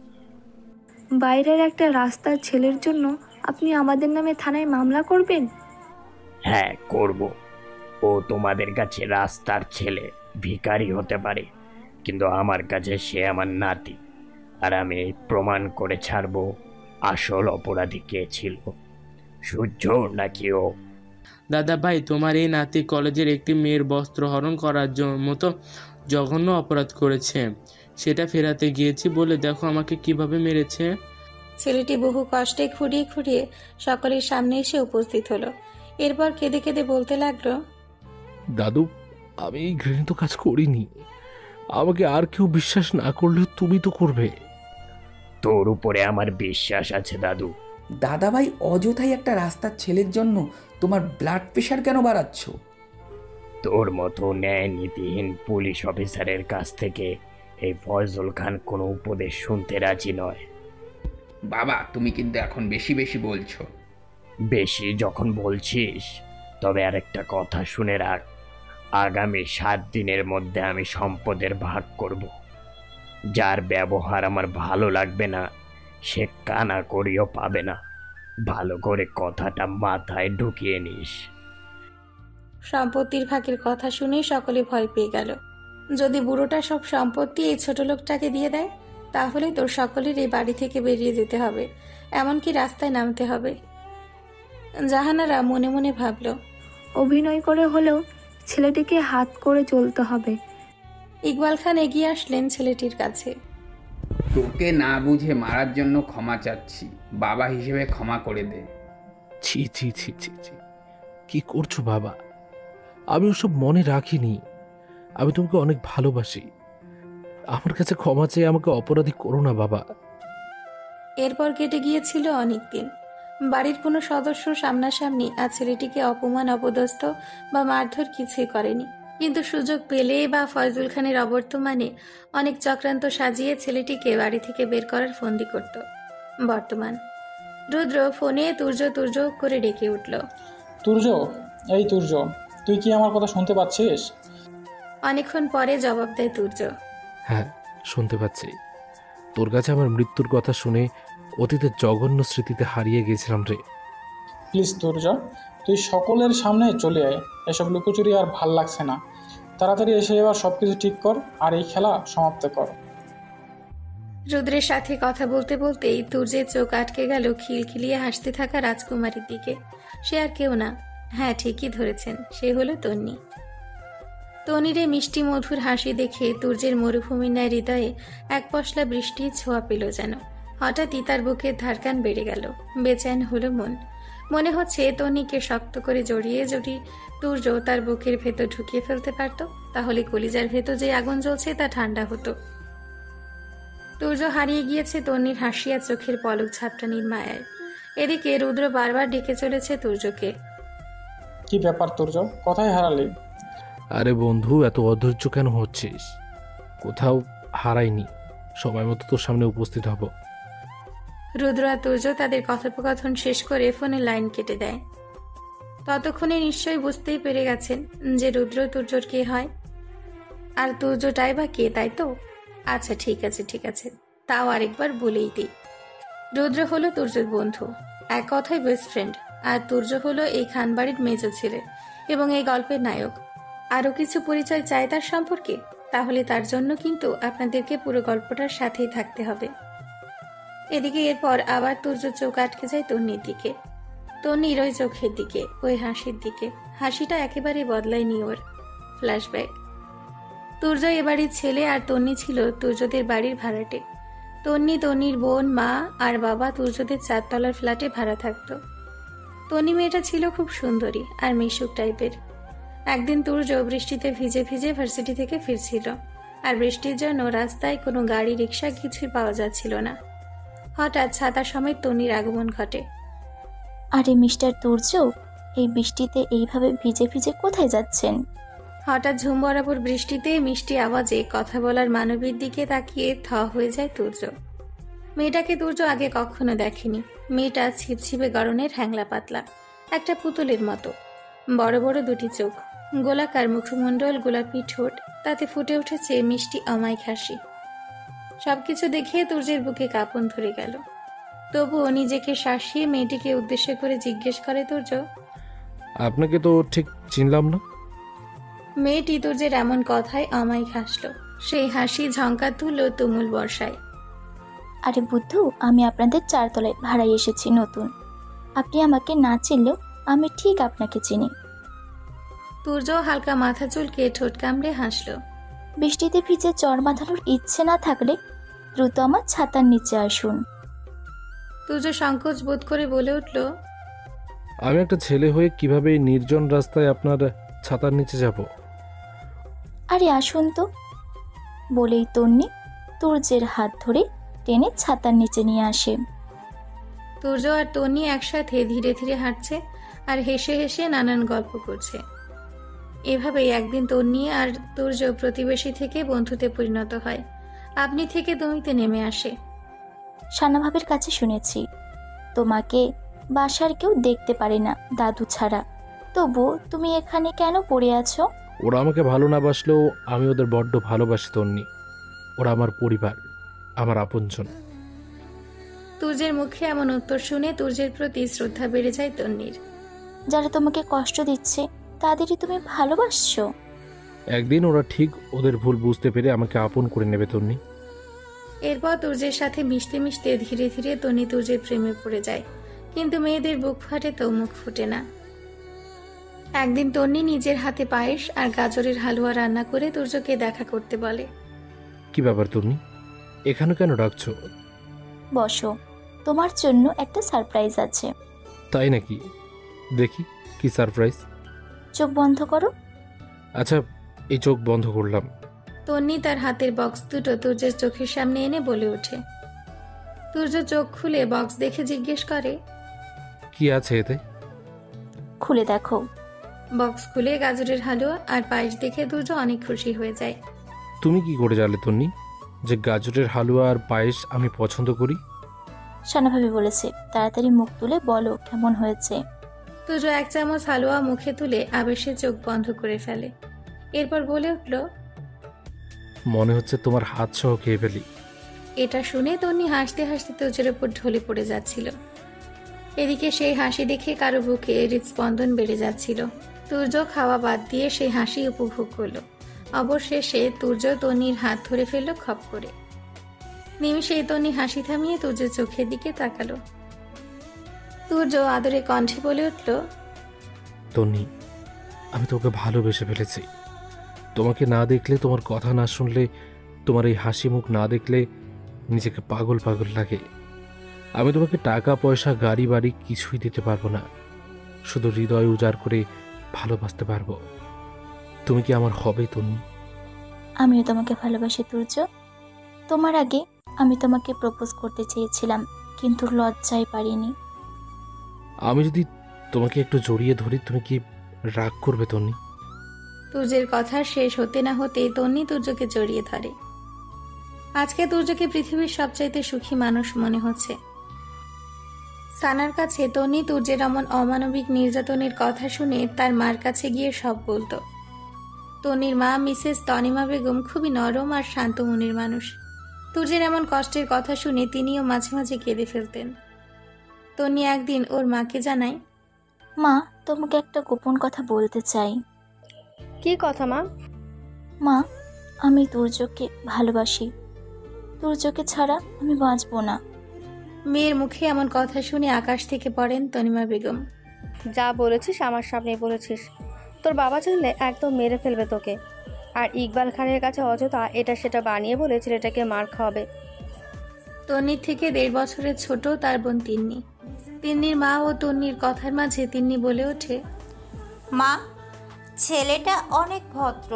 বাইরের একটা রাস্তার ছেলের জন্য আপনি আমাদের নামে থানায় মামলা করবেন? হ্যাঁ করব। ও তোমাদের কাছে রাস্তার ছেলে, ভিখারি হতে পারে, কিন্তু আমার কাছে সে আমার নাতি। আর আমি প্রমাণ করে ছাড়বো আসল অপরাধী কে ছিল, সূর্য নাকি ও। দাদা ভাই, তোমার এই নাতি কলেজের একটি মেয়ের বস্ত্র হরণ করার মতো জঘন্য অপরাধ করেছে। সেটা ফেরাতে গিয়েছি বলে দেখো আমাকে কিভাবে মেরেছে। ছেলেটি বহু কষ্টে খুঁড়িয়ে খুঁড়িয়ে সকলের সামনে এসে উপস্থিত হলো। এরপর কেঁদে কেঁদে বলতে লাগলো, দাদু, আমি এই ঘৃণিত কাজ করিনি। আমাকে আর কেউ বিশ্বাস না করলেও তুমি তো করবে। তোর উপরে আমার বিশ্বাস আছে দাদু। দাদাভাই, অযথাই একটা রাস্তার ছেলের জন্য তোমার ব্লাড প্রেশার কেন বাড়াচ্ছ? তোর মতো ন্যায় নীতিহীন পুলিশ অফিসারের কাছ থেকে এই ফয়জুল খান কোনো উপদেশ শুনতে রাজি নয়। বাবা, তুমি কিন্তু এখন বেশি বেশি বলছো। বেশি যখন বলছিস, তবে আরেকটা কথা শুনে রাখ, আগামী 7 দিনের মধ্যে আমি সম্পদের ভাগ করব। যার ব্যবহার আমার ভালো লাগবে না সে কানা করিও পাবে না। ভালো করে কথাটা মাথায় ঢুকিয়ে নিস। সম্পত্তির ভাগের কথা শুনে সকলে ভয় পেয়ে গেল। যদি বুড়োটা সব সম্পত্তি এই ছোট লোকটাকে দিয়ে দেয়, তাহলে তোর সকলের এই বাড়ি থেকে বেরিয়ে যেতে হবে, এমনকি রাস্তায় নামতে হবে। জাহানারা মনে মনে ভাবল, অভিনয় করে হলেও ছেলেটিকে হাত করে চলতে হবে। ইকবাল খান এগিয়ে আসলেন ছেলেটির কাছে। তোকে না বুঝে মারার জন্য ক্ষমা চাচ্ছি, বাবা হিসেবে ক্ষমা করে দে। ছি ছি ছি ছি ছি, কি করছো বাবা? আমি ওসব মনে রাখিনি। আমি তোমাকে অনেক ভালোবাসি। আমার কাছে ক্ষমা চেয়ে আমাকে অপরাধী করো না বাবা। এরপর কেটে গিয়েছিল অনেক দিন। বাড়ির কোনো সদস্য সামনাসামনি আর ছেলেটিকে অপমান, অপদস্থ বা মারধর কিছুই করেনি, কিন্তু সুযোগ পেলে বা ফয়জুল খানের অবর্তমানে অনেক চক্রান্ত সাজিয়ে ছেলেটিকে বাড়ি থেকে বের করার ফন্দি করত। বর্তমান রুদ্র ফোনে তুর্য তুর্য করে ডেকে উঠল। তুর্য, এই তুর্য, তুই কি আমার কথা শুনতে পাচ্ছিস? অনেকক্ষণ পরে জবাব দেয় তুর্য। হ্যাঁ, শুনতে পাচ্ছি। তোর কাছে আমার মৃত্যুর কথা শুনে অতীতের জঘন্য স্মৃতিতে হারিয়ে গেছিলাম রে। প্লিজ তুর্য, তুই সকলের সামনে চলে আয়। এসব লুকোচুরি আর ভাল লাগছে না। তাড়াতাড়ি এসে এবার সব কিছু ঠিক কর আর এই খেলা সমাপ্ত কর। রুদ্রের সাথে কথা বলতে বলতেই তুর্যের চোখ আটকে গেল খিলখিলিয়ে হাসতে থাকা রাজকুমারীর দিকে। সে আর কেউ না, হ্যাঁ ঠিকই ধরেছেন, সে হলো তন্নি। তনিরে মিষ্টি মধুর হাসি দেখে তুর্যের মরুভূমির ন্যায় হৃদয়ে এক পশলা বৃষ্টির ছোঁয়া পেল যেন। হঠাৎই তার বুকের ধারকান বেড়ে গেল, বেচেন হলো মন। মনে হচ্ছে তনিকে শক্ত করে জড়িয়ে যদি তুর্য তার বুকের ভেতর ঢুকিয়ে ফেলতে পারত, তাহলে কলিজার ভেতর যে আগুন জ্বলছে তা ঠান্ডা হতো। তুর্য হারিয়ে গিয়েছে তন্নির হাসি আর চোখের পলক ঝাপটানির মায়ায়। এদিকে রুদ্র বারবার ডেকে চলেছে তুর্যকে। কি ব্যাপার তুর্য, কোথায় হারালি? আরে বন্ধু, এত অধৈর্য কেন হচ্ছিস? কোথাও হারাইনি, সময় মতো তোর সামনে উপস্থিত হব। রুদ্র আর তুর্য তাদের কথোপকথন শেষ করে ফোনে লাইন কেটে দেয়। ততক্ষণে নিশ্চয়ই বুঝতেই পেরে গেছেন যে রুদ্র তুর্যর কে হয়, আর তুর্যটাই বা কে, তাই তো? আচ্ছা ঠিক আছে ঠিক আছে, তাও আরেকবার বলেই দিই। রুদ্র হলো তুর্যর বন্ধু, এক কথায় বেস্ট ফ্রেন্ড। আর তুর্য হলো এই খানবাড়ির মেজ ছেলে এবং এই গল্পের নায়ক। আরও কিছু পরিচয় চাই তার সম্পর্কে, তাহলে তার জন্য কিন্তু আপনাদেরকে পুরো গল্পটার সাথেই থাকতে হবে। এদিকে এরপর আবার তুর্য চোখ আটকে যায় তন্নির দিকে, তন্নির ওই চোখের দিকে, ওই হাসির দিকে। হাসিটা একেবারে বদলায়নি ওর। ফ্ল্যাশব্যাক। তুর্য এ বাড়ির ছেলে আর তন্নি ছিল তুর্যদের বাড়ির ভাড়াটে। তন্নি, তন্নির বোন, মা আর বাবা তুর্যদের 4 তলার ফ্ল্যাটে ভাড়া থাকতো। তন্নি মেয়েটা ছিল খুব সুন্দরী আর মিশুক টাইপের। একদিন তুর্য বৃষ্টিতে ভিজে ভিজে ভার্সিটি থেকে ফিরছিল, আর বৃষ্টির জন্য রাস্তায় কোনো গাড়ি রিক্সা কিছুই পাওয়া যাচ্ছিল না। হঠাৎ ছাতা সমেত তন্নির আগমন ঘটে। আরে মিস্টার তুর্য, এই বৃষ্টিতে এইভাবে ভিজে ভিজে কোথায় যাচ্ছেন? হঠাৎ ঝুম বরাবর বৃষ্টিতে মিষ্টি আওয়াজে কথা বলার মানবীর দিকে তাকিয়ে থ হয়ে যায় তুর্য। মেয়েটাকে তুর্য আগে কখনো দেখেনি। মেয়েটা ছিপছিপে গড়নের হ্যাংলা পাতলা, একটা পুতুলের মতো। বড় বড় দুটি চোখ, গোলাকার মুখমণ্ডল, গোলাপি ঠোঁট, তাতে ফুটে উঠেছে মিষ্টি অমায়িক হাসি। সবকিছু দেখে তুর্যের বুকে কাঁপন ধরে গেল। তবুও নিজেকে শাসিয়ে মেয়েটিকে উদ্দেশ্য করে জিজ্ঞেস করে তুর্য, আপনাকে তো ঠিক চিনলাম না। মেয়েটি তুর্যের এমন কথায় অমায়িক হাসল। সেই হাসি ঝঙ্কার তুলল তুমুল বর্ষায়। আরে বুদ্ধু, আমি আপনাদের 4 তলায় ভাড়ায় এসেছি নতুন। আপনি আমাকে না চিনলেও আমি ঠিক আপনাকে চিনি। তুর্য হালকা মাথা চুলকে ঠোঁট কামড়ে হাসল। বৃষ্টিতে ভিজে চর বাঁধানোর ইচ্ছে না থাকলে দ্রুত আমার ছাতার নিচে আসুন। তুর্য সংকোচ বোধ করে বলে উঠল, আমি একটা ছেলে হয়ে কিভাবে এই নির্জন রাস্তায় আপনার ছাতার নিচে যাব? আরে আসুন তো, বলেই তন্নি তুর্যের হাত ধরে টেনে ছাতার নিচে নিয়ে আসে। তুর্য আর তন্নি একসাথে ধীরে ধীরে হাঁটছে আর হেসে হেসে নানান গল্প করছে। এভাবেই একদিন তন্নি আর তুর্য প্রতিবেশী থেকে বন্ধুতে পরিণত হয়। আপনি থেকে তুমিতে নেমে আসে। সানা ভাবের কাছে শুনেছি তোমাকে বাসার কেউ দেখতে পারে না দাদু ছাড়া। তবু তুমি এখানে কেন পড়ে আছো? ওরা আমাকে ভালো না বাসলেও আমি ওদের বড্ড ভালোবাসি তন্নি। ওরা আমার পরিবার, আমার আপনজন। তুর্যের মুখে এমন উত্তর শুনে তুর্যের প্রতি শ্রদ্ধা বেড়ে যায় তন্নির। যারা তোমাকে কষ্ট দিচ্ছে তাদেরই তুমি ভালোবাসছো? একদিন ওরা ঠিক ওদের ভুল বুঝতে পেরে আমাকে আপন করে নেবে তন্নি। এরপর তুর্যের সাথে মিশতে মিশতে ধীরে ধীরে তন্নি তুর্যের প্রেমে পড়ে যায়, কিন্তু মেয়েদের বুক ফাটে তো মুখ ফুটে না। একদিন তন্নি নিজের হাতে পায়েস আর গাজরের হালুয়া রান্না করে তুর্যকে দেখা করতে বলে। কি ব্যাপার তন্নি, এখানে কেন ডাকছো? বসো, তোমার জন্য একটা সারপ্রাইজ আছে। তাই নাকি? দেখি কি সারপ্রাইজ। চোখ বন্ধ করো। আচ্ছা, এই চোখ বন্ধ করলাম। তন্নি তার হাতের বক্স দুটো তুর্যের চোখের সামনে এনে বলে ওঠে। তুর্য চোখ খুলে বক্স দেখে জিজ্ঞেস করে, কি আছে এতে? খুলে দেখো। বক্স খুলে গাজরের হালুয়া আর পায়েস দেখে তুর্য অনেক খুশি হয়ে যায়। তুমি কি করে জানলে তন্নি যে গাজরের হালুয়া আর পায়েস আমি পছন্দ করি? সানাভাবে বলেছে। তাড়াতাড়ি মুখ তুলে বলো কেমন হয়েছে। তুর্য এক চামচ হালুয়া মুখে তুলে আবেশে চোখ বন্ধ করে ফেলে। এরপর বলে উঠল, মনে হচ্ছে তোমার হাত সহ খেয়ে ফেলি। এটা শুনে তন্নি হাসতে হাসতে তুর্যের উপর ঢলে পড়ে যাচ্ছিল। এদিকে সেই হাসি দেখে কারো বুকে হৃদস্পন্দন বেড়ে যাচ্ছিল। তুর্য খাওয়া বাদ দিয়ে সেই হাসি উপভোগ করলো। অবশেষে তুর্য তন্নির হাত ধরে ফেলল খপ করে। নিমিষেই তন্নি হাসি থামিয়ে তুর্যের চোখের দিকে তাকালো। তুর্য আদরে কণ্ঠে বলে উঠল, তন্নি, আমি তোকে ভালোবেসে ফেলেছি। তোমাকে না দেখলে, তোমার কথা না শুনলে, তোমার এই হাসি মুখ না দেখলে নিজেকে পাগল পাগল লাগে। আমি তোমাকে টাকা পয়সা গাড়ি বাড়ি কিছুই দিতে পারবো না, শুধু হৃদয় উজাড় করে ভালোবাসতে পারবো। তুমি কি আমার হবে তন্নি? আমিও তোমাকে ভালোবাসি তুর্য। তোমার আগে আমি তোমাকে প্রপোজ করতে চেয়েছিলাম, কিন্তু লজ্জায় পারিনি। আমি যদি তোমাকে একটু জড়িয়ে ধরি, তুমি কি রাগ করবে তন্নি? তুর্যের কথা শেষ হতে না হতেই তন্নি তুর্যকে জড়িয়ে ধরে। আজকে তুর্যকে পৃথিবীর সবচাইতে সুখী মানুষ মনে হচ্ছে। সানার কাছে তন্নি তুর্যের এমন অমানবিক নির্যাতনের কথা শুনে তার মার কাছে গিয়ে সব বলতো। তন্নির মা মিসেস তনিমা বেগম খুবই নরম আর শান্ত মনের মানুষ। তুর্যের এমন কষ্টের কথা শুনে তিনিও মাঝে মাঝে কেঁদে ফেলতেন। তন্নি একদিন ওর মাকে জানায়, মা, তোমাকে একটা গোপন কথা বলতে চাই। কি কথা মা? মা, আমি তুর্যকে ভালোবাসি। তুর্যকে ছাড়া আমি বাঁচবো না। মেয়ের মুখে এমন কথা শুনে আকাশ থেকে পড়েন তনিমা বেগম। যা বলেছিস আমার সামনে বলেছিস। তোর বাবা জানলে একদম মেরে ফেলবে তোকে। আর ইকবাল খানের কাছে অযথা এটা সেটা বানিয়ে বলে ছেলেটাকে মার খাওয়াবে। তন্নির থেকে 1.5 বছরের ছোট তার বোন তিন্নি। তিন্নির মা ও তন্নির কথার মাঝে তিন্নি বলে ওঠে, মা, ছেলেটা অনেক ভদ্র।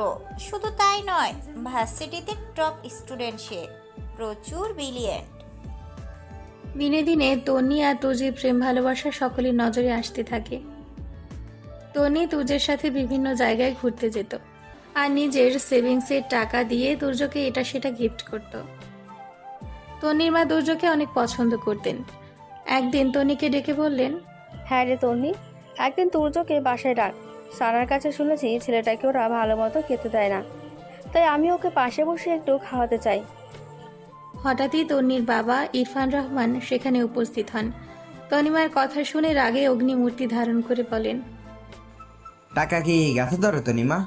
শুধু তাই নয়, ভার্সিটিতে টপ স্টুডেন্ট সে, প্রচুর ব্রিলিয়েন্ট। দিনে দিনে তন্নি আর তুর্যের প্রেম ভালোবাসা সকলের নজরে আসতে থাকে। তন্নি তুর্যের সাথে বিভিন্ন জায়গায় ঘুরতে যেত আর নিজের সেভিংসের টাকা দিয়ে তুর্যকে এটা সেটা গিফট করত। তন্নির মা তুর্যকে অনেক পছন্দ করতেন। একদিন তন্নিকে ডেকে বললেন, হ্যাঁ রে তন্নি, একদিন তুর্যকে বাসায় ডাক। সানার কাছে শুনেছি ছেলেটাকে ওরা ভালো মতো খেতে দেয় না, তাই আমি ওকে পাশে বসে একটু খাওয়াতে চাই। হঠাৎই তন্নির বাবা ইরফান রহমান সেখানে উপস্থিত হন। তনিমার কথা শুনে রাগে অগ্নিমূর্তি ধারণ করে বলেন, টাকা কি গাছে ধরে তনিমা?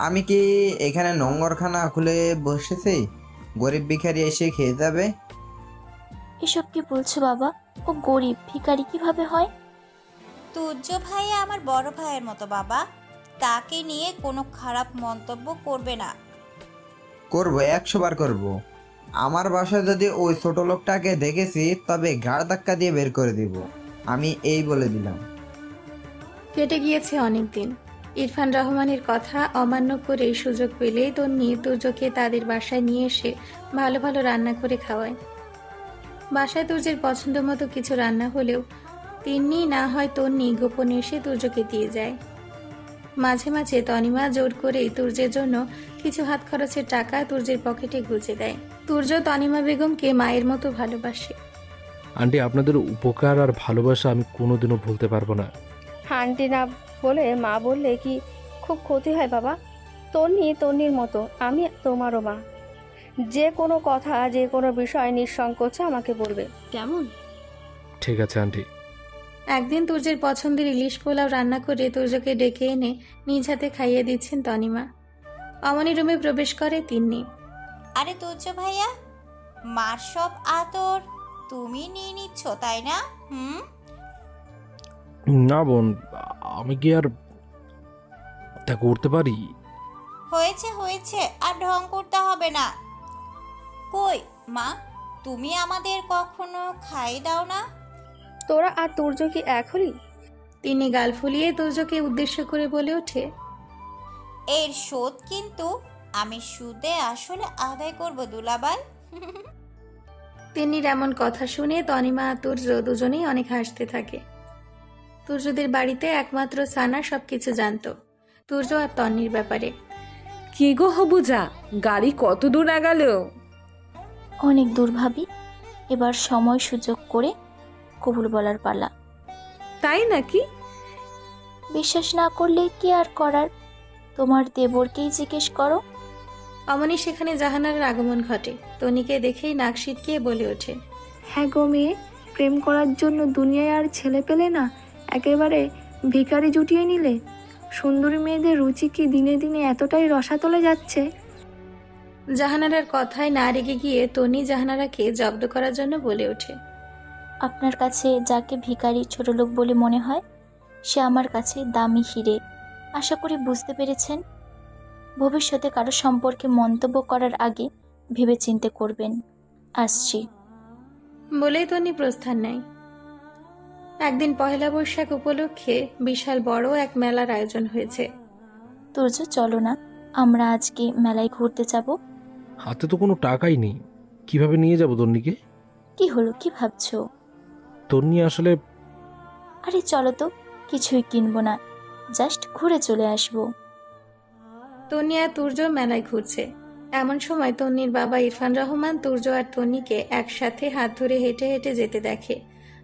আমি কি এখানে নোংরখানা খুলে বসেছি? গরিব ভিখারি এসে খেয়ে যাবে? এসব কি বলছো বাবা? ও গরিব ভিখারি কিভাবে হয়? তুর্য ভাইয়া আমার বড় ভাইয়ের মতো বাবা, তাকে নিয়ে কোনো খারাপ মন্তব্য করবে না। করবো, 100 বার করবো। আমার বাসায় যদি ওই ছোট লোকটাকে দেখেছি তবে ঘাড় ধাক্কা দিয়ে বের করে দিব, আমি এই বলে দিলাম। কেটে গিয়েছে অনেকদিন। ইরফান রহমানের কথা অমান্য করে সুযোগ পেলেই তন্নি তুর্যকে তাদের বাসায় নিয়ে এসে ভালো ভালো রান্না করে খাওয়ায়। বাসায় তুর্যের পছন্দ মতো কিছু রান্না হলেও তিন্নি না হয় তন্নি গোপনে এসে তুর্যকে দিয়ে যায়। মাঝে মাঝে তনিমা জোর করেই তুর্যের জন্য কিছু হাত খরচের টাকা তুর্যের পকেটে গুঁজে দেয়। তুর্য তনিমা বেগমকে মায়ের মতো ভালোবাসে। আন্টি, আপনাদের উপকার আর ভালোবাসা আমি কোনোদিনও ভুলতে পারবো না। আন্টি না বলে মা বললে কি খুব ক্ষতি হয় বাবা? তন্নির মতো আমি তোমারও মা। যে কোনো কথা, যে কোনো বিষয় নিঃসংকোচে আমাকে বলবে, কেমন? ঠিক আছে আন্টি। একদিন তুর্যের পছন্দের ইলিশ পোলাও রান্না করে তুর্যকে ডেকে এনে নিজ হাতে খাইয়ে দিচ্ছেন তনিমা। অমনি রুমে প্রবেশ করে তিন্নি। আরে তুর্য ভাইয়া, মার সব আদর তুমি নিয়ে নিচ্ছ তাই না? না বোন, আমি কি আর তা করতে পারি? হয়েছে হয়েছে, আর ঢং করতে হবে না। কই মা, তুমি আমাদের কখনো খাই দাও না? তোরা আর তুর্য কি এক হলি? তিনি গাল ফুলিয়ে তুর্যকে উদ্দেশ্য করে বলে ওঠে, এর শোধ কিন্তু আমি সুদে আসলে আদায় করব দুলাভাই। তিনি এমন কথা শুনে তনিমা আর তুর্য দুজনেই অনেক হাসতে থাকে। তুর্যদের বাড়িতে একমাত্র সানা সবকিছু জানতো তুর্য আর তন্নির ব্যাপারে। কি গো হবুজা, গাড়ি কত দূর আগাল? অনেক দূর ভাবি, এবার সময় সুযোগ করে কবুল বলার পালা। তাই নাকি? বিশ্বাস না করলে কি আর করার, তোমার দেবরকেই জিজ্ঞেস করো। অমনি সেখানে জাহানারার আগমন ঘটে। তনিকে দেখেই নাক সিটকিয়ে বলে ওঠে, হ্যাঁ গো মেয়ে, প্রেম করার জন্য দুনিয়ায় আর ছেলে পেলে না, একেবারে ভিখারি জুটিয়ে নিলে। সুন্দরী মেয়েদের রুচি কি দিনে দিনে এতটাই রসাতলে যাচ্ছে? জাহানারার কথায় না রেগে গিয়ে তনি জাহানারাকে জব্দ করার জন্য বলে ওঠে, আপনার কাছে যাকে ভিখারি ছোটলোক বলে মনে হয়, সে আমার কাছে দামি হিরে। আশা করি বুঝতে পেরেছেন। ভবিষ্যতে কারো সম্পর্কে মন্তব্য করার আগে ভেবেচিন্তে করবেন। আসছি বলেই তনি প্রস্থান নেয়। একদিন পহেলা বৈশাখ উপলক্ষে বিশাল বড় এক মেলার আয়োজন হয়েছে। তুর্য চলো না, আমরা আজকে মেলায় ঘুরতে যাব। হাতে তো কোনো টাকাই নেই, কিভাবে নিয়ে যাব তন্নিকে? কি হলো, কি ভাবছো? তন্নি আসলে... আরে চলো তো, কিছুই কিনবো না, জাস্ট ঘুরে চলে আসবো। তন্নি আর তুর্য মেলায় ঘুরছে। এমন সময় তন্নির বাবা ইরফান রহমান তুর্য আর তন্নিকে একসাথে হাত ধরে হেঁটে হেঁটে যেতে দেখে।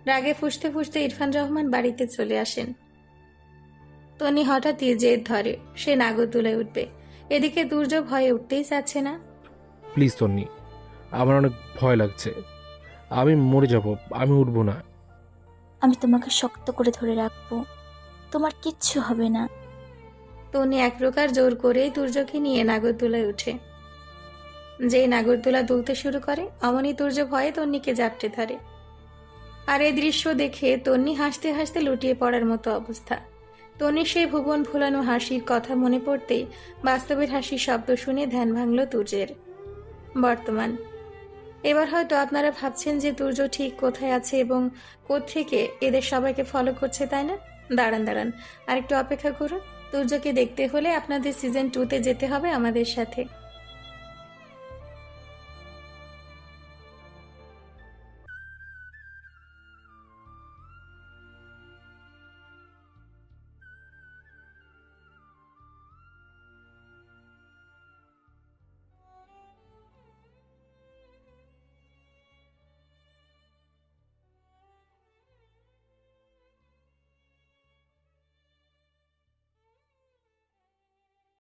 রাগে ফুঁসতে ফুঁসতে ইরফান রহমান বাড়িতে চলে আসেন। তন্নি হঠাৎই জেদ ধরে, সে নাগরদোলায় উঠবে। এদিকে তুর্য ভয়ে উঠতেই চাচ্ছে না। প্লিজ তন্নি, আমার অনেক ভয় লাগছে, আমি মরে যাব, আমি উঠবো না। আমি তোমাকে শক্ত করে ধরে রাখবো, তোমার কিচ্ছু হবে না। তন্নি এক প্রকার জোর করেই তুর্যকে নিয়ে নাগরদোলায় উঠে। যেই নাগরদোলা দুলতে শুরু করে, অমনি তুর্য ভয়ে তন্নিকে জাপটে ধরে। আর এই দৃশ্য দেখে তন্নি হাসতে হাসতে লুটিয়ে পড়ার মতো অবস্থা। তন্নির সেই ভুবন ভুলানো হাসির কথা মনে পড়তেই বাস্তবের হাসির শব্দ শুনে ধ্যান ভাঙল তুর্যের। বর্তমান। এবার হয়তো আপনারা ভাবছেন যে তুর্য ঠিক কোথায় আছে এবং কোত্থেকে এদের সবাইকে ফলো করছে, তাই না? দাঁড়ান, আর একটু অপেক্ষা করুন। তুর্যকে দেখতে হলে আপনাদের সিজন 2-তে যেতে হবে আমাদের সাথে।